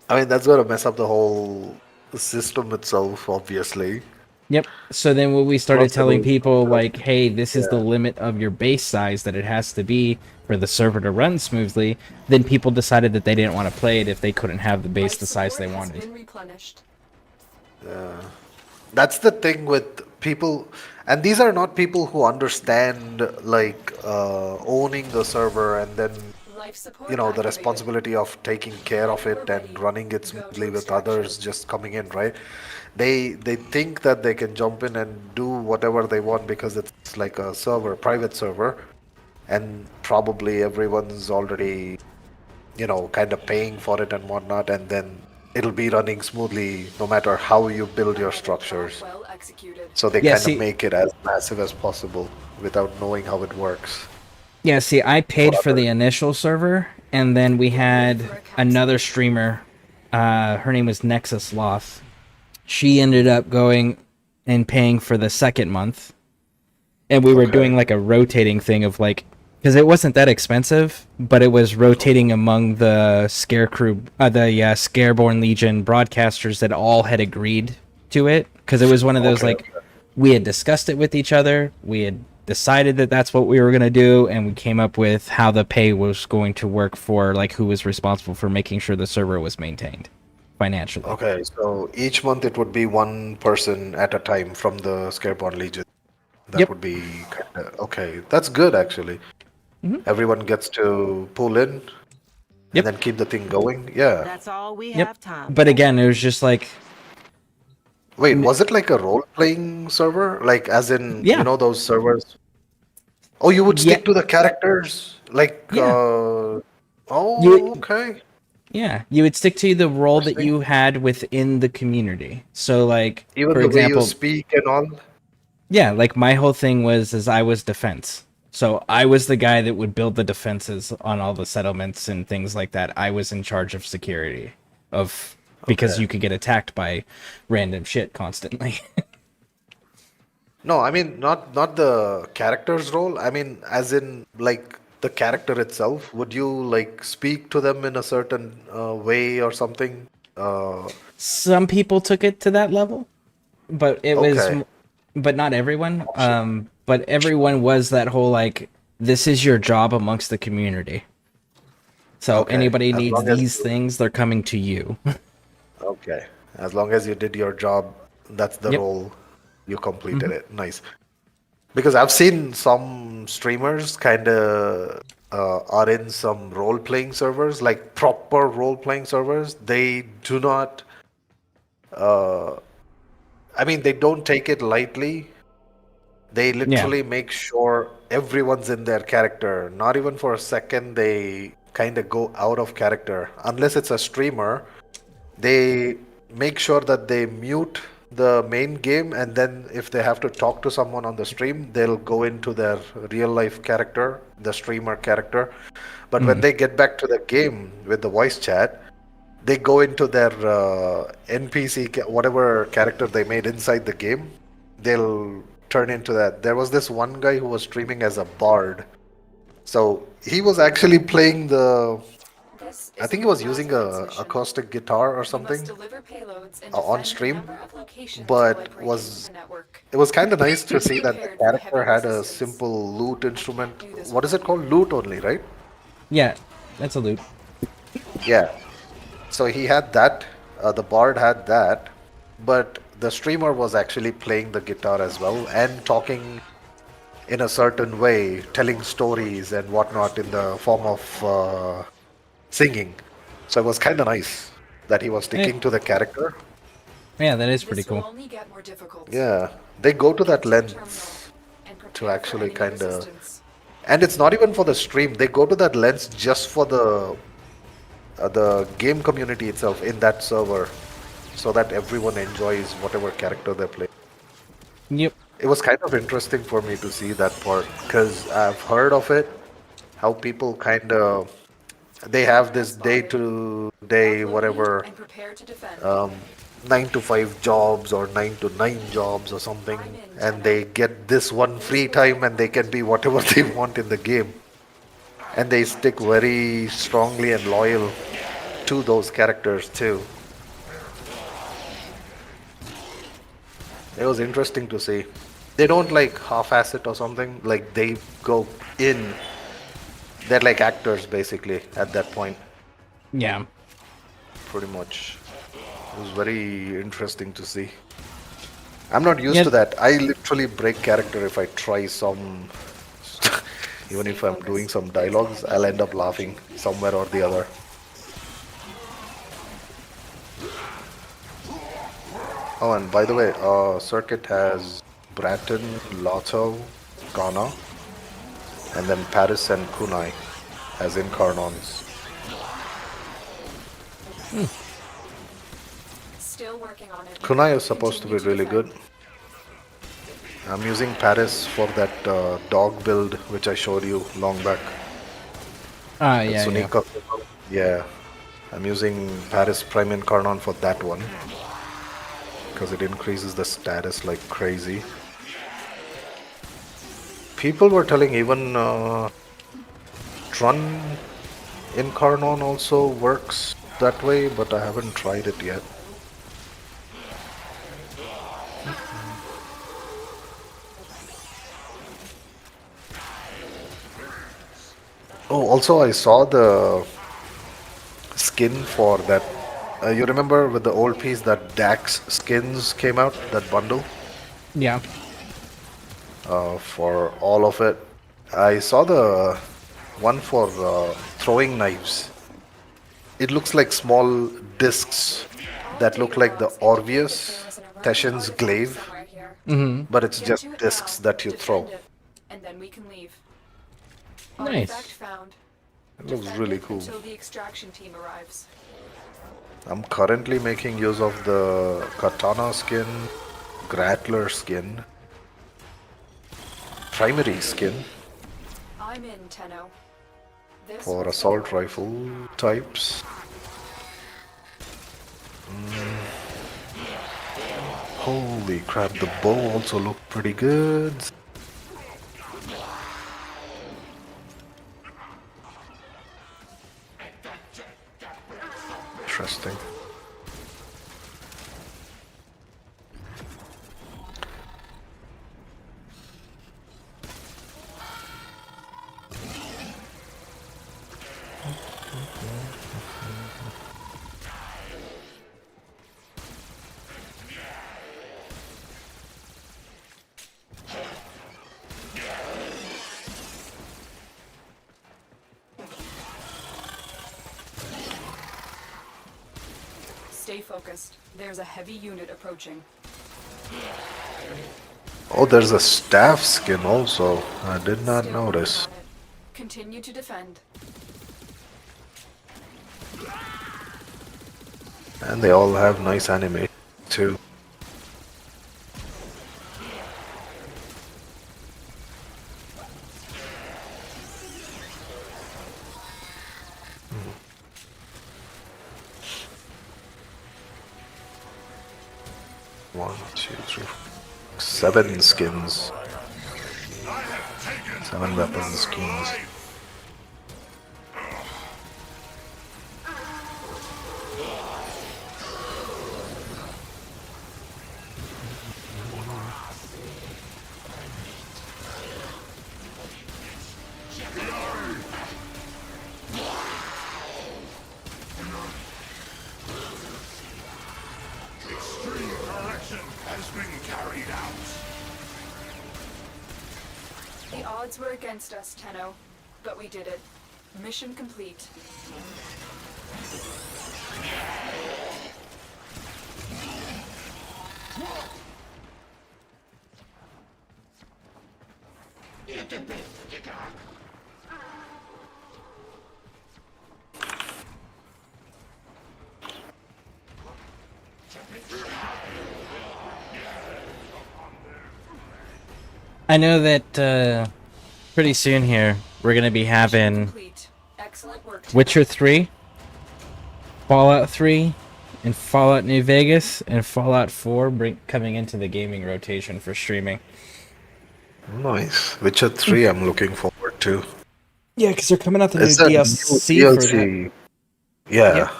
I mean, that's gonna mess up the whole system itself, obviously. Yep. So then when we started telling people like, hey, this is the limit of your base size that it has to be for the server to run smoothly, then people decided that they didn't want to play it if they couldn't have the base the size they wanted. That's the thing with people, and these are not people who understand like owning the server and then the responsibility of taking care of it and running it smoothly with others just coming in, right? They think that they can jump in and do whatever they want because it's like a private server, and probably everyone's already kind of paying for it and whatnot, and then it'll be running smoothly no matter how you build your structures. executed. So they Yeah, kind see- of make it as massive as possible without knowing how it works. Yeah, see, I paid for the initial server, and then we had another streamer. Her name was Nexus Loth. She ended up going and paying for the second month, and we were doing like a rotating thing of like, because it wasn't that expensive, but it was rotating among the ScareCrew, the Scareborne Legion broadcasters that all had agreed to it, because it was one of those like, we had discussed it with each other, we had decided that that's what we were going to do, and we came up with how the pay was going to work for like who was responsible for making sure the server was maintained financially. Okay, so each month it would be one person at a time from the Scareborne Legion. That would be kind of okay. That's good actually. Everyone gets to pull in and then keep the thing going. Yeah. That's all we Yep. have time. But again, it was just like, Wait, was it like a role-playing server? Like, as in, Yeah. you know, those servers? Oh, you would stick to the characters? Like, oh, okay. Yeah, you would stick to the role that you had within the community. So, like, Even for the way example, you speak and all? yeah, like my whole thing was I was defense. So I was the guy that would build the defenses on all the settlements and things like that. I was in charge of security because you could get attacked by random shit constantly. No, I mean, not the character's role. I mean, as in, like, the character itself. Would you, like, speak to them in a certain way or something? Some people took it to that level, but it was, but not everyone. But everyone was that whole like, this is your job amongst the community. So anybody As needs long as these things, they're coming to you. Okay. As long as you did your job, that's the Yep. role. You completed it. Nice. Because I've seen some streamers kind of are in some role-playing servers, like proper role-playing servers. They do not. I mean, they don't take it lightly. They literally make sure everyone's in their character. Not even for a second they kind of go out of character. Unless it's a streamer, they make sure that they mute the main game, and then if they have to talk to someone on the stream, they'll go into their real life character, the streamer character. But when they get back to the game with the voice chat, they go into their NPC, whatever character they made inside the game. They'll turn into that. There was this one guy who was streaming as a bard. So he was actually playing I think he was using a acoustic guitar or something on stream, but it was kind of nice to see that the character had a simple lute instrument. What is it called? Lute only, right? Yeah, that's a loot. Yeah. So he had that. The bard had that, but the streamer was actually playing the guitar as well and talking in a certain way, telling stories and whatnot in the form of singing. So it was kind of nice that he was sticking to the character. Yeah, that is pretty cool. Yeah, they go to that length to actually kind of, and it's not even for the stream. They go to that length just for the game community itself in that server, so that everyone enjoys whatever character they play. Yep. It was kind of interesting for me to see that part, because I've heard of it, how people kind of, they have this day-to-day whatever 9 to 5 jobs or 9 to 9 jobs or something, and they get this one free time and they can be whatever they want in the game, and they stick very strongly and loyal to those characters too. It was interesting to see. They don't like half-ass it or something, like they go in. They're like actors basically at that point. Yeah. Pretty much. It was very interesting to see. I'm not used to that. I literally break character if I try some... Even if I'm doing some dialogues, I'll end up laughing somewhere or the other. Oh, and by the way, Circuit has Bratton, Lotto, Ghana, and then Paris and Kunai as Incarnons. Still working on it. Kunai is supposed to be really good. I'm using Paris for that dog build which I showed you long back. Ah, That yeah, yeah. Sunika. Yeah. I'm using Paris Prime Incarnon for that one. Because it increases the status like crazy. People were telling even Trun Incarnon also works that way, but I haven't tried it yet. Oh, also I saw the skin for that. You remember with the old piece that Dax skins came out, that bundle? Yeah. For all of it. I saw the one for throwing knives. It looks like small discs that look like the Orvius Teshin's glaive, but it's just discs that you throw. And then we can leave. Nice. Artifact found. It looks Defend really it cool. until the extraction team arrives. I'm currently making use of the Katana skin, Grappler skin, Primary skin I'm in, Tenno. This for was assault rifle types. Holy crap, the bow also looked pretty good. Interesting. Stay focused. There's a heavy unit approaching. Oh, there's a staff skin also. I did not Still notice. working on it. Continue to defend. And they all have nice anime too. One, two, three, four, 7 skins. 7 weapon skins. Extreme correction has been carried out. The odds were against us, Tenno, but we did it. Mission complete. I know that pretty soon here we're gonna be having Excellent work. Witcher 3, Fallout 3, and Fallout New Vegas, and Fallout 4 coming into the gaming rotation for streaming. Nice. Witcher 3 I'm looking forward to. Yeah, because they're coming out the new Is that new DLC for that. DLC? Yeah. Yep.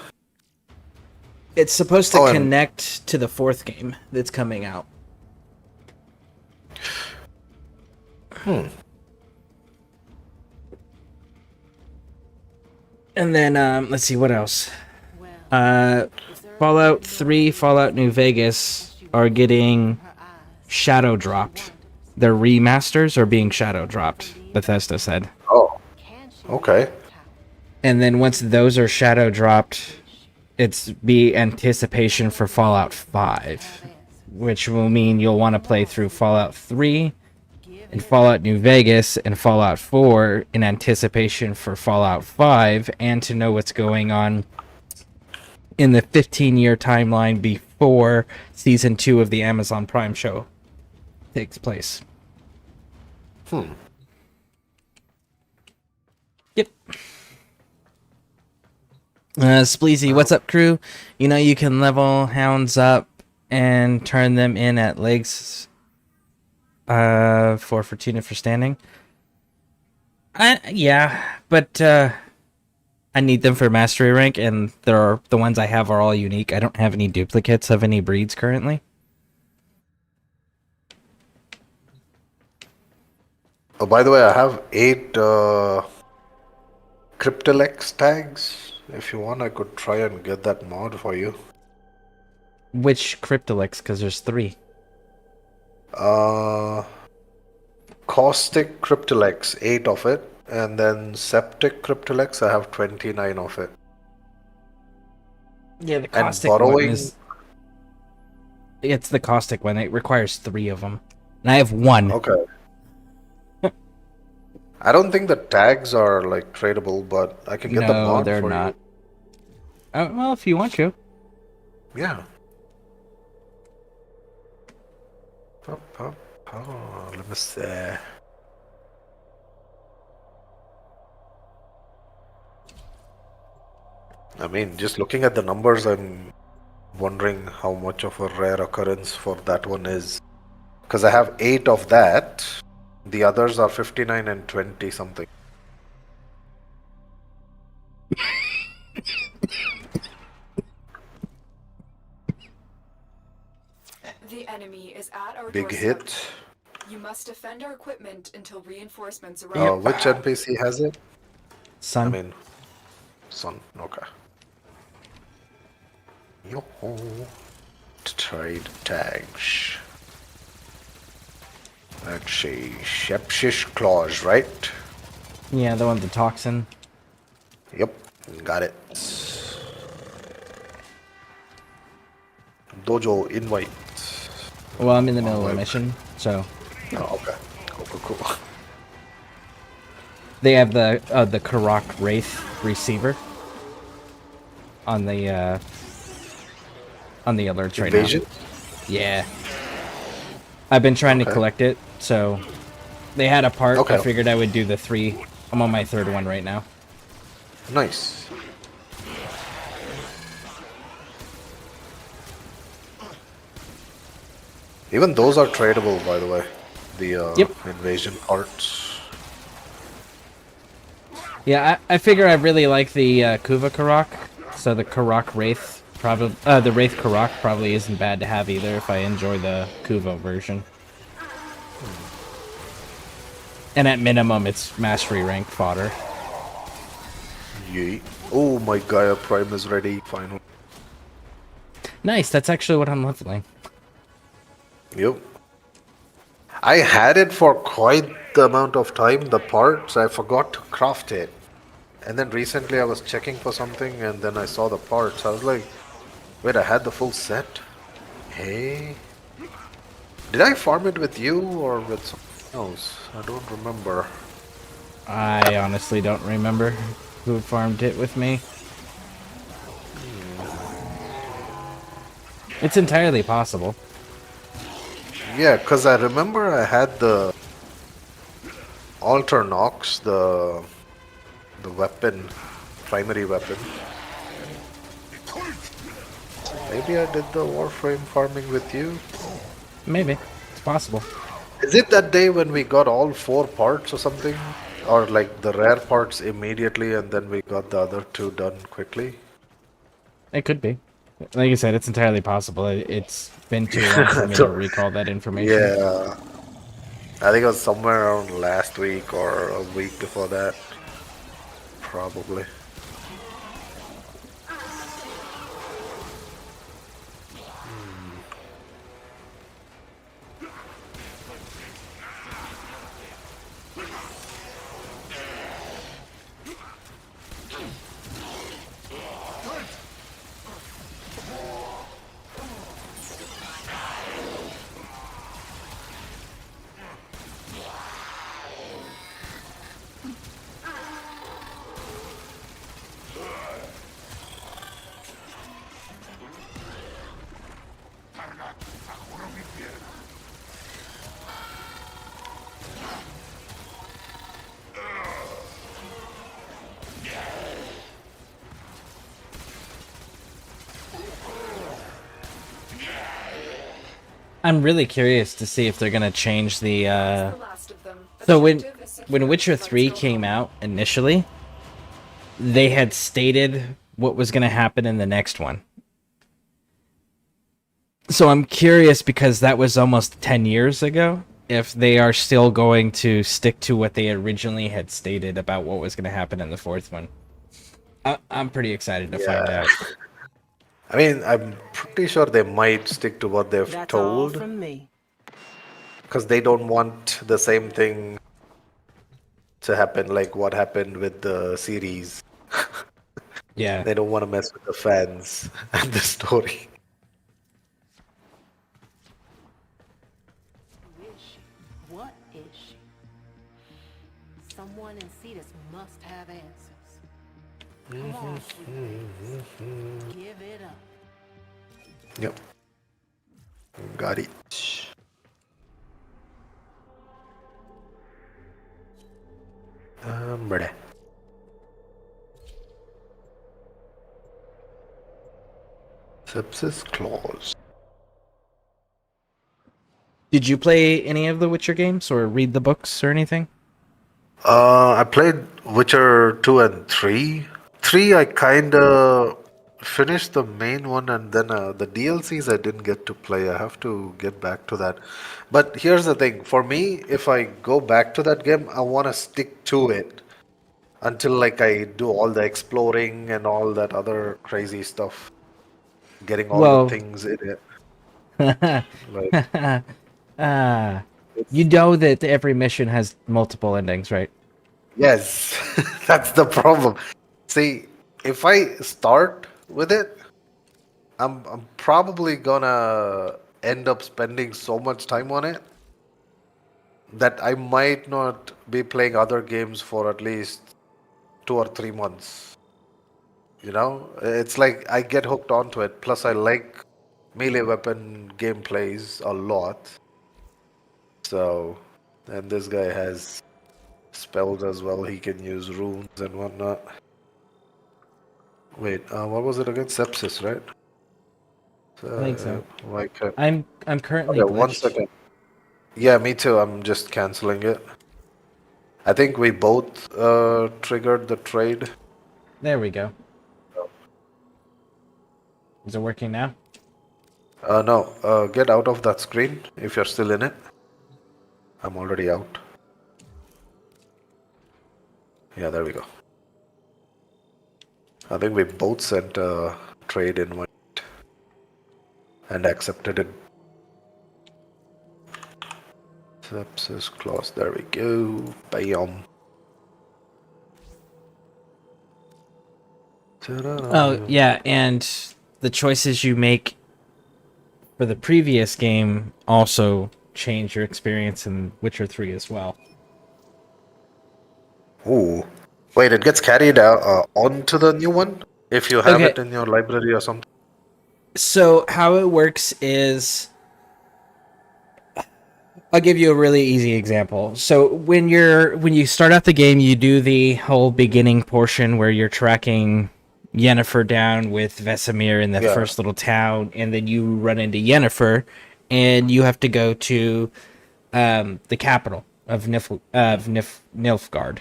It's supposed to Oh, and- connect to the 4th game that's coming out. And then let's see what else. Fallout 3, Fallout New Vegas are getting shadow dropped. Their remasters are being shadow dropped, Bethesda said. Oh. Okay. And then once those are shadow dropped, it's be anticipation for Fallout 5, which will mean you'll want to play through Fallout 3 and Fallout New Vegas and Fallout 4 in anticipation for Fallout 5 and to know what's going on in the 15-year timeline before Season 2 of the Amazon Prime show takes place. Hmm. Yep. Spleezy, what's up, crew? You know you can level hounds up and turn them in at legs for Fortuna for standing. Yeah, but I need them for mastery rank, and the ones I have are all unique. I don't have any duplicates of any breeds currently. Oh, by the way, I have 8 Cryptilex tags. If you want, I could try and get that mod for you. Which Cryptilex? Because there's 3. Caustic Cryptilex, 8 of it. And then Septic Cryptilex, I have 29 of it. Yeah, the And caustic borrowing... one is... It's the caustic one. It requires 3 of them. And I have 1. Okay. I don't think the tags are like tradable, but I can get the No, mod they're for not. you. Well, if you want to. Yeah. Oh, let me see. I mean, just looking at the numbers, I'm wondering how much of a rare occurrence for that one is. Because I have 8 of that. The others are 59 and 20 something. The enemy is at our Big doorstep. hit. You must defend our equipment until reinforcements arrive. Which NPC has it? Sun. I mean, Sun. Okay. Yo-ho. Trade tags. Let's see. Shepshish claws, right? Yeah, the one with the toxin. Yep, got it. Dojo invite. Well, I'm in the middle of a mission, so... Oh, okay. Cool. They have the Karak Wraith receiver on the alerts right Invasion? now. Yeah. I've been trying to collect it, so they had a part. Okay. I figured I would do the 3. I'm on my 3rd one right now. Nice. Even those are tradable, by the way. The invasion parts. Yeah, I figure I really like the Kuva Karak, so the Karak Wraith probably the Wraith Karak probably isn't bad to have either if I enjoy the Kuva version. And at minimum, it's mastery rank fodder. Yay. Oh, my Gaia Prime is ready, finally. Nice, that's actually what I'm leveling. Yep. I had it for quite the amount of time, the parts. I forgot to craft it. And then recently I was checking for something and then I saw the parts. I was like, wait, I had the full set? Hey. Did I farm it with you or with someone else? I don't remember. I honestly don't remember who farmed it with me. It's entirely possible. Yeah, because I remember I had the Alter Nox, the weapon, primary weapon. Maybe I did the Warframe farming with you? Maybe. It's possible. Is it that day when we got all 4 parts or something? Or like the rare parts immediately and then we got the other 2 done quickly? It could be. Like I said, it's entirely possible. It's been too long for me to recall that information. Yeah. I think it was somewhere around last week or a week before that. Probably. I'm really curious to see if they're gonna change the. So when Witcher 3 came out initially, they had stated what was gonna happen in the next one. So I'm curious because that was almost 10 years ago. If they are still going to stick to what they originally had stated about what was going to happen in the fourth one. I'm pretty excited to find out. I mean, I'm pretty sure they might stick to what they've That's told. all from me. Because they don't want the same thing to happen like what happened with the series. Yeah. They don't want to mess with the fans and the story. What is she? Someone in Cetus must have answers. Come on, sweet face. Give it up. Yep. Got it. Ready. Sepsis clause. Did you play any of the Witcher games or read the books or anything? I played Witcher 2 and 3. 3 I kinda finished the main one, and then the DLCs I didn't get to play. I have to get back to that. But here's the thing, for me, if I go back to that game, I want to stick to it until like I do all the exploring and all that other crazy stuff, getting all the things in it. You know that every mission has multiple endings, right? Yes, that's the problem. See, if I start with it, I'm probably gonna end up spending so much time on it that I might not be playing other games for at least 2 or 3 months. You know, it's like I get hooked onto it. Plus, I like melee weapon gameplays a lot. So, and this guy has spells as well. He can use runes and whatnot. Wait, what was it again? Sepsis, right? I think so. Like, I'm currently okay, 1 glitched. second. Yeah, me too. I'm just canceling it. I think we both triggered the trade. There we go. Is it working now? No. Get out of that screen if you're still in it. I'm already out. Yeah, there we go. I think we both sent a trade invite and accepted it. Sepsis clause, there we go. Bam. Oh, yeah, and the choices you make for the previous game also change your experience in Witcher 3 as well. Ooh. Wait, it gets carried onto the new one? If you have it in your library or something? So, how it works is... I'll give you a really easy example. So, when you start out the game, you do the whole beginning portion where you're tracking Yennefer down with Vesemir in the first little town, and then you run into Yennefer, and you have to go to the capital of Nilfgaard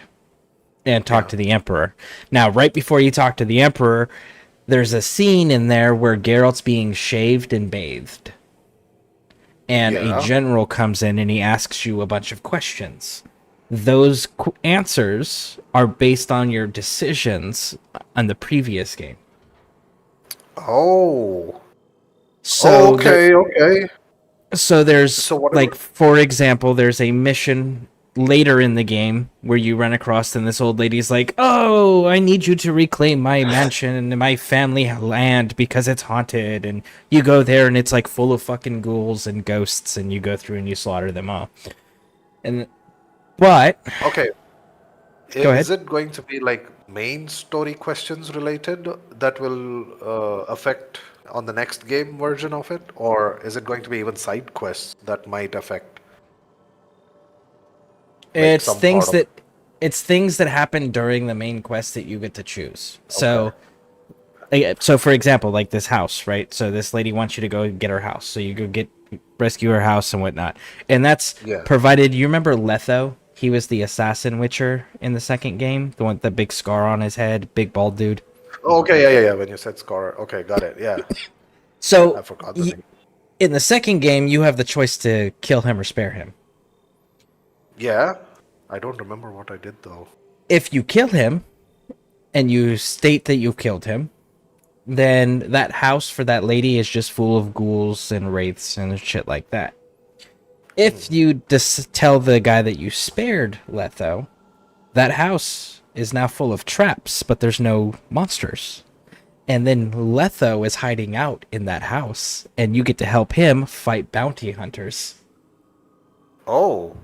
and talk to the Emperor. Now, right before you talk to the Emperor, there's a scene in there where Geralt's being shaved and bathed. And a general comes in and he asks you a bunch of questions. Those answers are based on your decisions on the previous game. Oh. So okay. So there's, like, for example, there's a mission later in the game where you run across and this old lady's like, oh, I need you to reclaim my mansion and my family land because it's haunted. And you go there and it's like full of fucking ghouls and ghosts, and you go through and you slaughter them all. But okay, go ahead. Is it going to be like main story questions related that will affect on the next game version of it, or is it going to be even side quests that might affect? It's things that happen during the main quest that you get to choose. So So for example, like this house, right? So this lady wants you to go get her house. So you go rescue her house and whatnot. And that's provided. You remember Letho? He was the assassin witcher in the second game, the one with the big scar on his head, big bald dude. Okay, yeah. When you said scar, okay, got it. Yeah. So I forgot the name. in the second game, you have the choice to kill him or spare him. Yeah, I don't remember what I did though. If you kill him, and you state that you've killed him, then that house for that lady is just full of ghouls and wraiths and shit like that. If you tell the guy that you spared Letho, that house is now full of traps, but there's no monsters. And then Letho is hiding out in that house, and you get to help him fight bounty hunters. Oh.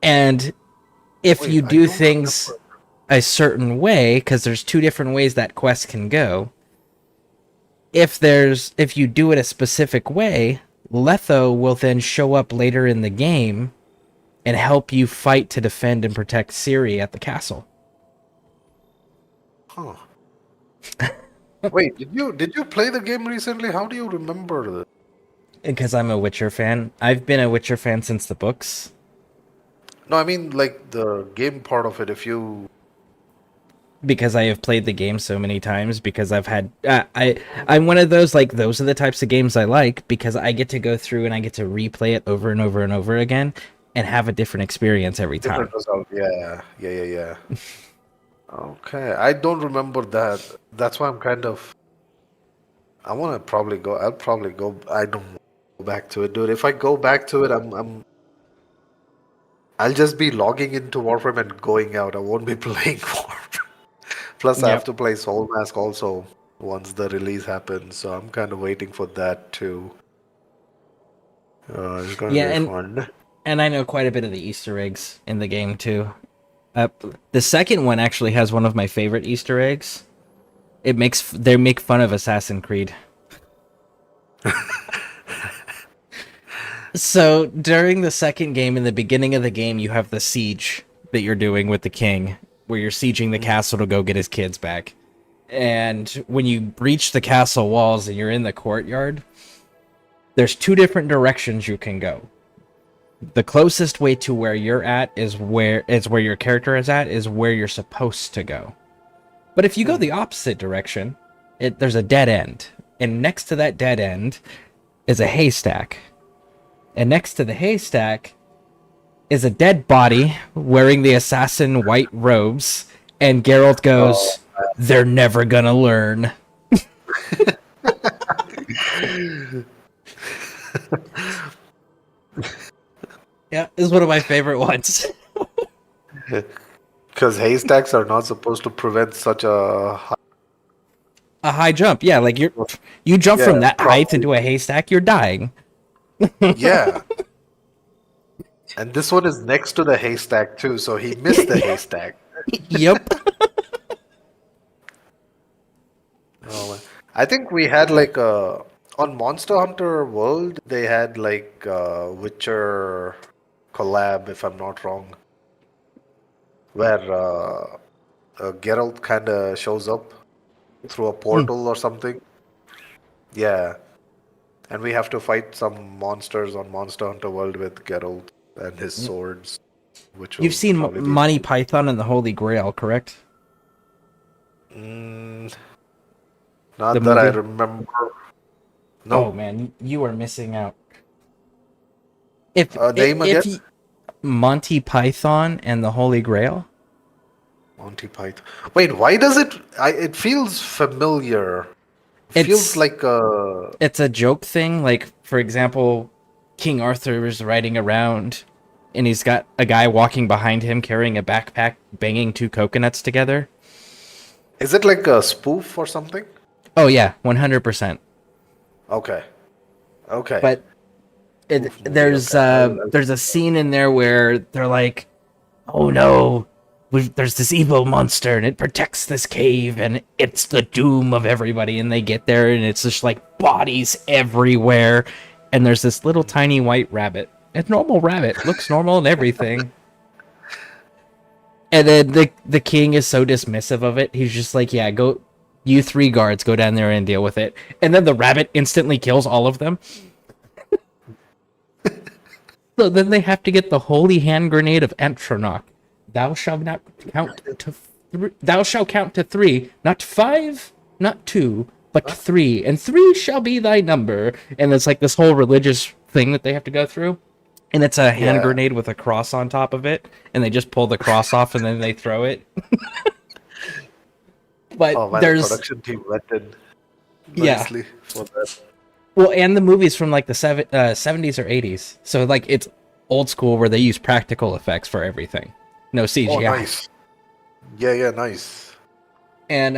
And if you do things a certain way, because there's two different ways that quest can go, if you do it a specific way, Letho will then show up later in the game and help you fight to defend and protect Ciri at the castle. Huh. Wait, did you play the game recently? How do you remember this? Because I'm a Witcher fan. I've been a Witcher fan since the books. No, I mean like the game part of it. Because I have played the game so many times, because I've had I'm one of those, like, those are the types of games I like, because I get to go through and I get to replay it over and over and over again and have a different experience every time. Yeah. Okay, I don't remember that. That's why I'm kind of. I want to probably go. I'll probably go. I don't go back to it, dude. If I go back to it, I'll just be logging into Warframe and going out. I won't be playing Warframe. Plus, I have to play Soul Mask also once the release happens. So I'm kind of waiting for that too. It's gonna be fun. And I know quite a bit of the Easter eggs in the game too. The second one actually has one of my favorite Easter eggs. They make fun of Assassin's Creed. So during the second game, in the beginning of the game, you have the siege that you're doing with the king, where you're sieging the castle to go get his kids back. And when you breach the castle walls and you're in the courtyard, there's two different directions you can go. The closest way to where you're at is where your character is at, is where you're supposed to go. But if you go the opposite direction, there's a dead end. And next to that dead end is a haystack. And next to the haystack is a dead body wearing the assassin white robes. And Geralt goes, "They're never gonna learn." Yeah, this is one of my favorite ones. Because haystacks are not supposed to prevent such a high jump. Yeah, like you jump from that height into a haystack, you're dying. Yeah. And this one is next to the haystack too, so he missed the haystack. Yep. I think we had like on Monster Hunter World, they had like Witcher collab, if I'm not wrong, where Geralt kind of shows up through a portal or something. Yeah. And we have to fight some monsters on Monster Hunter World with Geralt and his swords. Which You've seen Monty Python and the Holy Grail, correct? Not that I remember. No. Oh man, you are missing out. Monty Python and the Holy Grail? Monty Python. Wait, why does it... it feels familiar. It feels like a... It's a joke thing. Like, for example, King Arthur is riding around and he's got a guy walking behind him carrying a backpack, banging two coconuts together. Is it like a spoof or something? Oh yeah, 100%. Okay. But there's a scene in there where they're like, "Oh no, there's this evil monster and it protects this cave and it's the doom of everybody." And they get there and it's just like bodies everywhere. And there's this little tiny white rabbit. A normal rabbit, looks normal and everything. And then the king is so dismissive of it. He's just like, "Yeah, go You 3 guards go down there and deal with it. And then the rabbit instantly kills all of them. So then they have to get the holy hand grenade of Antronach. Thou shalt count to 3, not 5, not 2, but 3, and 3 shall be thy number. And it's like this whole religious thing that they have to go through. And it's a hand grenade with a cross on top of it, and they just pull the cross off and then they throw it. But oh man, there's the production team went in nicely for that. Well, and the movie's from like the 70s or 80s, so like it's old school where they use practical effects for everything, no CGI. Oh, nice. Yeah, nice. And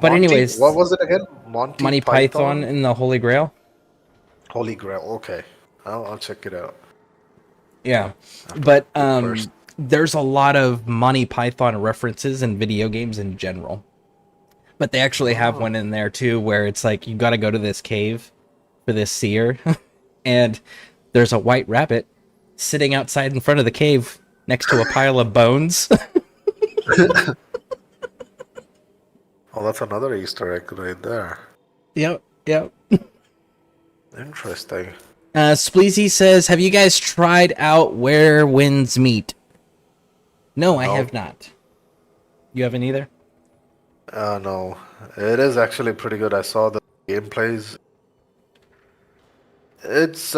but anyways, what was it again? Monty Python and the Holy Grail. Holy Grail. Okay, I'll check it out. Yeah, but there's a lot of Monty Python references in video games in general. But they actually have one in there too, where it's like you got to go to this cave for this seer, and there's a white rabbit sitting outside in front of the cave next to a pile of bones. Oh, that's another Easter egg right there. Yep. Interesting. Spleezy says, have you guys tried out Where Winds Meet? No, I have not. You haven't either? No. It is actually pretty good. I saw the gameplays. It's,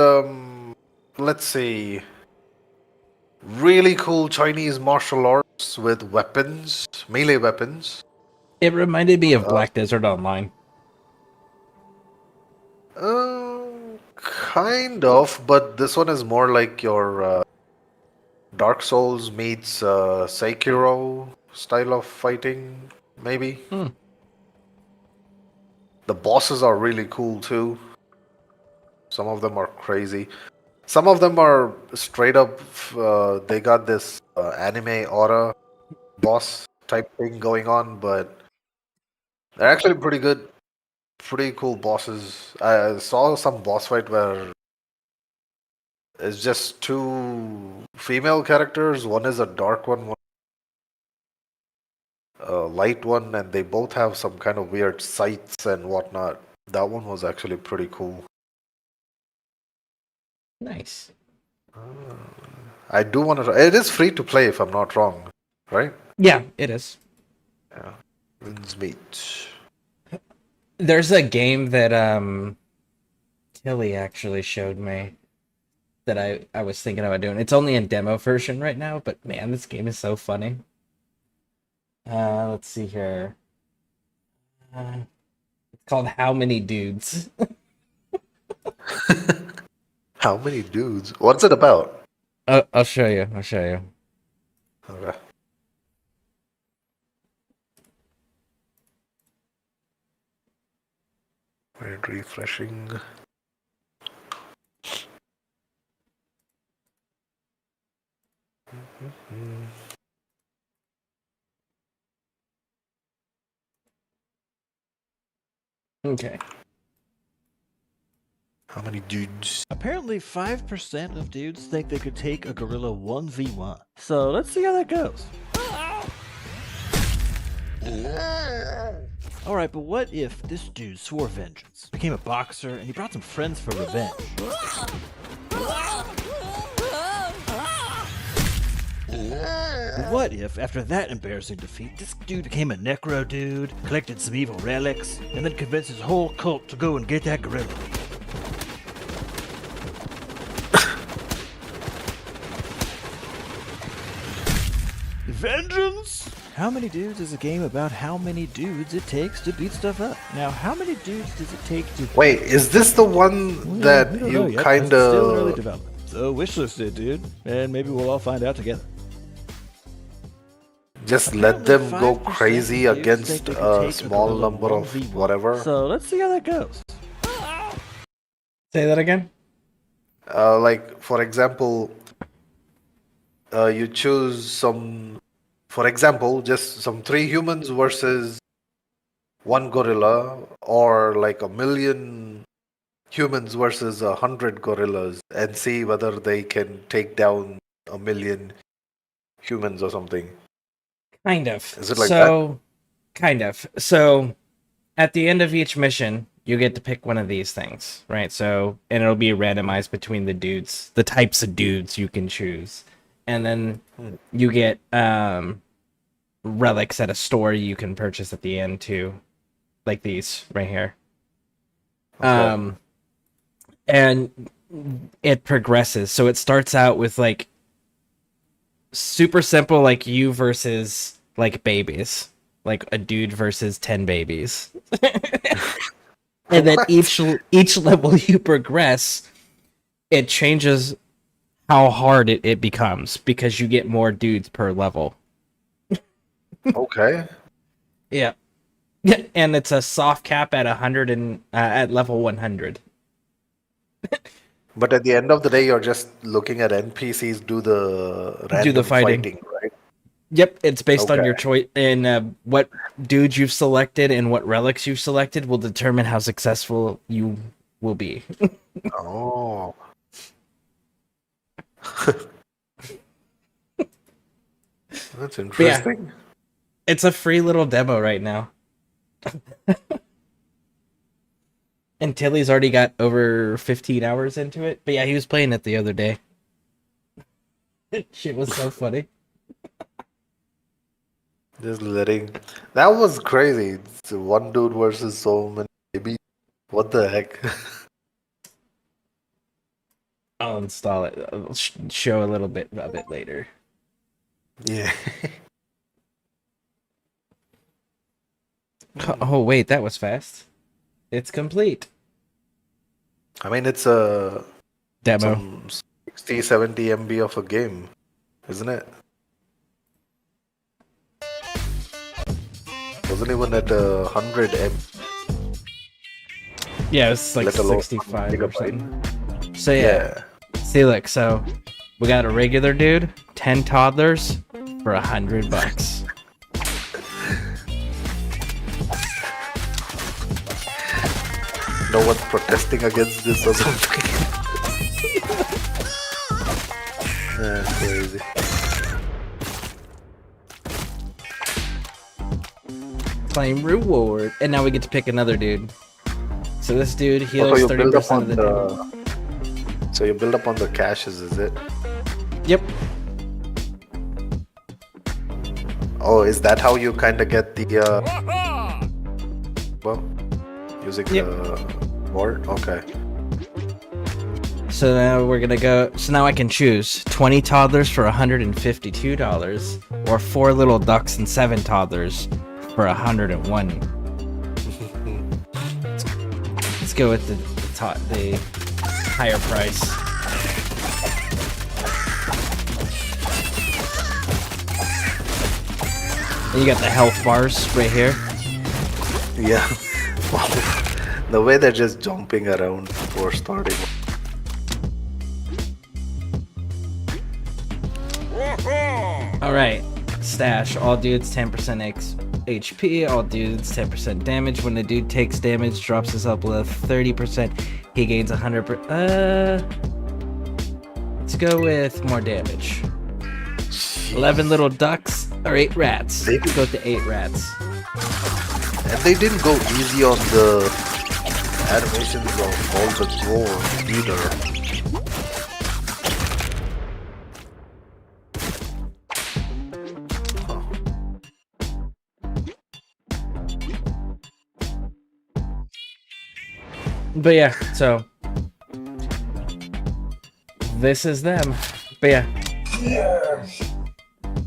let's see. Really cool Chinese martial arts with weapons, melee weapons. It reminded me of Black Desert Online. Kind of, but this one is more like your Dark Souls meets Sekiro style of fighting, maybe. The bosses are really cool too. Some of them are crazy. Some of them are straight up, they got this anime aura boss type thing going on, but they're actually pretty good. Pretty cool bosses. I saw some boss fight where it's just 2 female characters. One is a dark one a light one, and they both have some kind of weird sights and whatnot. That one was actually pretty cool. Nice. I do want to. It is free to play if I'm not wrong, right? Yeah, it is. Yeah. Winds Meet. There's a game that Tilly actually showed me that I was thinking about doing. It's only in demo version right now, but man, this game is so funny. Let's see here. It's called How Many Dudes? How many dudes? What's it about? I'll show you. Okay. Wait, refreshing. Okay. How many dudes? Apparently 5% of dudes think they could take a gorilla 1v1. So let's see how that goes. Alright, but what if this dude swore vengeance, became a boxer, and he brought some friends for revenge? What if, after that embarrassing defeat, this dude became a necro dude, collected some evil relics, and then convinced his whole cult to go and get that gorilla? Vengeance? How Many Dudes is a game about how many dudes it takes to beat stuff up. Now, how many dudes does it take to... Wait, is this the one that you kind Still in early of... development. So wishlist it, dude, and maybe we'll all find out together. Just let them go crazy against a small number of whatever? So let's see how that goes. Say that again? Like, for example, you choose some... For example, just some 3 humans versus 1 gorilla, or like 1,000,000 humans versus 100 gorillas, and see whether they can take down 1,000,000 humans or something. Kind of. Is it like that? Kind of. So at the end of each mission, you get to pick one of these things, right? So, and it'll be randomized between the dudes, the types of dudes you can choose. And then you get relics at a store you can purchase at the end too. Like these right here. Okay. And it progresses. So it starts out with like super simple, like you versus like babies. Like a dude versus 10 babies. And then each level you progress, it changes how hard it becomes because you get more dudes per level. Okay. Yeah. And it's a soft cap at 100 and at level 100. But at the end of the day, you're just looking at NPCs do the random fighting, right? Yep, it's based on Okay. your choice, and what dudes you've selected and what relics you've selected will determine how successful you will be. Oh. That's But yeah, interesting. it's a free little demo right now. And Tilly's already got over 15 hours into it. But yeah, he was playing it the other day. Shit was so funny. Just letting. That was crazy. It's one dude versus so many babies. What the heck? I'll install it. I'll show a little bit of it later. Yeah. Oh, wait, that was fast. It's complete. I mean, it's a Demo. some 60, 70 MB of a game, isn't it? Wasn't even at 100 MB. Yeah, it's like Let alone 65 or gigabyte. something. So yeah. See, look, so we got a regular dude, 10 toddlers for $100. No one's protesting against this or something. That's crazy. Claim reward. And now we get to pick another dude. So this dude Oh, heals so you build up 30% on of the damage. So you build up on the caches, is it? Yep. Oh, is that how you kind of get the well, using the board? Okay. So now we're gonna go. So now I can choose 20 toddlers for $152, or 4 little ducks and 7 toddlers for $101. Let's go with the higher price. And you got the health bars right here. Yeah. The way they're just jumping around before starting. Alright, stash. All dudes 10% HP, all dudes 10% damage. When a dude takes damage, drops his uplift 30%, he gains 100%. Let's go with more damage. 11 little ducks, or 8 rats. Let's go with the 8 rats. And they didn't go easy on the animations of all the gore either. But yeah, so this is them. But yeah.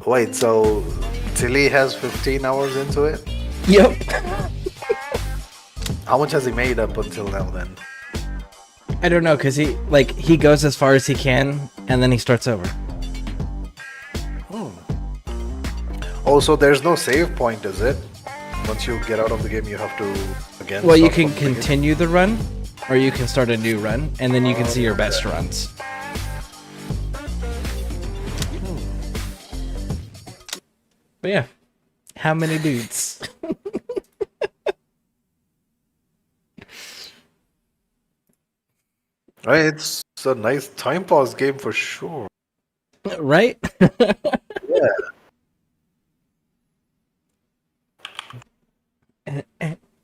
Wait, so Tilly has 15 hours into it? Yep. How much has he made up until now then? I don't know, cause he goes as far as he can, and then he starts over. Oh, so there's no save point, is it? Once you get out of the game, you have to again. Well, you start can from the beginning? continue the run, or you can start a new run, and then you can see your best runs. But yeah, how many dudes? Right, it's a nice time pause game for sure. Right? Yeah.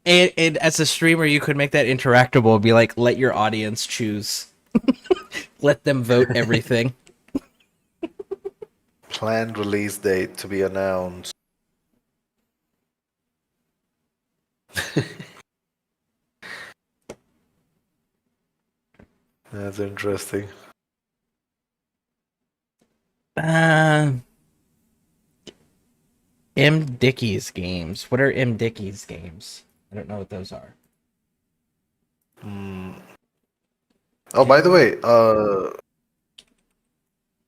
And as a streamer, you could make that interactable. Be like, let your audience choose. Let them vote everything. Planned release date to be announced. That's interesting. M. Dickey's games. What are M. Dickey's games? I don't know what those are. Oh, by the way,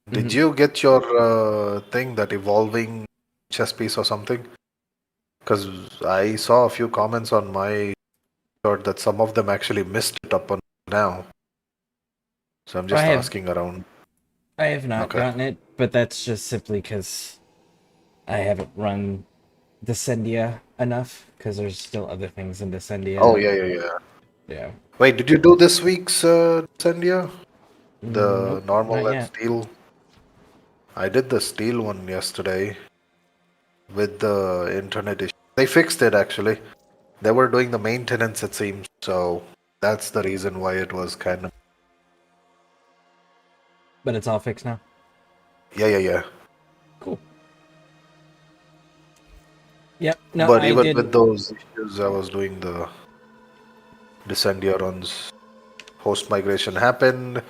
did you get your thing, that evolving chess piece or something? Because I saw a few comments on my Discord that some of them actually missed it up on now. So I'm just asking around. I have not gotten it, but that's just simply because I haven't run Descendia enough, because there's still other things in Descendia. Oh, yeah. Yeah. Wait, did you do this week's Sendia? The Nope, normal not and yet. steel? I did the steel one yesterday with the internet issue. They fixed it actually. They were doing the maintenance, it seems, so that's the reason why it was kind of. But it's all fixed now. Yeah. Cool. Yep. No, But I even did. with those issues, I was doing the Descendia runs. Host migration happened.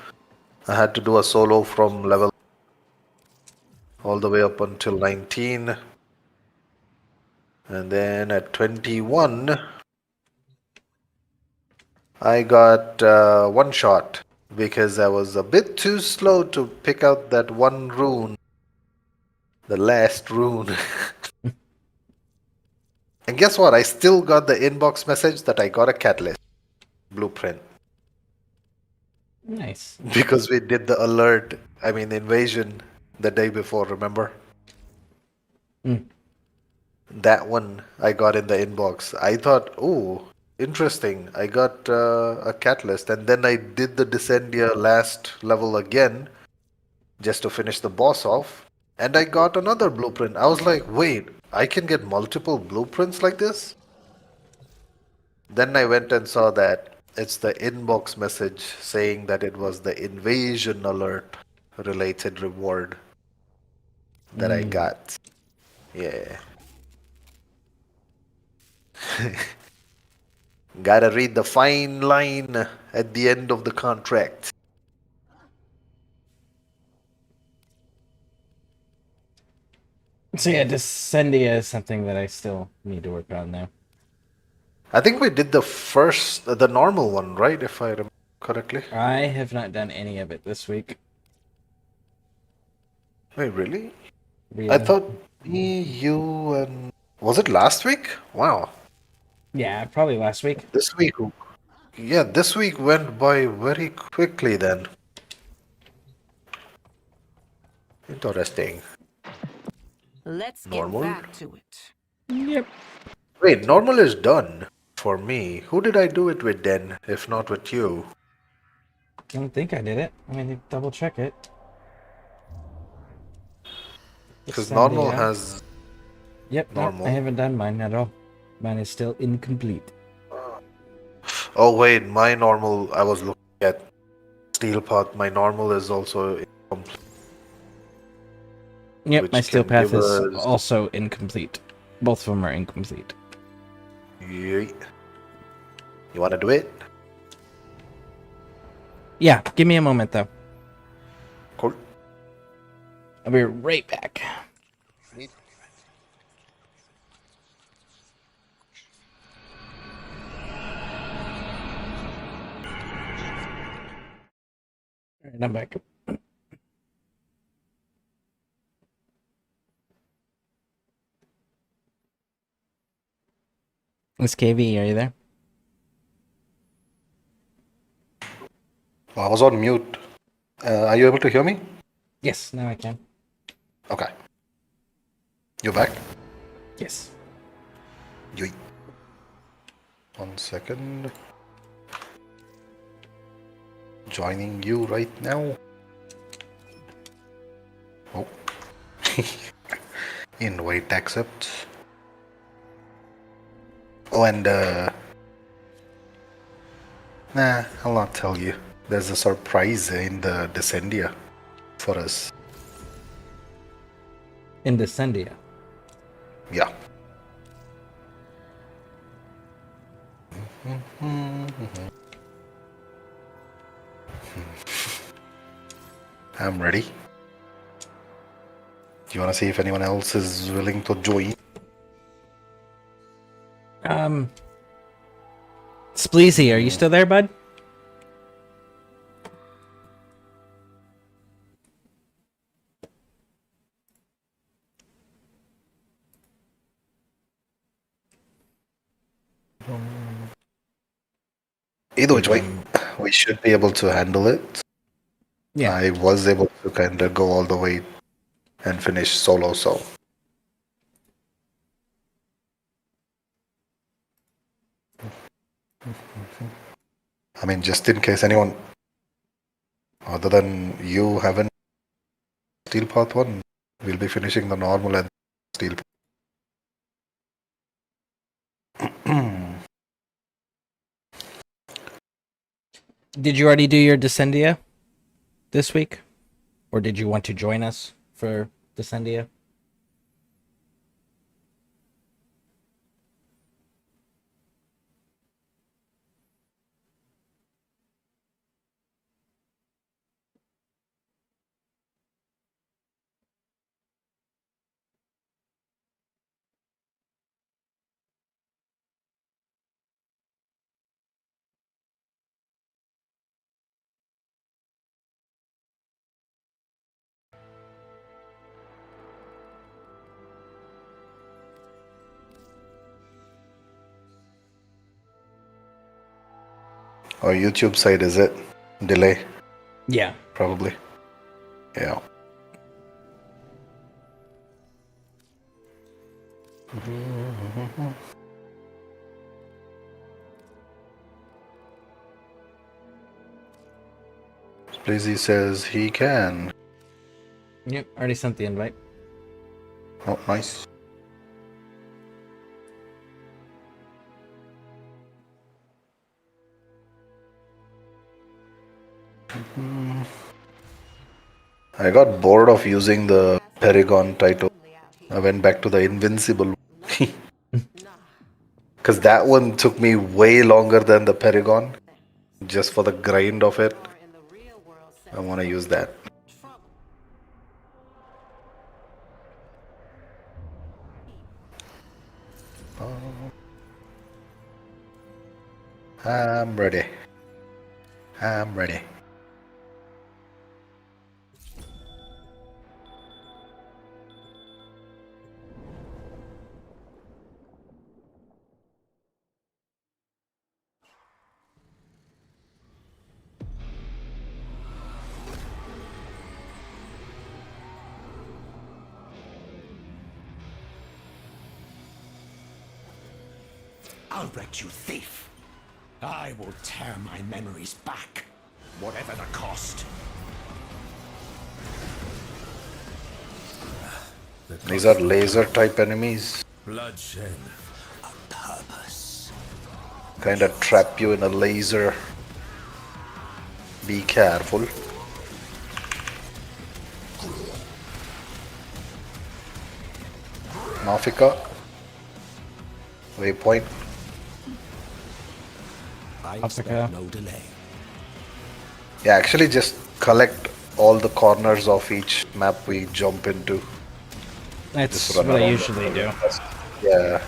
I had to do a solo from level all the way up until 19. And then at 21, I got one shot because I was a bit too slow to pick out that one rune. The last rune. And guess what? I still got the inbox message that I got a catalyst blueprint. Nice. Because we did the alert, invasion the day before, remember? That one I got in the inbox. I thought, oh, interesting. I got a catalyst. And then I did the Descendia last level again just to finish the boss off. And I got another blueprint. I was like, wait, I can get multiple blueprints like this? Then I went and saw that it's the inbox message saying that it was the invasion alert related reward that I got. Yeah. Gotta read the fine line at the end of the contract. So yeah, Descendia is something that I still need to work on now. I think we did the normal one, right? If I remember correctly. I have not done any of it this week. Wait, really? Yeah. I thought me, you, and was it last week? Wow. Yeah, probably last week. This week, yeah, this week went by very quickly then. Interesting. Let's Normal? get back to it. Yep. Wait, normal is done for me. Who did I do it with then, if not with you? I don't think I did it. I mean, double check it. Because normal has. Yep, normal. No, I haven't done mine at all. Mine is still incomplete. Oh wait, my normal. I was looking at Steel Path. My normal is also incomplete. Yep, my Steel Path is us... also incomplete. Both of them are incomplete. Yeah. You want to do it? Yeah, give me a moment though. Cool. I'll be right back. Alright, I'm back. Miss KV, are you there? Well, I was on mute. Are you able to hear me? Yes, now I can. Okay. You back? Yes. Yoink. 1 second. Joining you right now. Oh. Invite accept. Oh, and nah, I'll not tell you. There's a surprise in the Descendia for us. In Descendia? Yeah. I'm ready. Do you want to see if anyone else is willing to join? Spleezy, are you still there, bud? Either which way, we should be able to handle it. Yeah. I was able to kind of go all the way and finish solo, so. I mean, just in case anyone other than you haven't Steel Path 1, we'll be finishing the normal and Steel Path. Did you already do your Descendia this week? Or did you want to join us for Descendia? Or YouTube side, is it? Delay? Yeah. Probably. Yeah. Splizzy says he can. Yep, already sent the invite. Oh, nice. I got bored of using the Paragon title. I went back to the Invincible. Because that one took me way longer than the Paragon. Just for the grind of it. I want to use that. I'm ready. I'm ready. I'll wreck you, thief. I will tear my memories back, whatever the cost. These are laser type enemies. Bloodshed. Kind of trap you in a laser. Be careful. Mafika. Waypoint. I expect no delay. Yeah, actually just collect all the corners of each map we jump into. That's what I usually do. Yeah.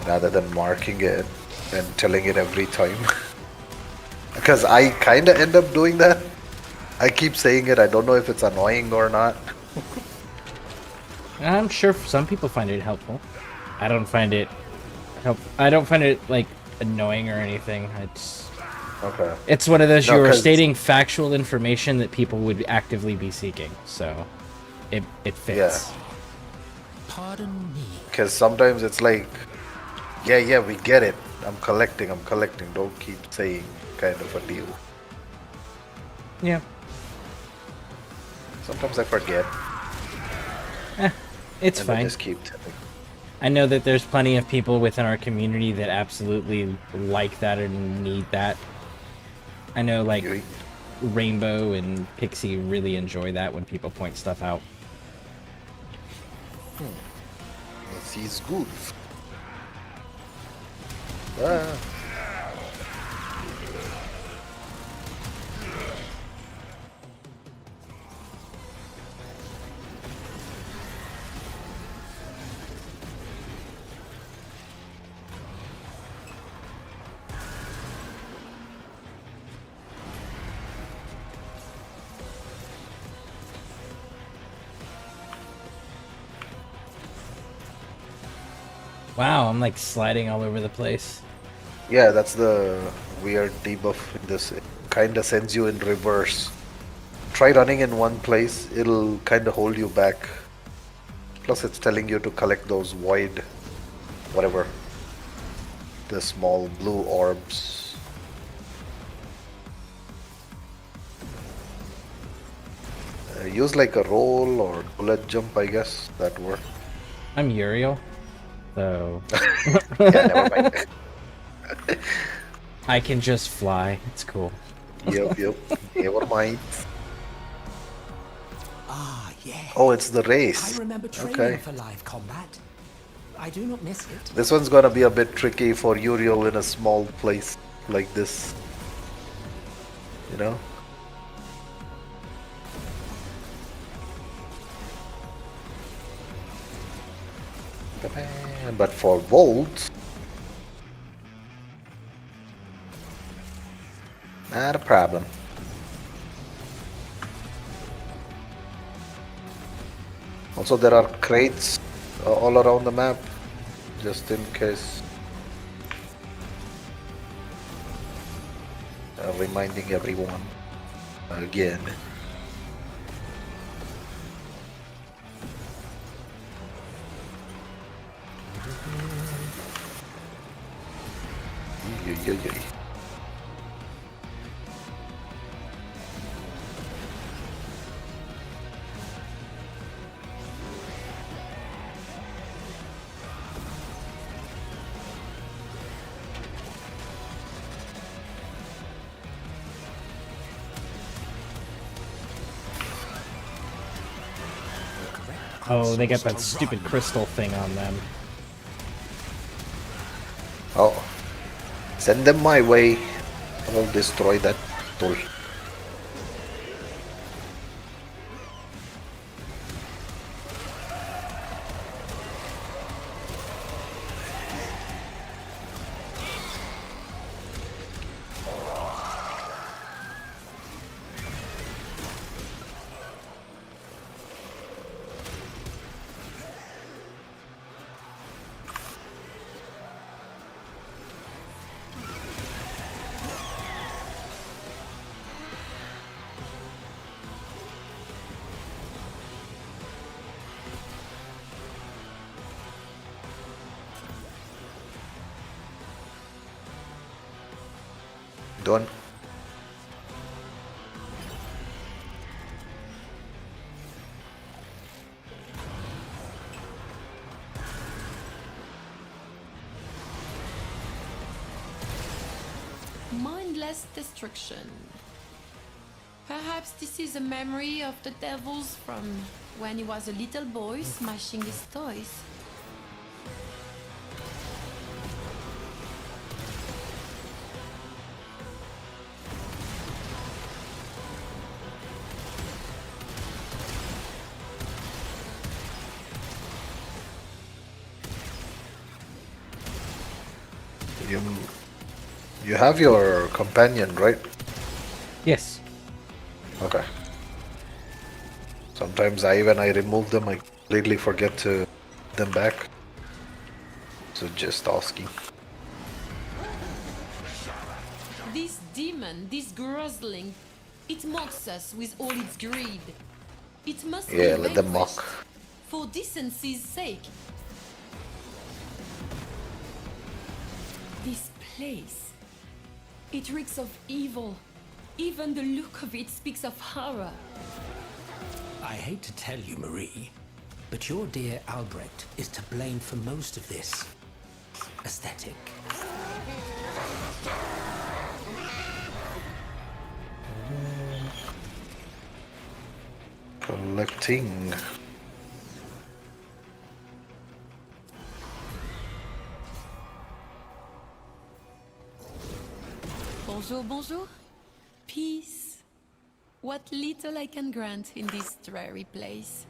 Rather than marking it and telling it every time. Because I kind of end up doing that. I keep saying it, I don't know if it's annoying or not. I'm sure some people find it helpful. I don't find it I don't find it like annoying or anything. It's okay. It's one of those you are stating factual information that people would actively be seeking. So it fits. Yeah. Pardon me. Because sometimes it's like, yeah, we get it. I'm collecting. Don't keep saying kind of a deal. Yeah. Sometimes I forget. It's and fine. I just keep telling. I know that there's plenty of people within our community that absolutely like that and need that. I know, like, Rainbow and Pixie really enjoy that when people point stuff out. This is good. Ah. Wow, I'm like sliding all over the place. Yeah, that's the weird debuff in this. It kinda sends you in reverse. Try running in one place, it'll kinda hold you back. Plus it's telling you to collect those void, whatever, the small blue orbs. Use like a roll or bullet jump, I guess, that work. I'm Uriel, so... Yeah, never mind. I can just fly, it's cool. Yep, never mind. Ah, yes. Oh, it's the race. I remember training Okay. for live combat. I do not miss it. This one's gonna be a bit tricky for Uriel in a small place like this. You know? But for Volt, not a problem. Also, there are crates all around the map, just in case. Reminding everyone again. Oh, they got that stupid crystal thing on them. Oh, send them my way. I will destroy that tool. Done. Mindless destruction. Perhaps this is a memory of the devils from when he was a little boy smashing his toys. You have your companion, right? Yes. Okay. Sometimes when I remove them, I completely forget to put them back. So just asking. This demon, this grozzling, it mocks us with all its greed. It must be Yeah, let them vanquished mock. for decency's sake. This place, it reeks of evil. Even the look of it speaks of horror. I hate to tell you, Marie, But your dear Albrecht is to blame for most of this aesthetic. Collecting. Bonjour, bonjour. Peace. What little I can grant in this dreary place.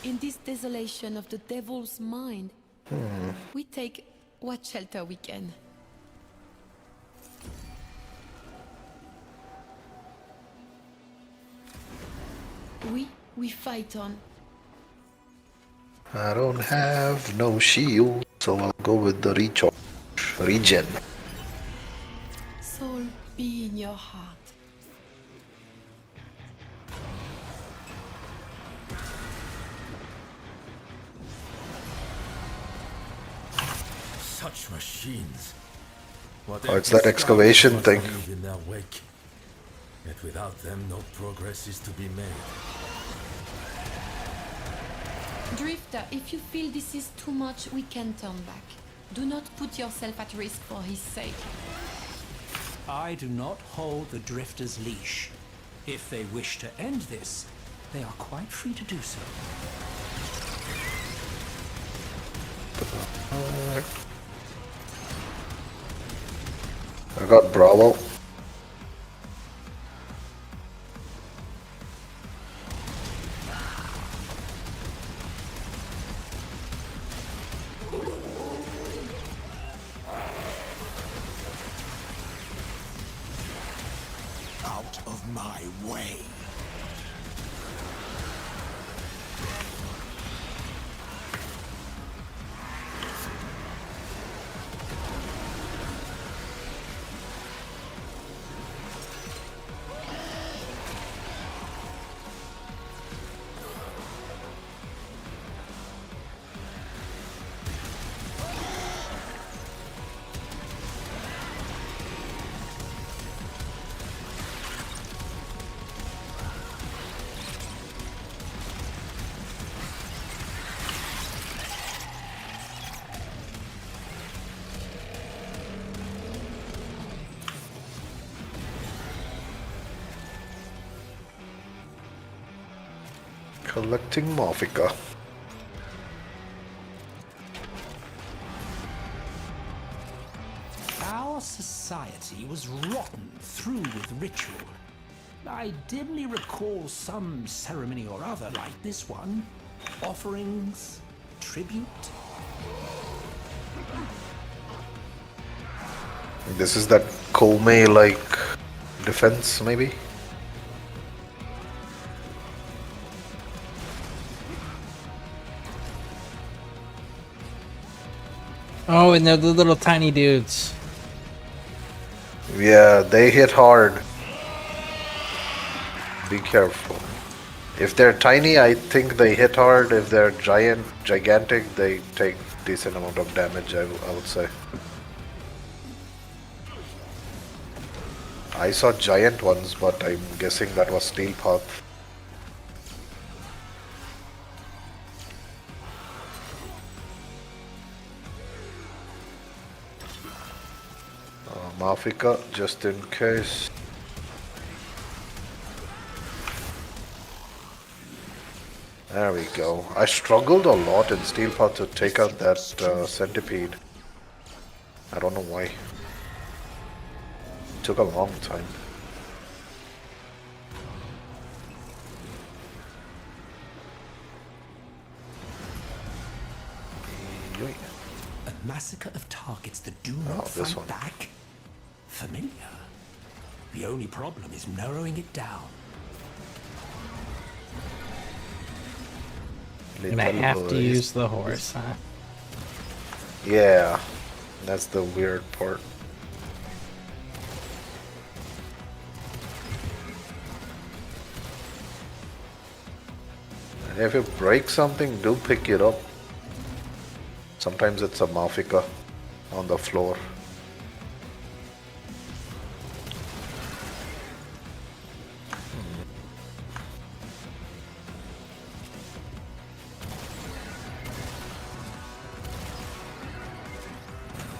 In this desolation of the devil's mind, we take what shelter we can. We fight on. I don't have no shield, so I'll go with the recharge. Regen. Soul be in your heart. Such machines. What Oh, it's that excavation thing. In their wake. Yet without them, no progress is to be made. Drifter, if you feel this is too much, we can turn back. Do not put yourself at risk for his sake. I do not hold the Drifter's leash. If they wish to end this, they are quite free to do so. I got Bravo. Out of my way. Collecting Morphica. Our society was rotten through with ritual. I dimly recall some ceremony or other like this one. Offerings, tribute. This is that Kome-like defense, maybe? Oh, and they're the little tiny dudes. Yeah, they hit hard. Be careful. If they're tiny, I think they hit hard. If they're gigantic, they take decent amount of damage, I would say. I saw giant ones, but I'm guessing that was Steel Path. Mafika, just in case. There we go. I struggled a lot in Steel Path to take out that centipede. I don't know why. It took a long time. A massacre of targets that do not fight back? Familiar. The only problem is narrowing it down. And I have to use the horse, huh? Yeah, that's the weird part. And if you break something, do pick it up. Sometimes it's a Mafika on the floor.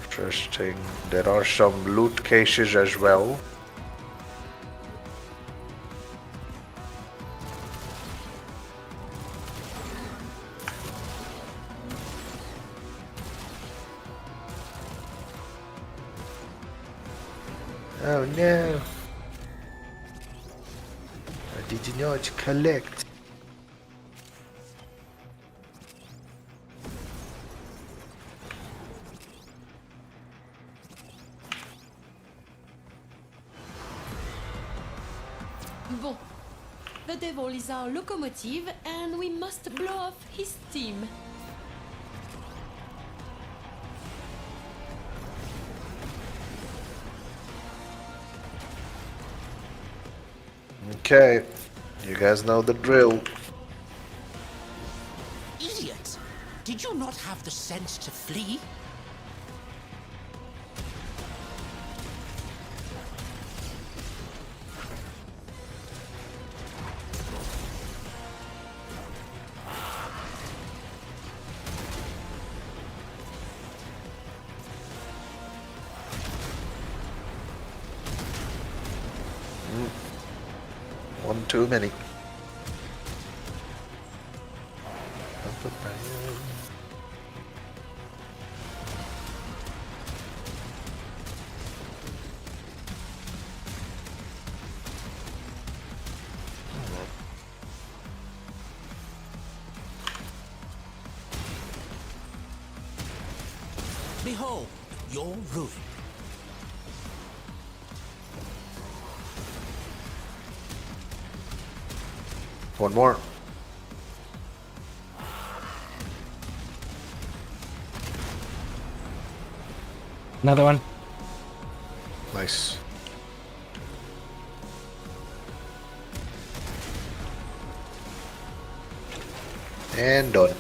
Interesting. There are some loot caches as well. Oh no! I did not collect. Bon. The devil is our locomotive and we must blow off his steam. Okay, you guys know the drill. Idiots! Did you not have the sense to flee? One too many. Behold, your ruin. One more. Another one. Nice. And done.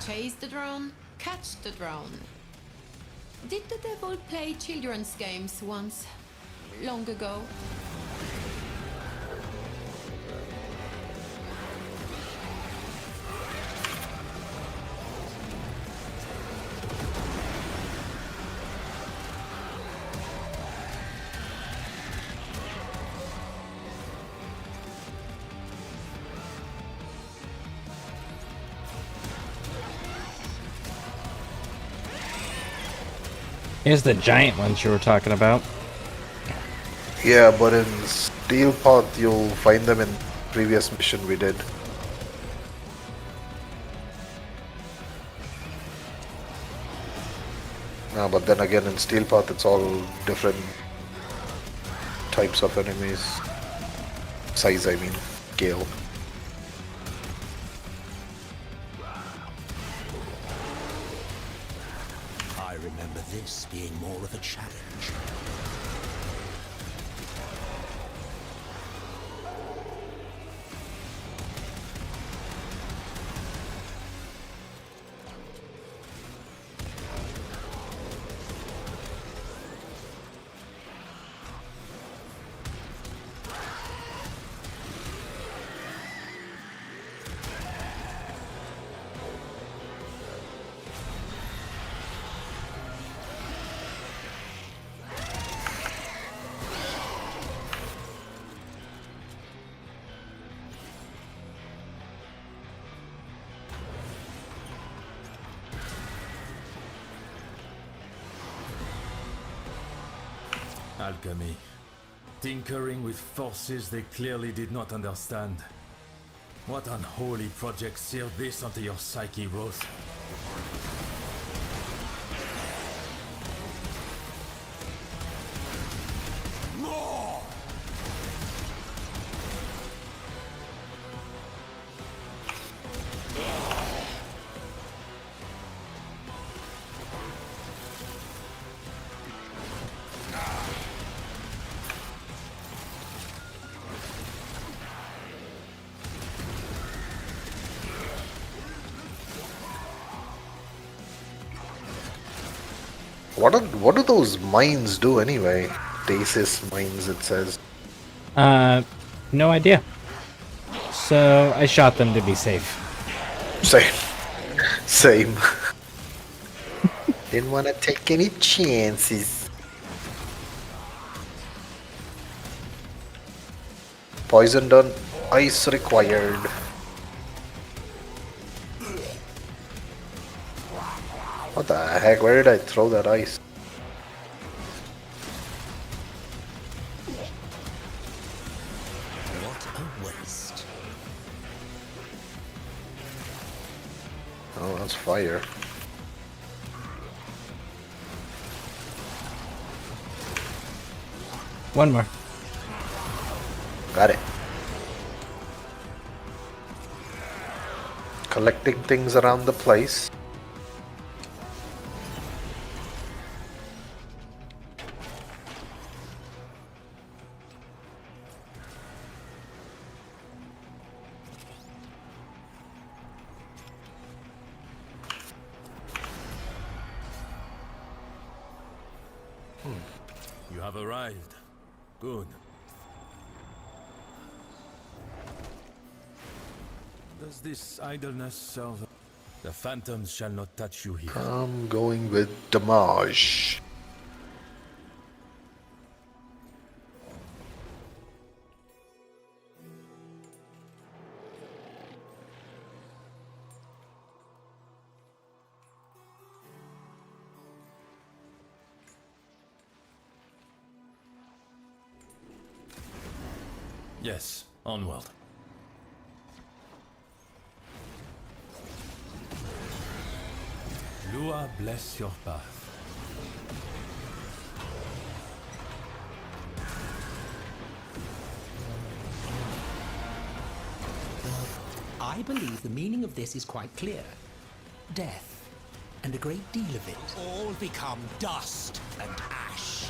Chase the drone, catch the drone. Did the devil play children's games once? Long ago? Here's the giant ones you were talking about. Yeah, but in Steel Path you'll find them in previous mission we did. No, but then again in Steel Path it's all different types of enemies. Size, I mean. Scale. I remember this being more of a challenge. Alchemy. Tinkering with forces they clearly did not understand. What unholy project sealed this onto your psyche, Rose? What do those mines do anyway? Stasis mines, it says. No idea. So I shot them to be safe. Same. Didn't want to take any chances. Poison done. Ice required. What the heck? Where did I throw that ice? What a waste. Oh, that's fire. One more. Got it. Collecting things around the place. You have arrived. Good. Does this idleness serve? The phantoms shall not touch you here. I'm going with damage. Yes, onward. Lua bless your path. I believe the meaning of this is quite clear. Death, and a great deal of it, all become dust and ash.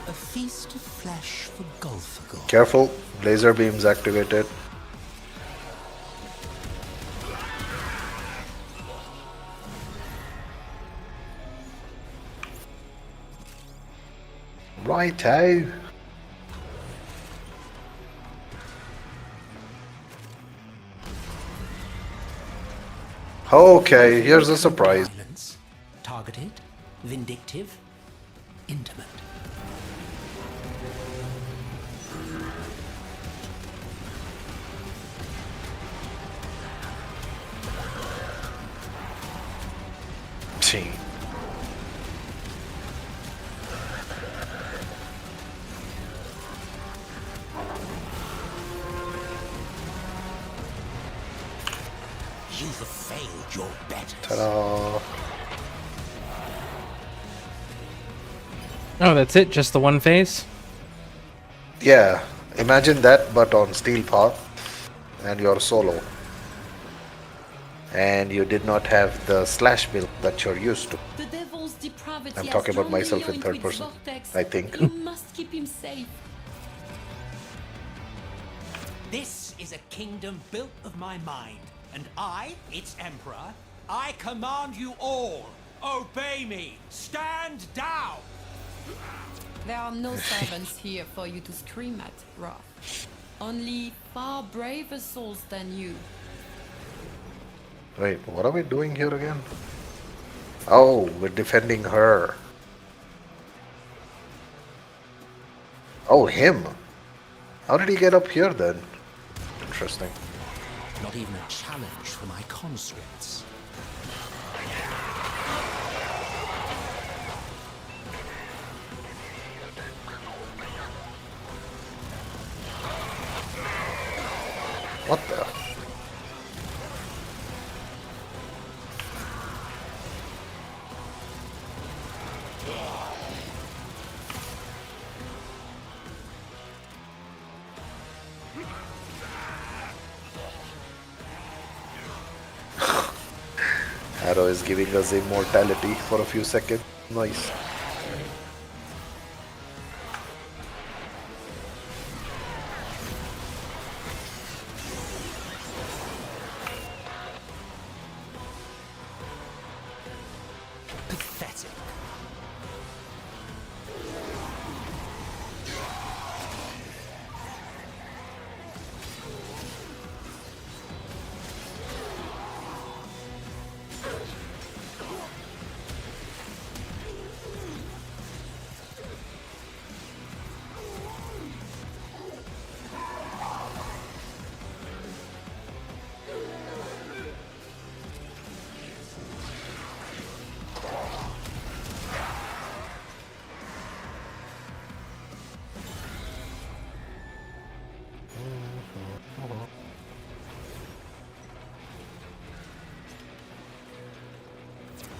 A feast of flesh for Golfagor. Careful, laser beams activated. Righto. Okay, here's a surprise. Violence, targeted, vindictive, intimate. Team. You've failed your betters. Ta-da. Oh, that's it? Just the one phase? Yeah, imagine that but on Steel Path and you're solo. And you did not have the slash build that you're used to. The devil's depravity I'm has talking about drawn myself Leo in into third its person, vortex. I think. You must keep him safe. This is a kingdom built of my mind, and I, its emperor, I command you all, obey me, stand down! There are no servants here for you to scream at, Wrath. Only far braver souls than you. Wait, what are we doing here again? Oh, we're defending her. Oh, him. How did he get up here then? Interesting. Not even a challenge for my conscripts. What the? Arrow is giving us immortality for a few seconds. Nice. Pathetic.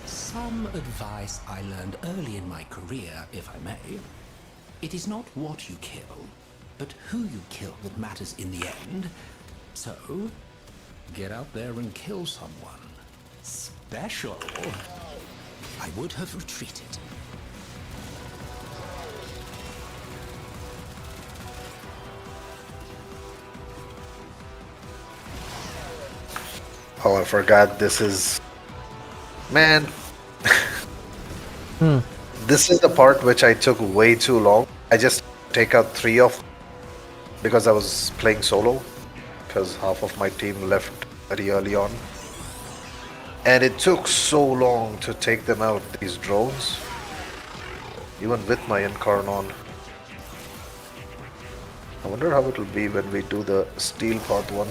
Some advice I learned early in my career, if I may. It is not what you kill, but who you kill that matters in the end. So, get out there and kill someone. Special. I would have retreated. Oh, I forgot this is... Man. This is the part which I took way too long. I just take out 3 of... because I was playing solo. Because half of my team left very early on. And it took so long to take them out, these drones. Even with my Incarnon. I wonder how it will be when we do the Steel Path one.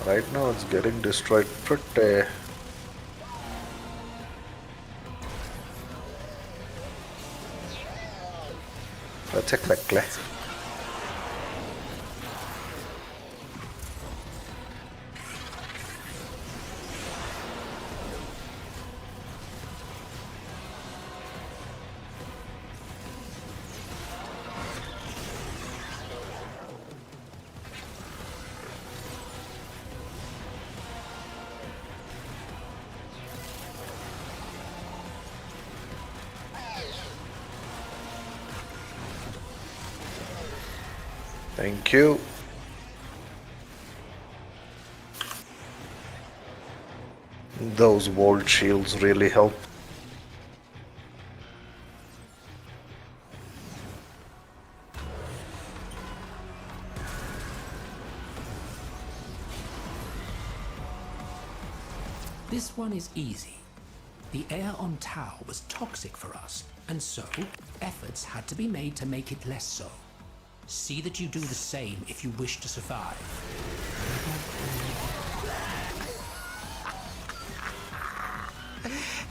Right now it's getting destroyed pretty... quickly. Thank you. Those walled shields really help. This one is easy. The air on Tau was toxic for us, and so efforts had to be made to make it less so. See that you do the same if you wish to survive.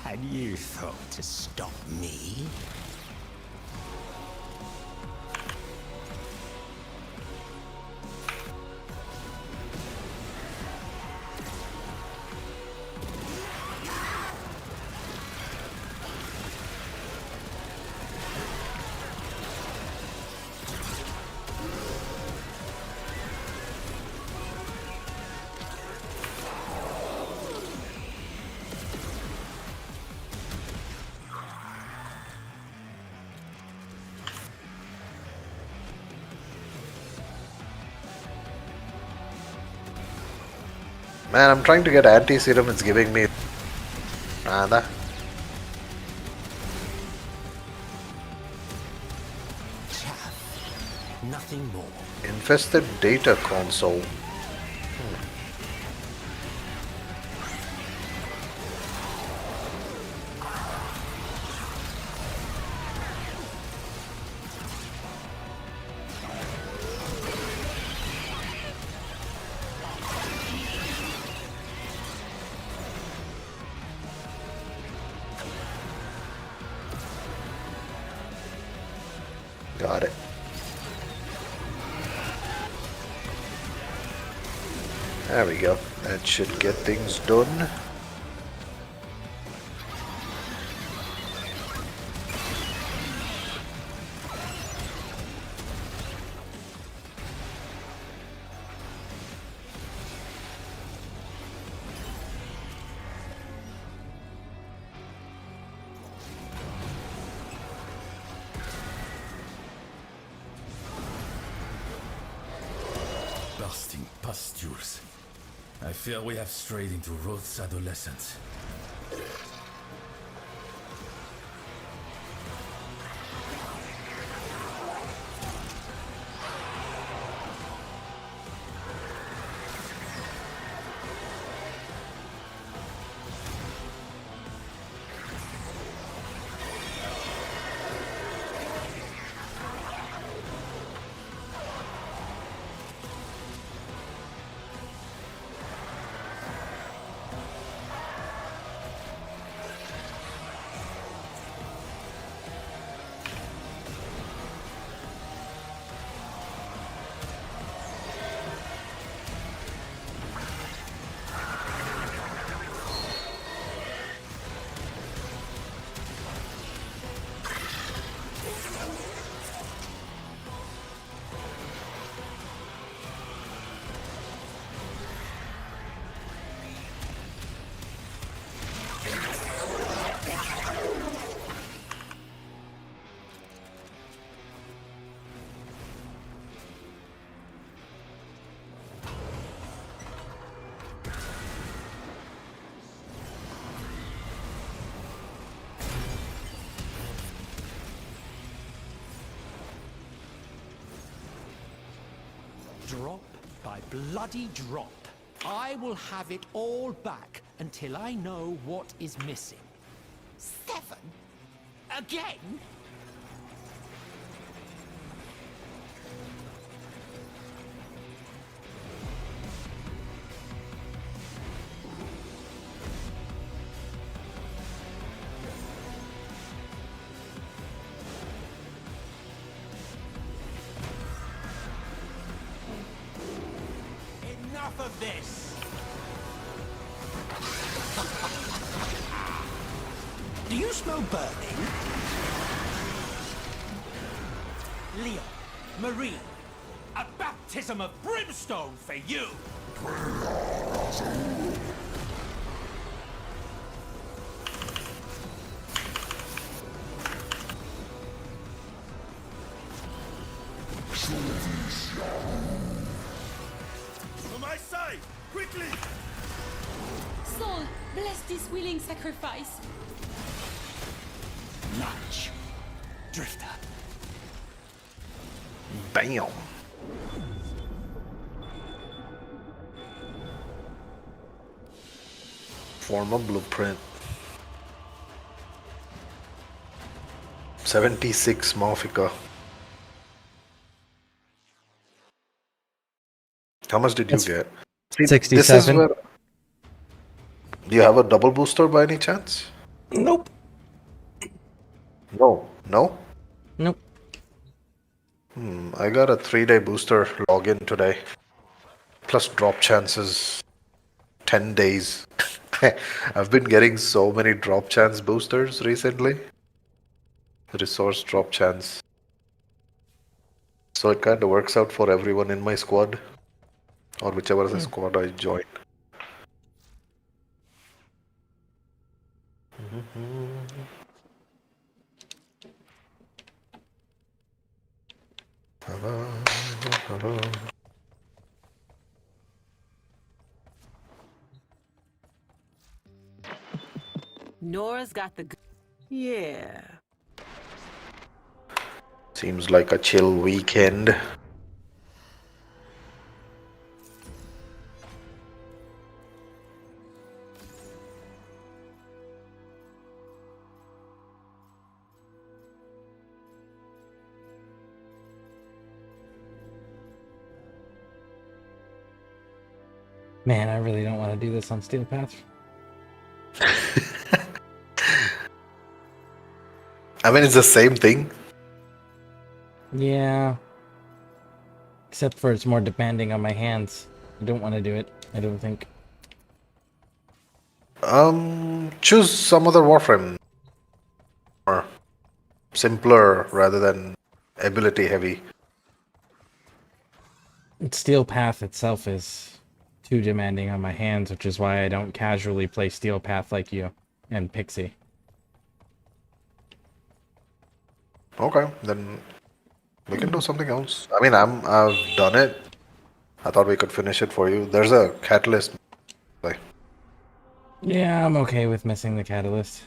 And you thought to stop me? Man, I'm trying to get anti-serum, it's giving me nada. Nothing more. Infested data console. Got it. There we go. That should get things done. Bursting pustules. I fear we have strayed into Roth's adolescence. Drop by bloody drop. I will have it all back until I know what is missing. 7? Again? Enough of this! Do you smell burning? Leon, Marie, a baptism of brimstone for you! To my side! Quickly! Soul, bless this willing sacrifice. Nudge. Drifter. Bam. Form a blueprint. 76 Morphica. How much did you get? See, 67. This is where... Do you have a double booster by any chance? Nope. No. No? Nope. I got a 3-day booster login today. Plus drop chances. 10 days. I've been getting so many drop chance boosters recently. Resource drop chance. So it kind of works out for everyone in my squad. Or whichever is the squad I join. Nora's got the. Yeah. Seems like a chill weekend. Man, I really don't want to do this on Steel Path. I mean, it's the same thing. Yeah. Except for it's more demanding on my hands. I don't want to do it. I don't think. Choose some other Warframe. Or simpler rather than ability heavy. Steel Path itself is too demanding on my hands, which is why I don't casually play Steel Path like you and Pixie. Okay, then we can do something else. I mean, I've done it. I thought we could finish it for you. There's a catalyst. Like, Yeah, I'm okay with missing the catalyst.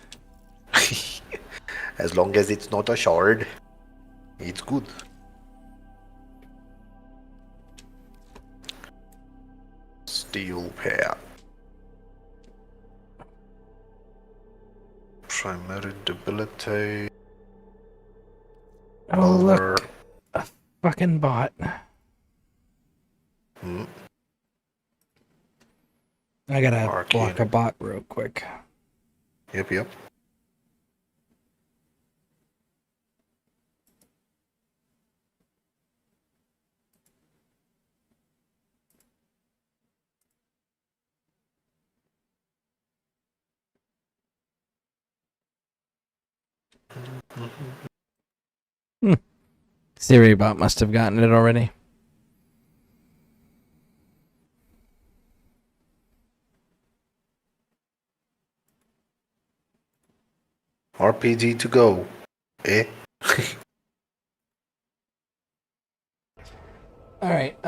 as long as it's not a shard, it's good. Steel pair. Primary debilitate. Oh, look. A fucking bot. I gotta block a bot real quick. Yep. Siri bot must have gotten it already. RPG to go. Eh? Alright,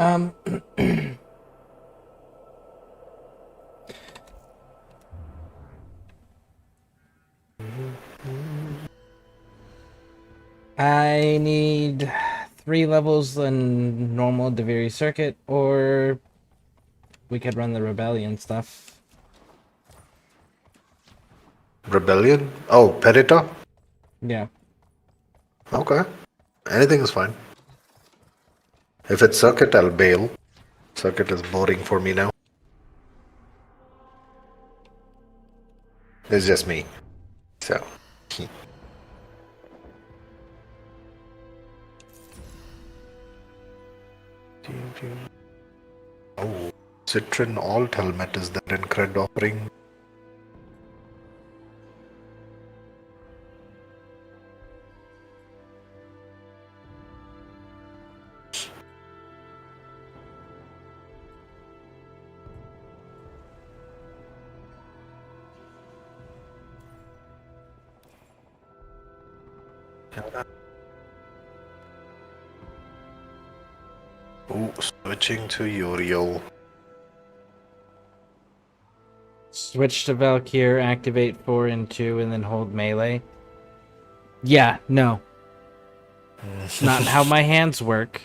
I need 3 levels in normal Deviri circuit, or we could run the rebellion stuff. Rebellion? Oh, Perita? Yeah. Okay. Anything is fine. If it's circuit, I'll bail. Circuit is boring for me now. It's just me. So. Oh, Citron Alt Helmet is there in Cred offering. Ooh, switching to Uriel. Switch to Valkyr, activate 4 and 2, and then hold melee. Yeah, no. It's not how my hands work.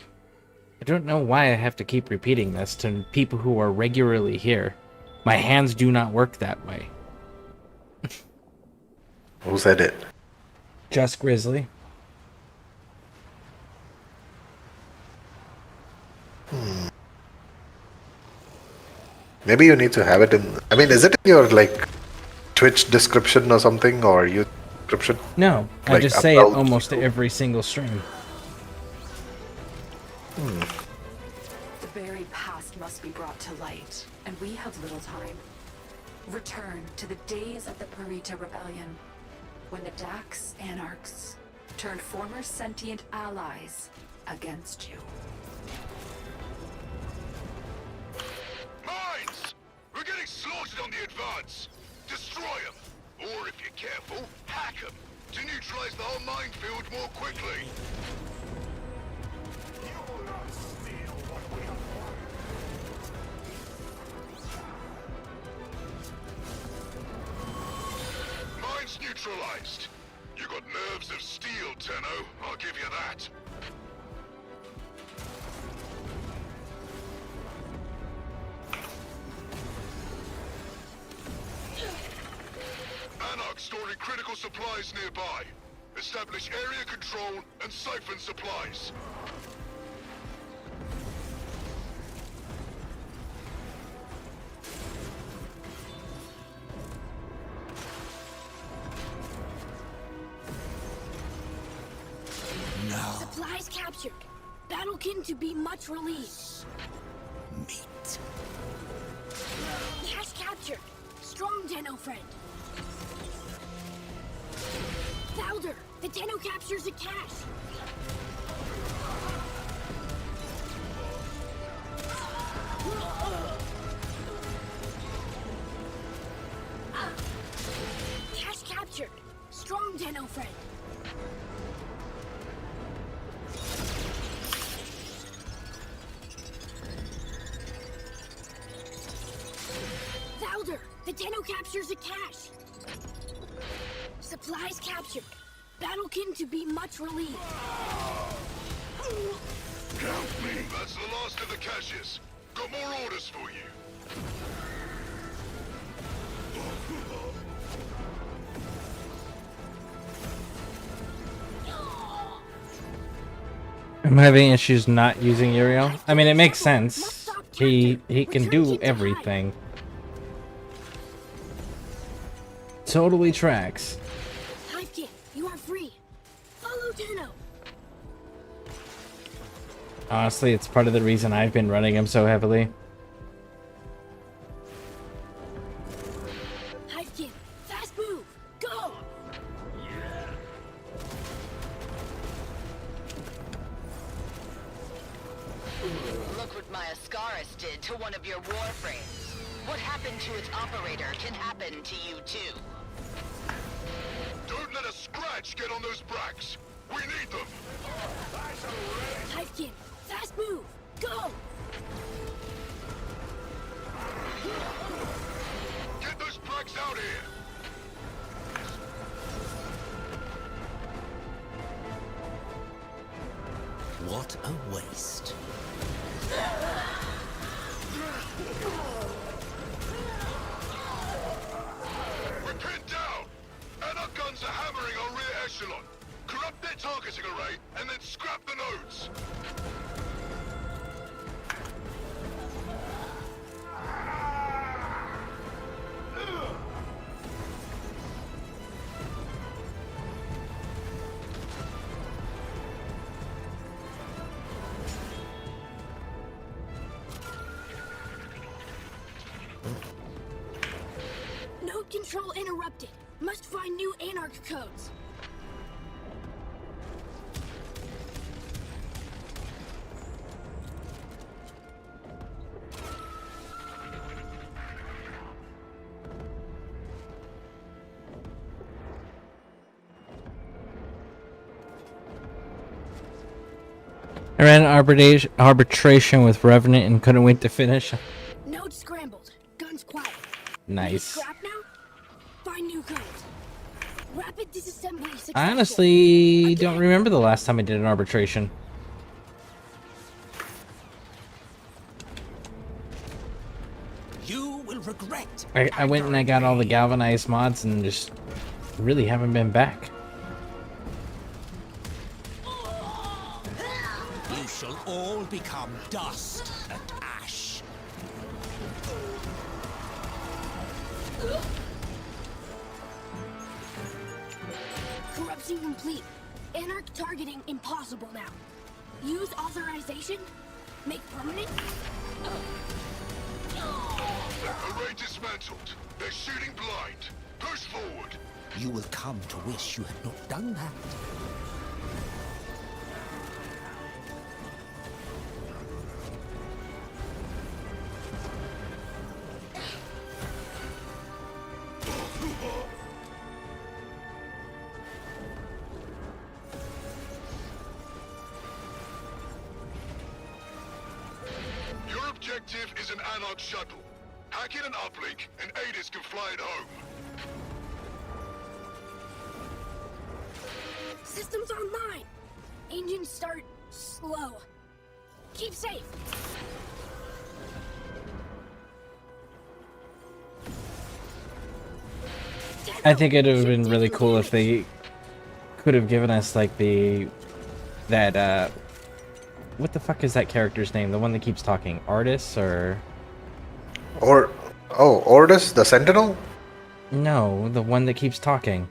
I don't know why I have to keep repeating this to people who are regularly here. My hands do not work that way. Who said it? Just Grizzly. Maybe you need to have it in... I mean, is it in your, like, Twitch description or something? Or YouTube description? No, I Like, just say it about- almost every single stream. The buried past must be brought to light, and we have little time. Return to the days of the Perita Rebellion, when the Dax Anarchs turned former sentient allies against you. Mines! We're getting slaughtered on the advance! Destroy them! Or, if you're careful, hack them! To neutralize the whole minefield more quickly! Mines neutralized! You got nerves of steel, Tenno. I'll give you that. Anarch storing critical supplies nearby. Establish area control and siphon supplies. Supplies captured. Battlekin to be much relieved. meat. Cash captured. Strong Tenno friend. Founder, the Tenno captures a cache. Cache captured. Strong Tenno friend. Founder, the Tenno captures a cache. Supplies captured. Battlekin to be much relieved. Count me. That's the last of the caches. Got more orders for you. I'm having issues not using Uriel. I mean, it makes sense. He can do everything. Totally tracks. Hivekin, you are free. Follow Tenno. Honestly, it's part of the reason I've been running him so heavily. Hivekin, fast move. Go. Look what my Ascaris did to one of your Warframes. What happened to its operator can happen to you too. Don't let a scratch get on those bracks. We need them. Hivekin, fast move. Go. Get those bracks out here. What a waste. We're pinned down. And our guns are hammering our rear echelon. Corrupt their targeting array and then scrap the nodes. Node control interrupted. Must find new Anarch codes. I ran arbitration with Revenant and couldn't wait to finish. Node scrambled. Guns quiet. Nice. Scrap now? Find new codes. Rapid disassembly successful. I honestly don't remember the last time I did an arbitration. You will regret. I went and I got all the galvanized mods and just really haven't been back. You shall all become dust and ash. Corruption complete. Anarch targeting impossible now. Use authorization? Make permanent? Array dismantled. They're shooting blind. Push forward. You will come to wish you had not done that. Your objective is an Anarch shuttle. Hack in an uplink, and Adis can fly it home. Systems online. Engines start slow. Keep safe. I think it would have been really cool if they could have given us like that what the fuck is that character's name? The one that keeps talking, Artis or Ordis, the Sentinel? No, the one that keeps talking.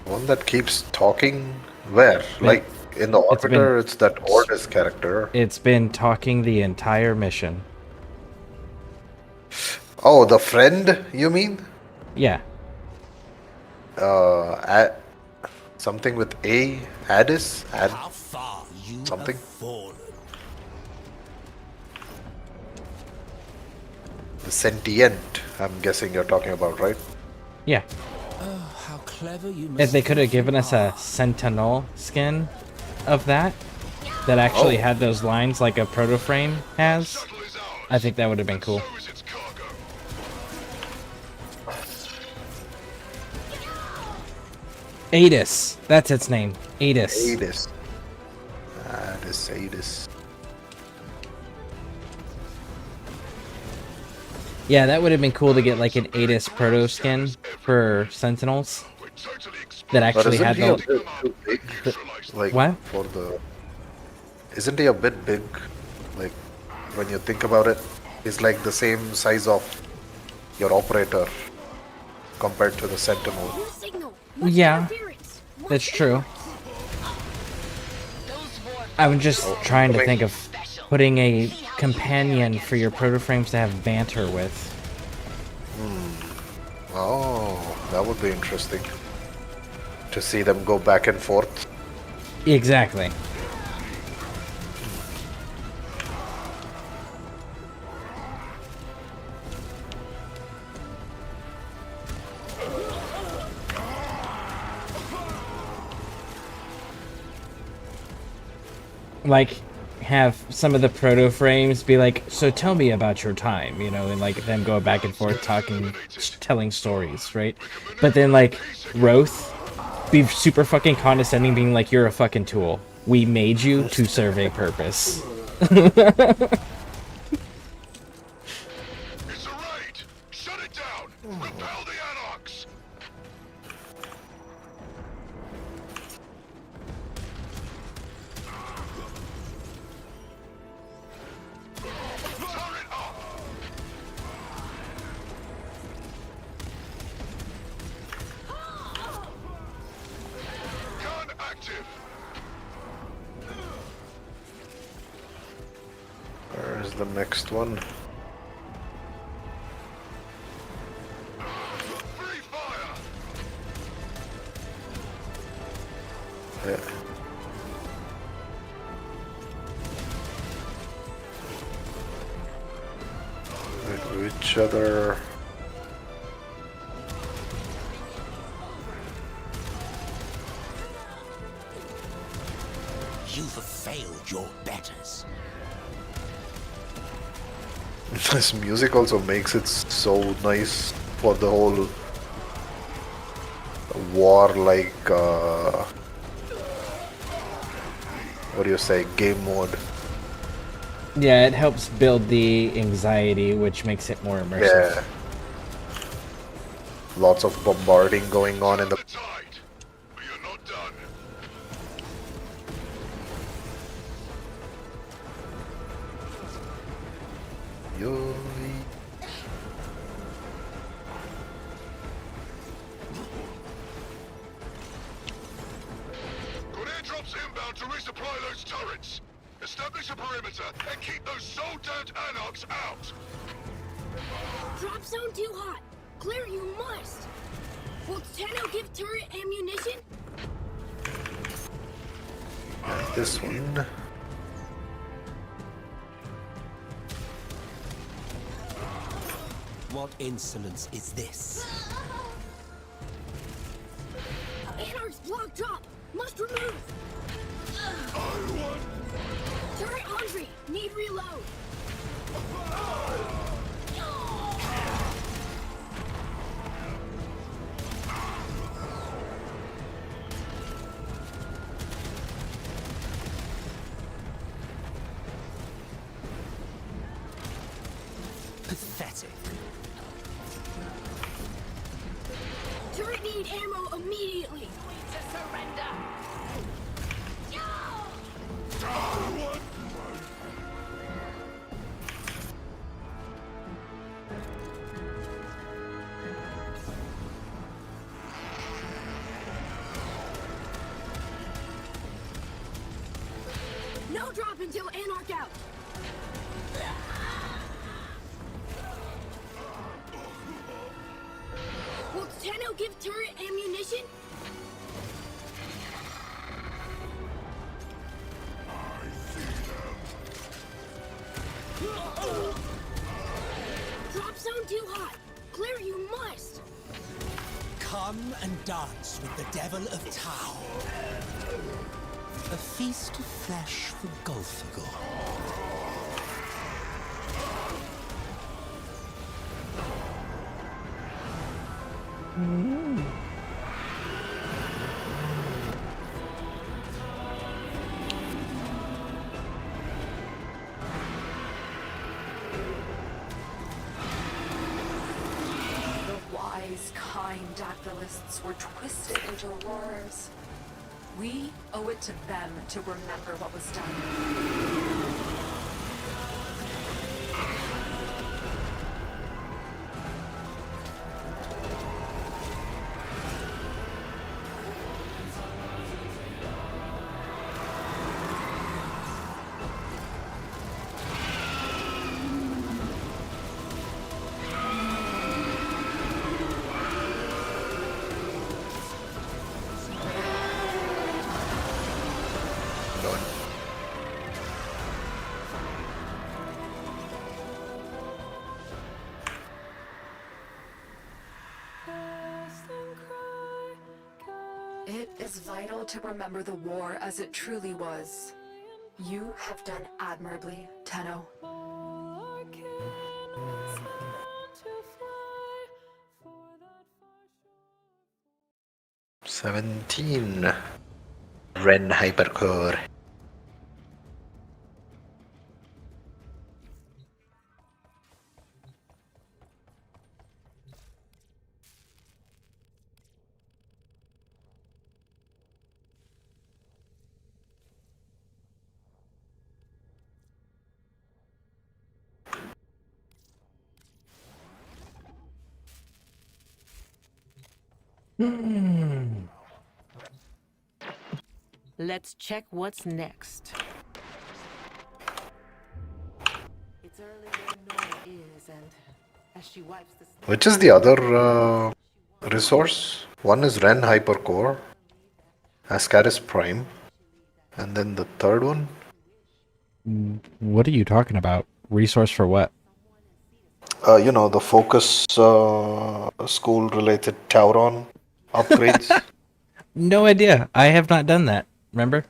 One that keeps talking? Where? Like in the Orbiter, it's that Ordis character. It's been talking the entire mission. Oh, the friend, you mean? Yeah. Something with A? Addis? Something? The sentient, I'm guessing you're talking about, right? Yeah. Oh, how clever you If they could have given us a Sentinel skin of that actually had those lines like a Protoframe has, I think that would have been cool. Adis. That's its name. Adis. Adis. Adis. Yeah, that would have been cool to get like an Adis proto skin for Sentinels that actually had the. A bit too big? Like what? For the. Isn't he a bit big? Like when you think about it, he's like the same size of your operator compared to the Sentinel. Yeah, that's true. I'm just trying to think of putting a companion for your protoframes to have banter with. Oh, that would be interesting. To see them go back and forth. Exactly. Like, have some of the proto frames be like, so tell me about your time, you know, and like them go back and forth talking, telling stories, right? But then like Roth be super fucking condescending, being like, you're a fucking tool. We made you to serve a purpose. Where's the next one? Yeah. Which other? You've failed your betters. This music also makes it so nice for the whole war-like, what do you say, game mode. Yeah, it helps build the anxiety, which makes it more immersive. Yeah. Lots of bombarding going on in the... Yo. Got airdrops inbound to resupply those turrets. Establish a perimeter and keep those soul-damned anarchs out. Drop zone too hot. Clear you must. Will Tano give turret ammunition? This one. What insolence is this? Anarch's block drop. Must remove. Turret hungry. Need reload. Pathetic. Turret need ammo immediately. To surrender. up until Anarch out. Will Tenno give turret ammunition? Drop zone too hot. Claire, you must. Come and dance with the Devil of Tau. A feast of flesh for Golfagor. Wise, kind dactylists were twisted into wars. We owe it to them to remember what was done. It is vital to remember the war as it truly was. You have done admirably, Tenno. 17. Ren Hypercore. Let's check what's next. It's early where Nora is, and as she wipes the Which is the other resource? One is Ren Hypercore, Ascaris Prime, and then the third one? What are you talking about? Resource for what? You know, the focus school related Tauron upgrades. No idea. I have not done that. Remember?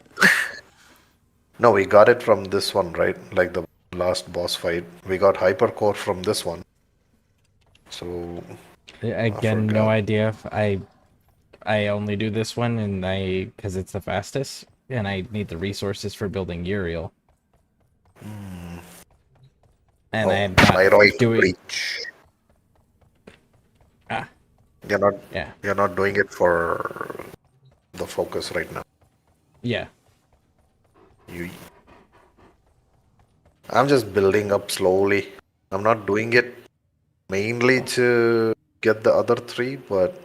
No, we got it from this one, right? Like the last boss fight. We got Hypercore from this one. So Again, no idea. I only do this one, and because it's the fastest, and I need the resources for building Uriel. And I'm not Thyroid doing. Breach. Ah. You're not doing it for the focus right now. Yeah. I'm just building up slowly. I'm not doing it mainly to get the other three, but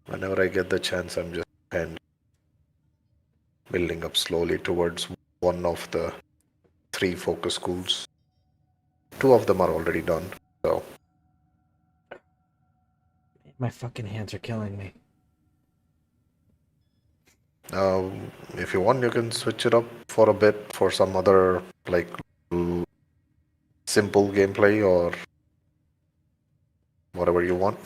whenever I get the chance, I'm just kind of building up slowly towards one of the 3 focus schools. 2 of them are already done, so. My fucking hands are killing me. If you want, you can switch it up for a bit for some other, like, simple gameplay or whatever you want.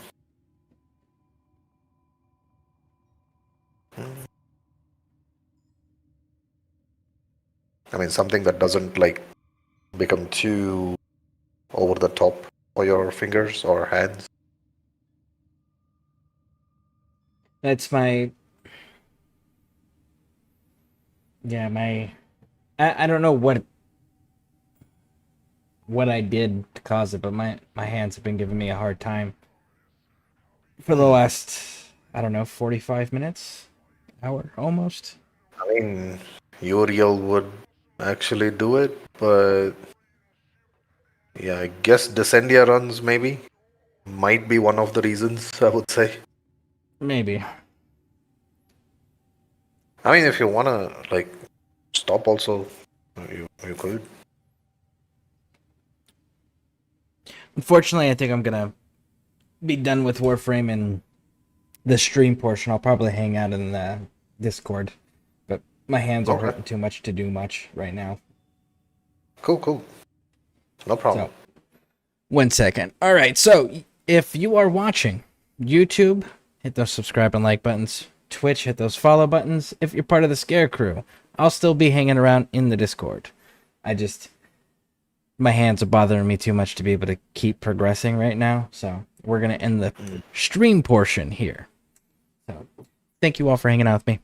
I mean, something that doesn't, like, become too over the top for your fingers or hands. That's my. Yeah, I don't know what I did to cause it, but my hands have been giving me a hard time for the last, I don't know, 45 minutes, hour almost. I mean, Uriel would actually do it, but yeah, I guess Descendia runs maybe might be one of the reasons, I would say. Maybe. I mean, if you wanna, like, Stop also. You could. Unfortunately, I think I'm gonna be done with Warframe and the stream portion. I'll probably hang out in the Discord, but my hands are hurting too much to do much right now. Cool. No problem. So, 1 second. All right. So if you are watching YouTube, hit those subscribe and like buttons. Twitch, hit those follow buttons. If you're part of the ScareCrew, I'll still be hanging around in the Discord. My hands are bothering me too much to be able to keep progressing right now. So we're going to end the stream portion here. So thank you all for hanging out with me.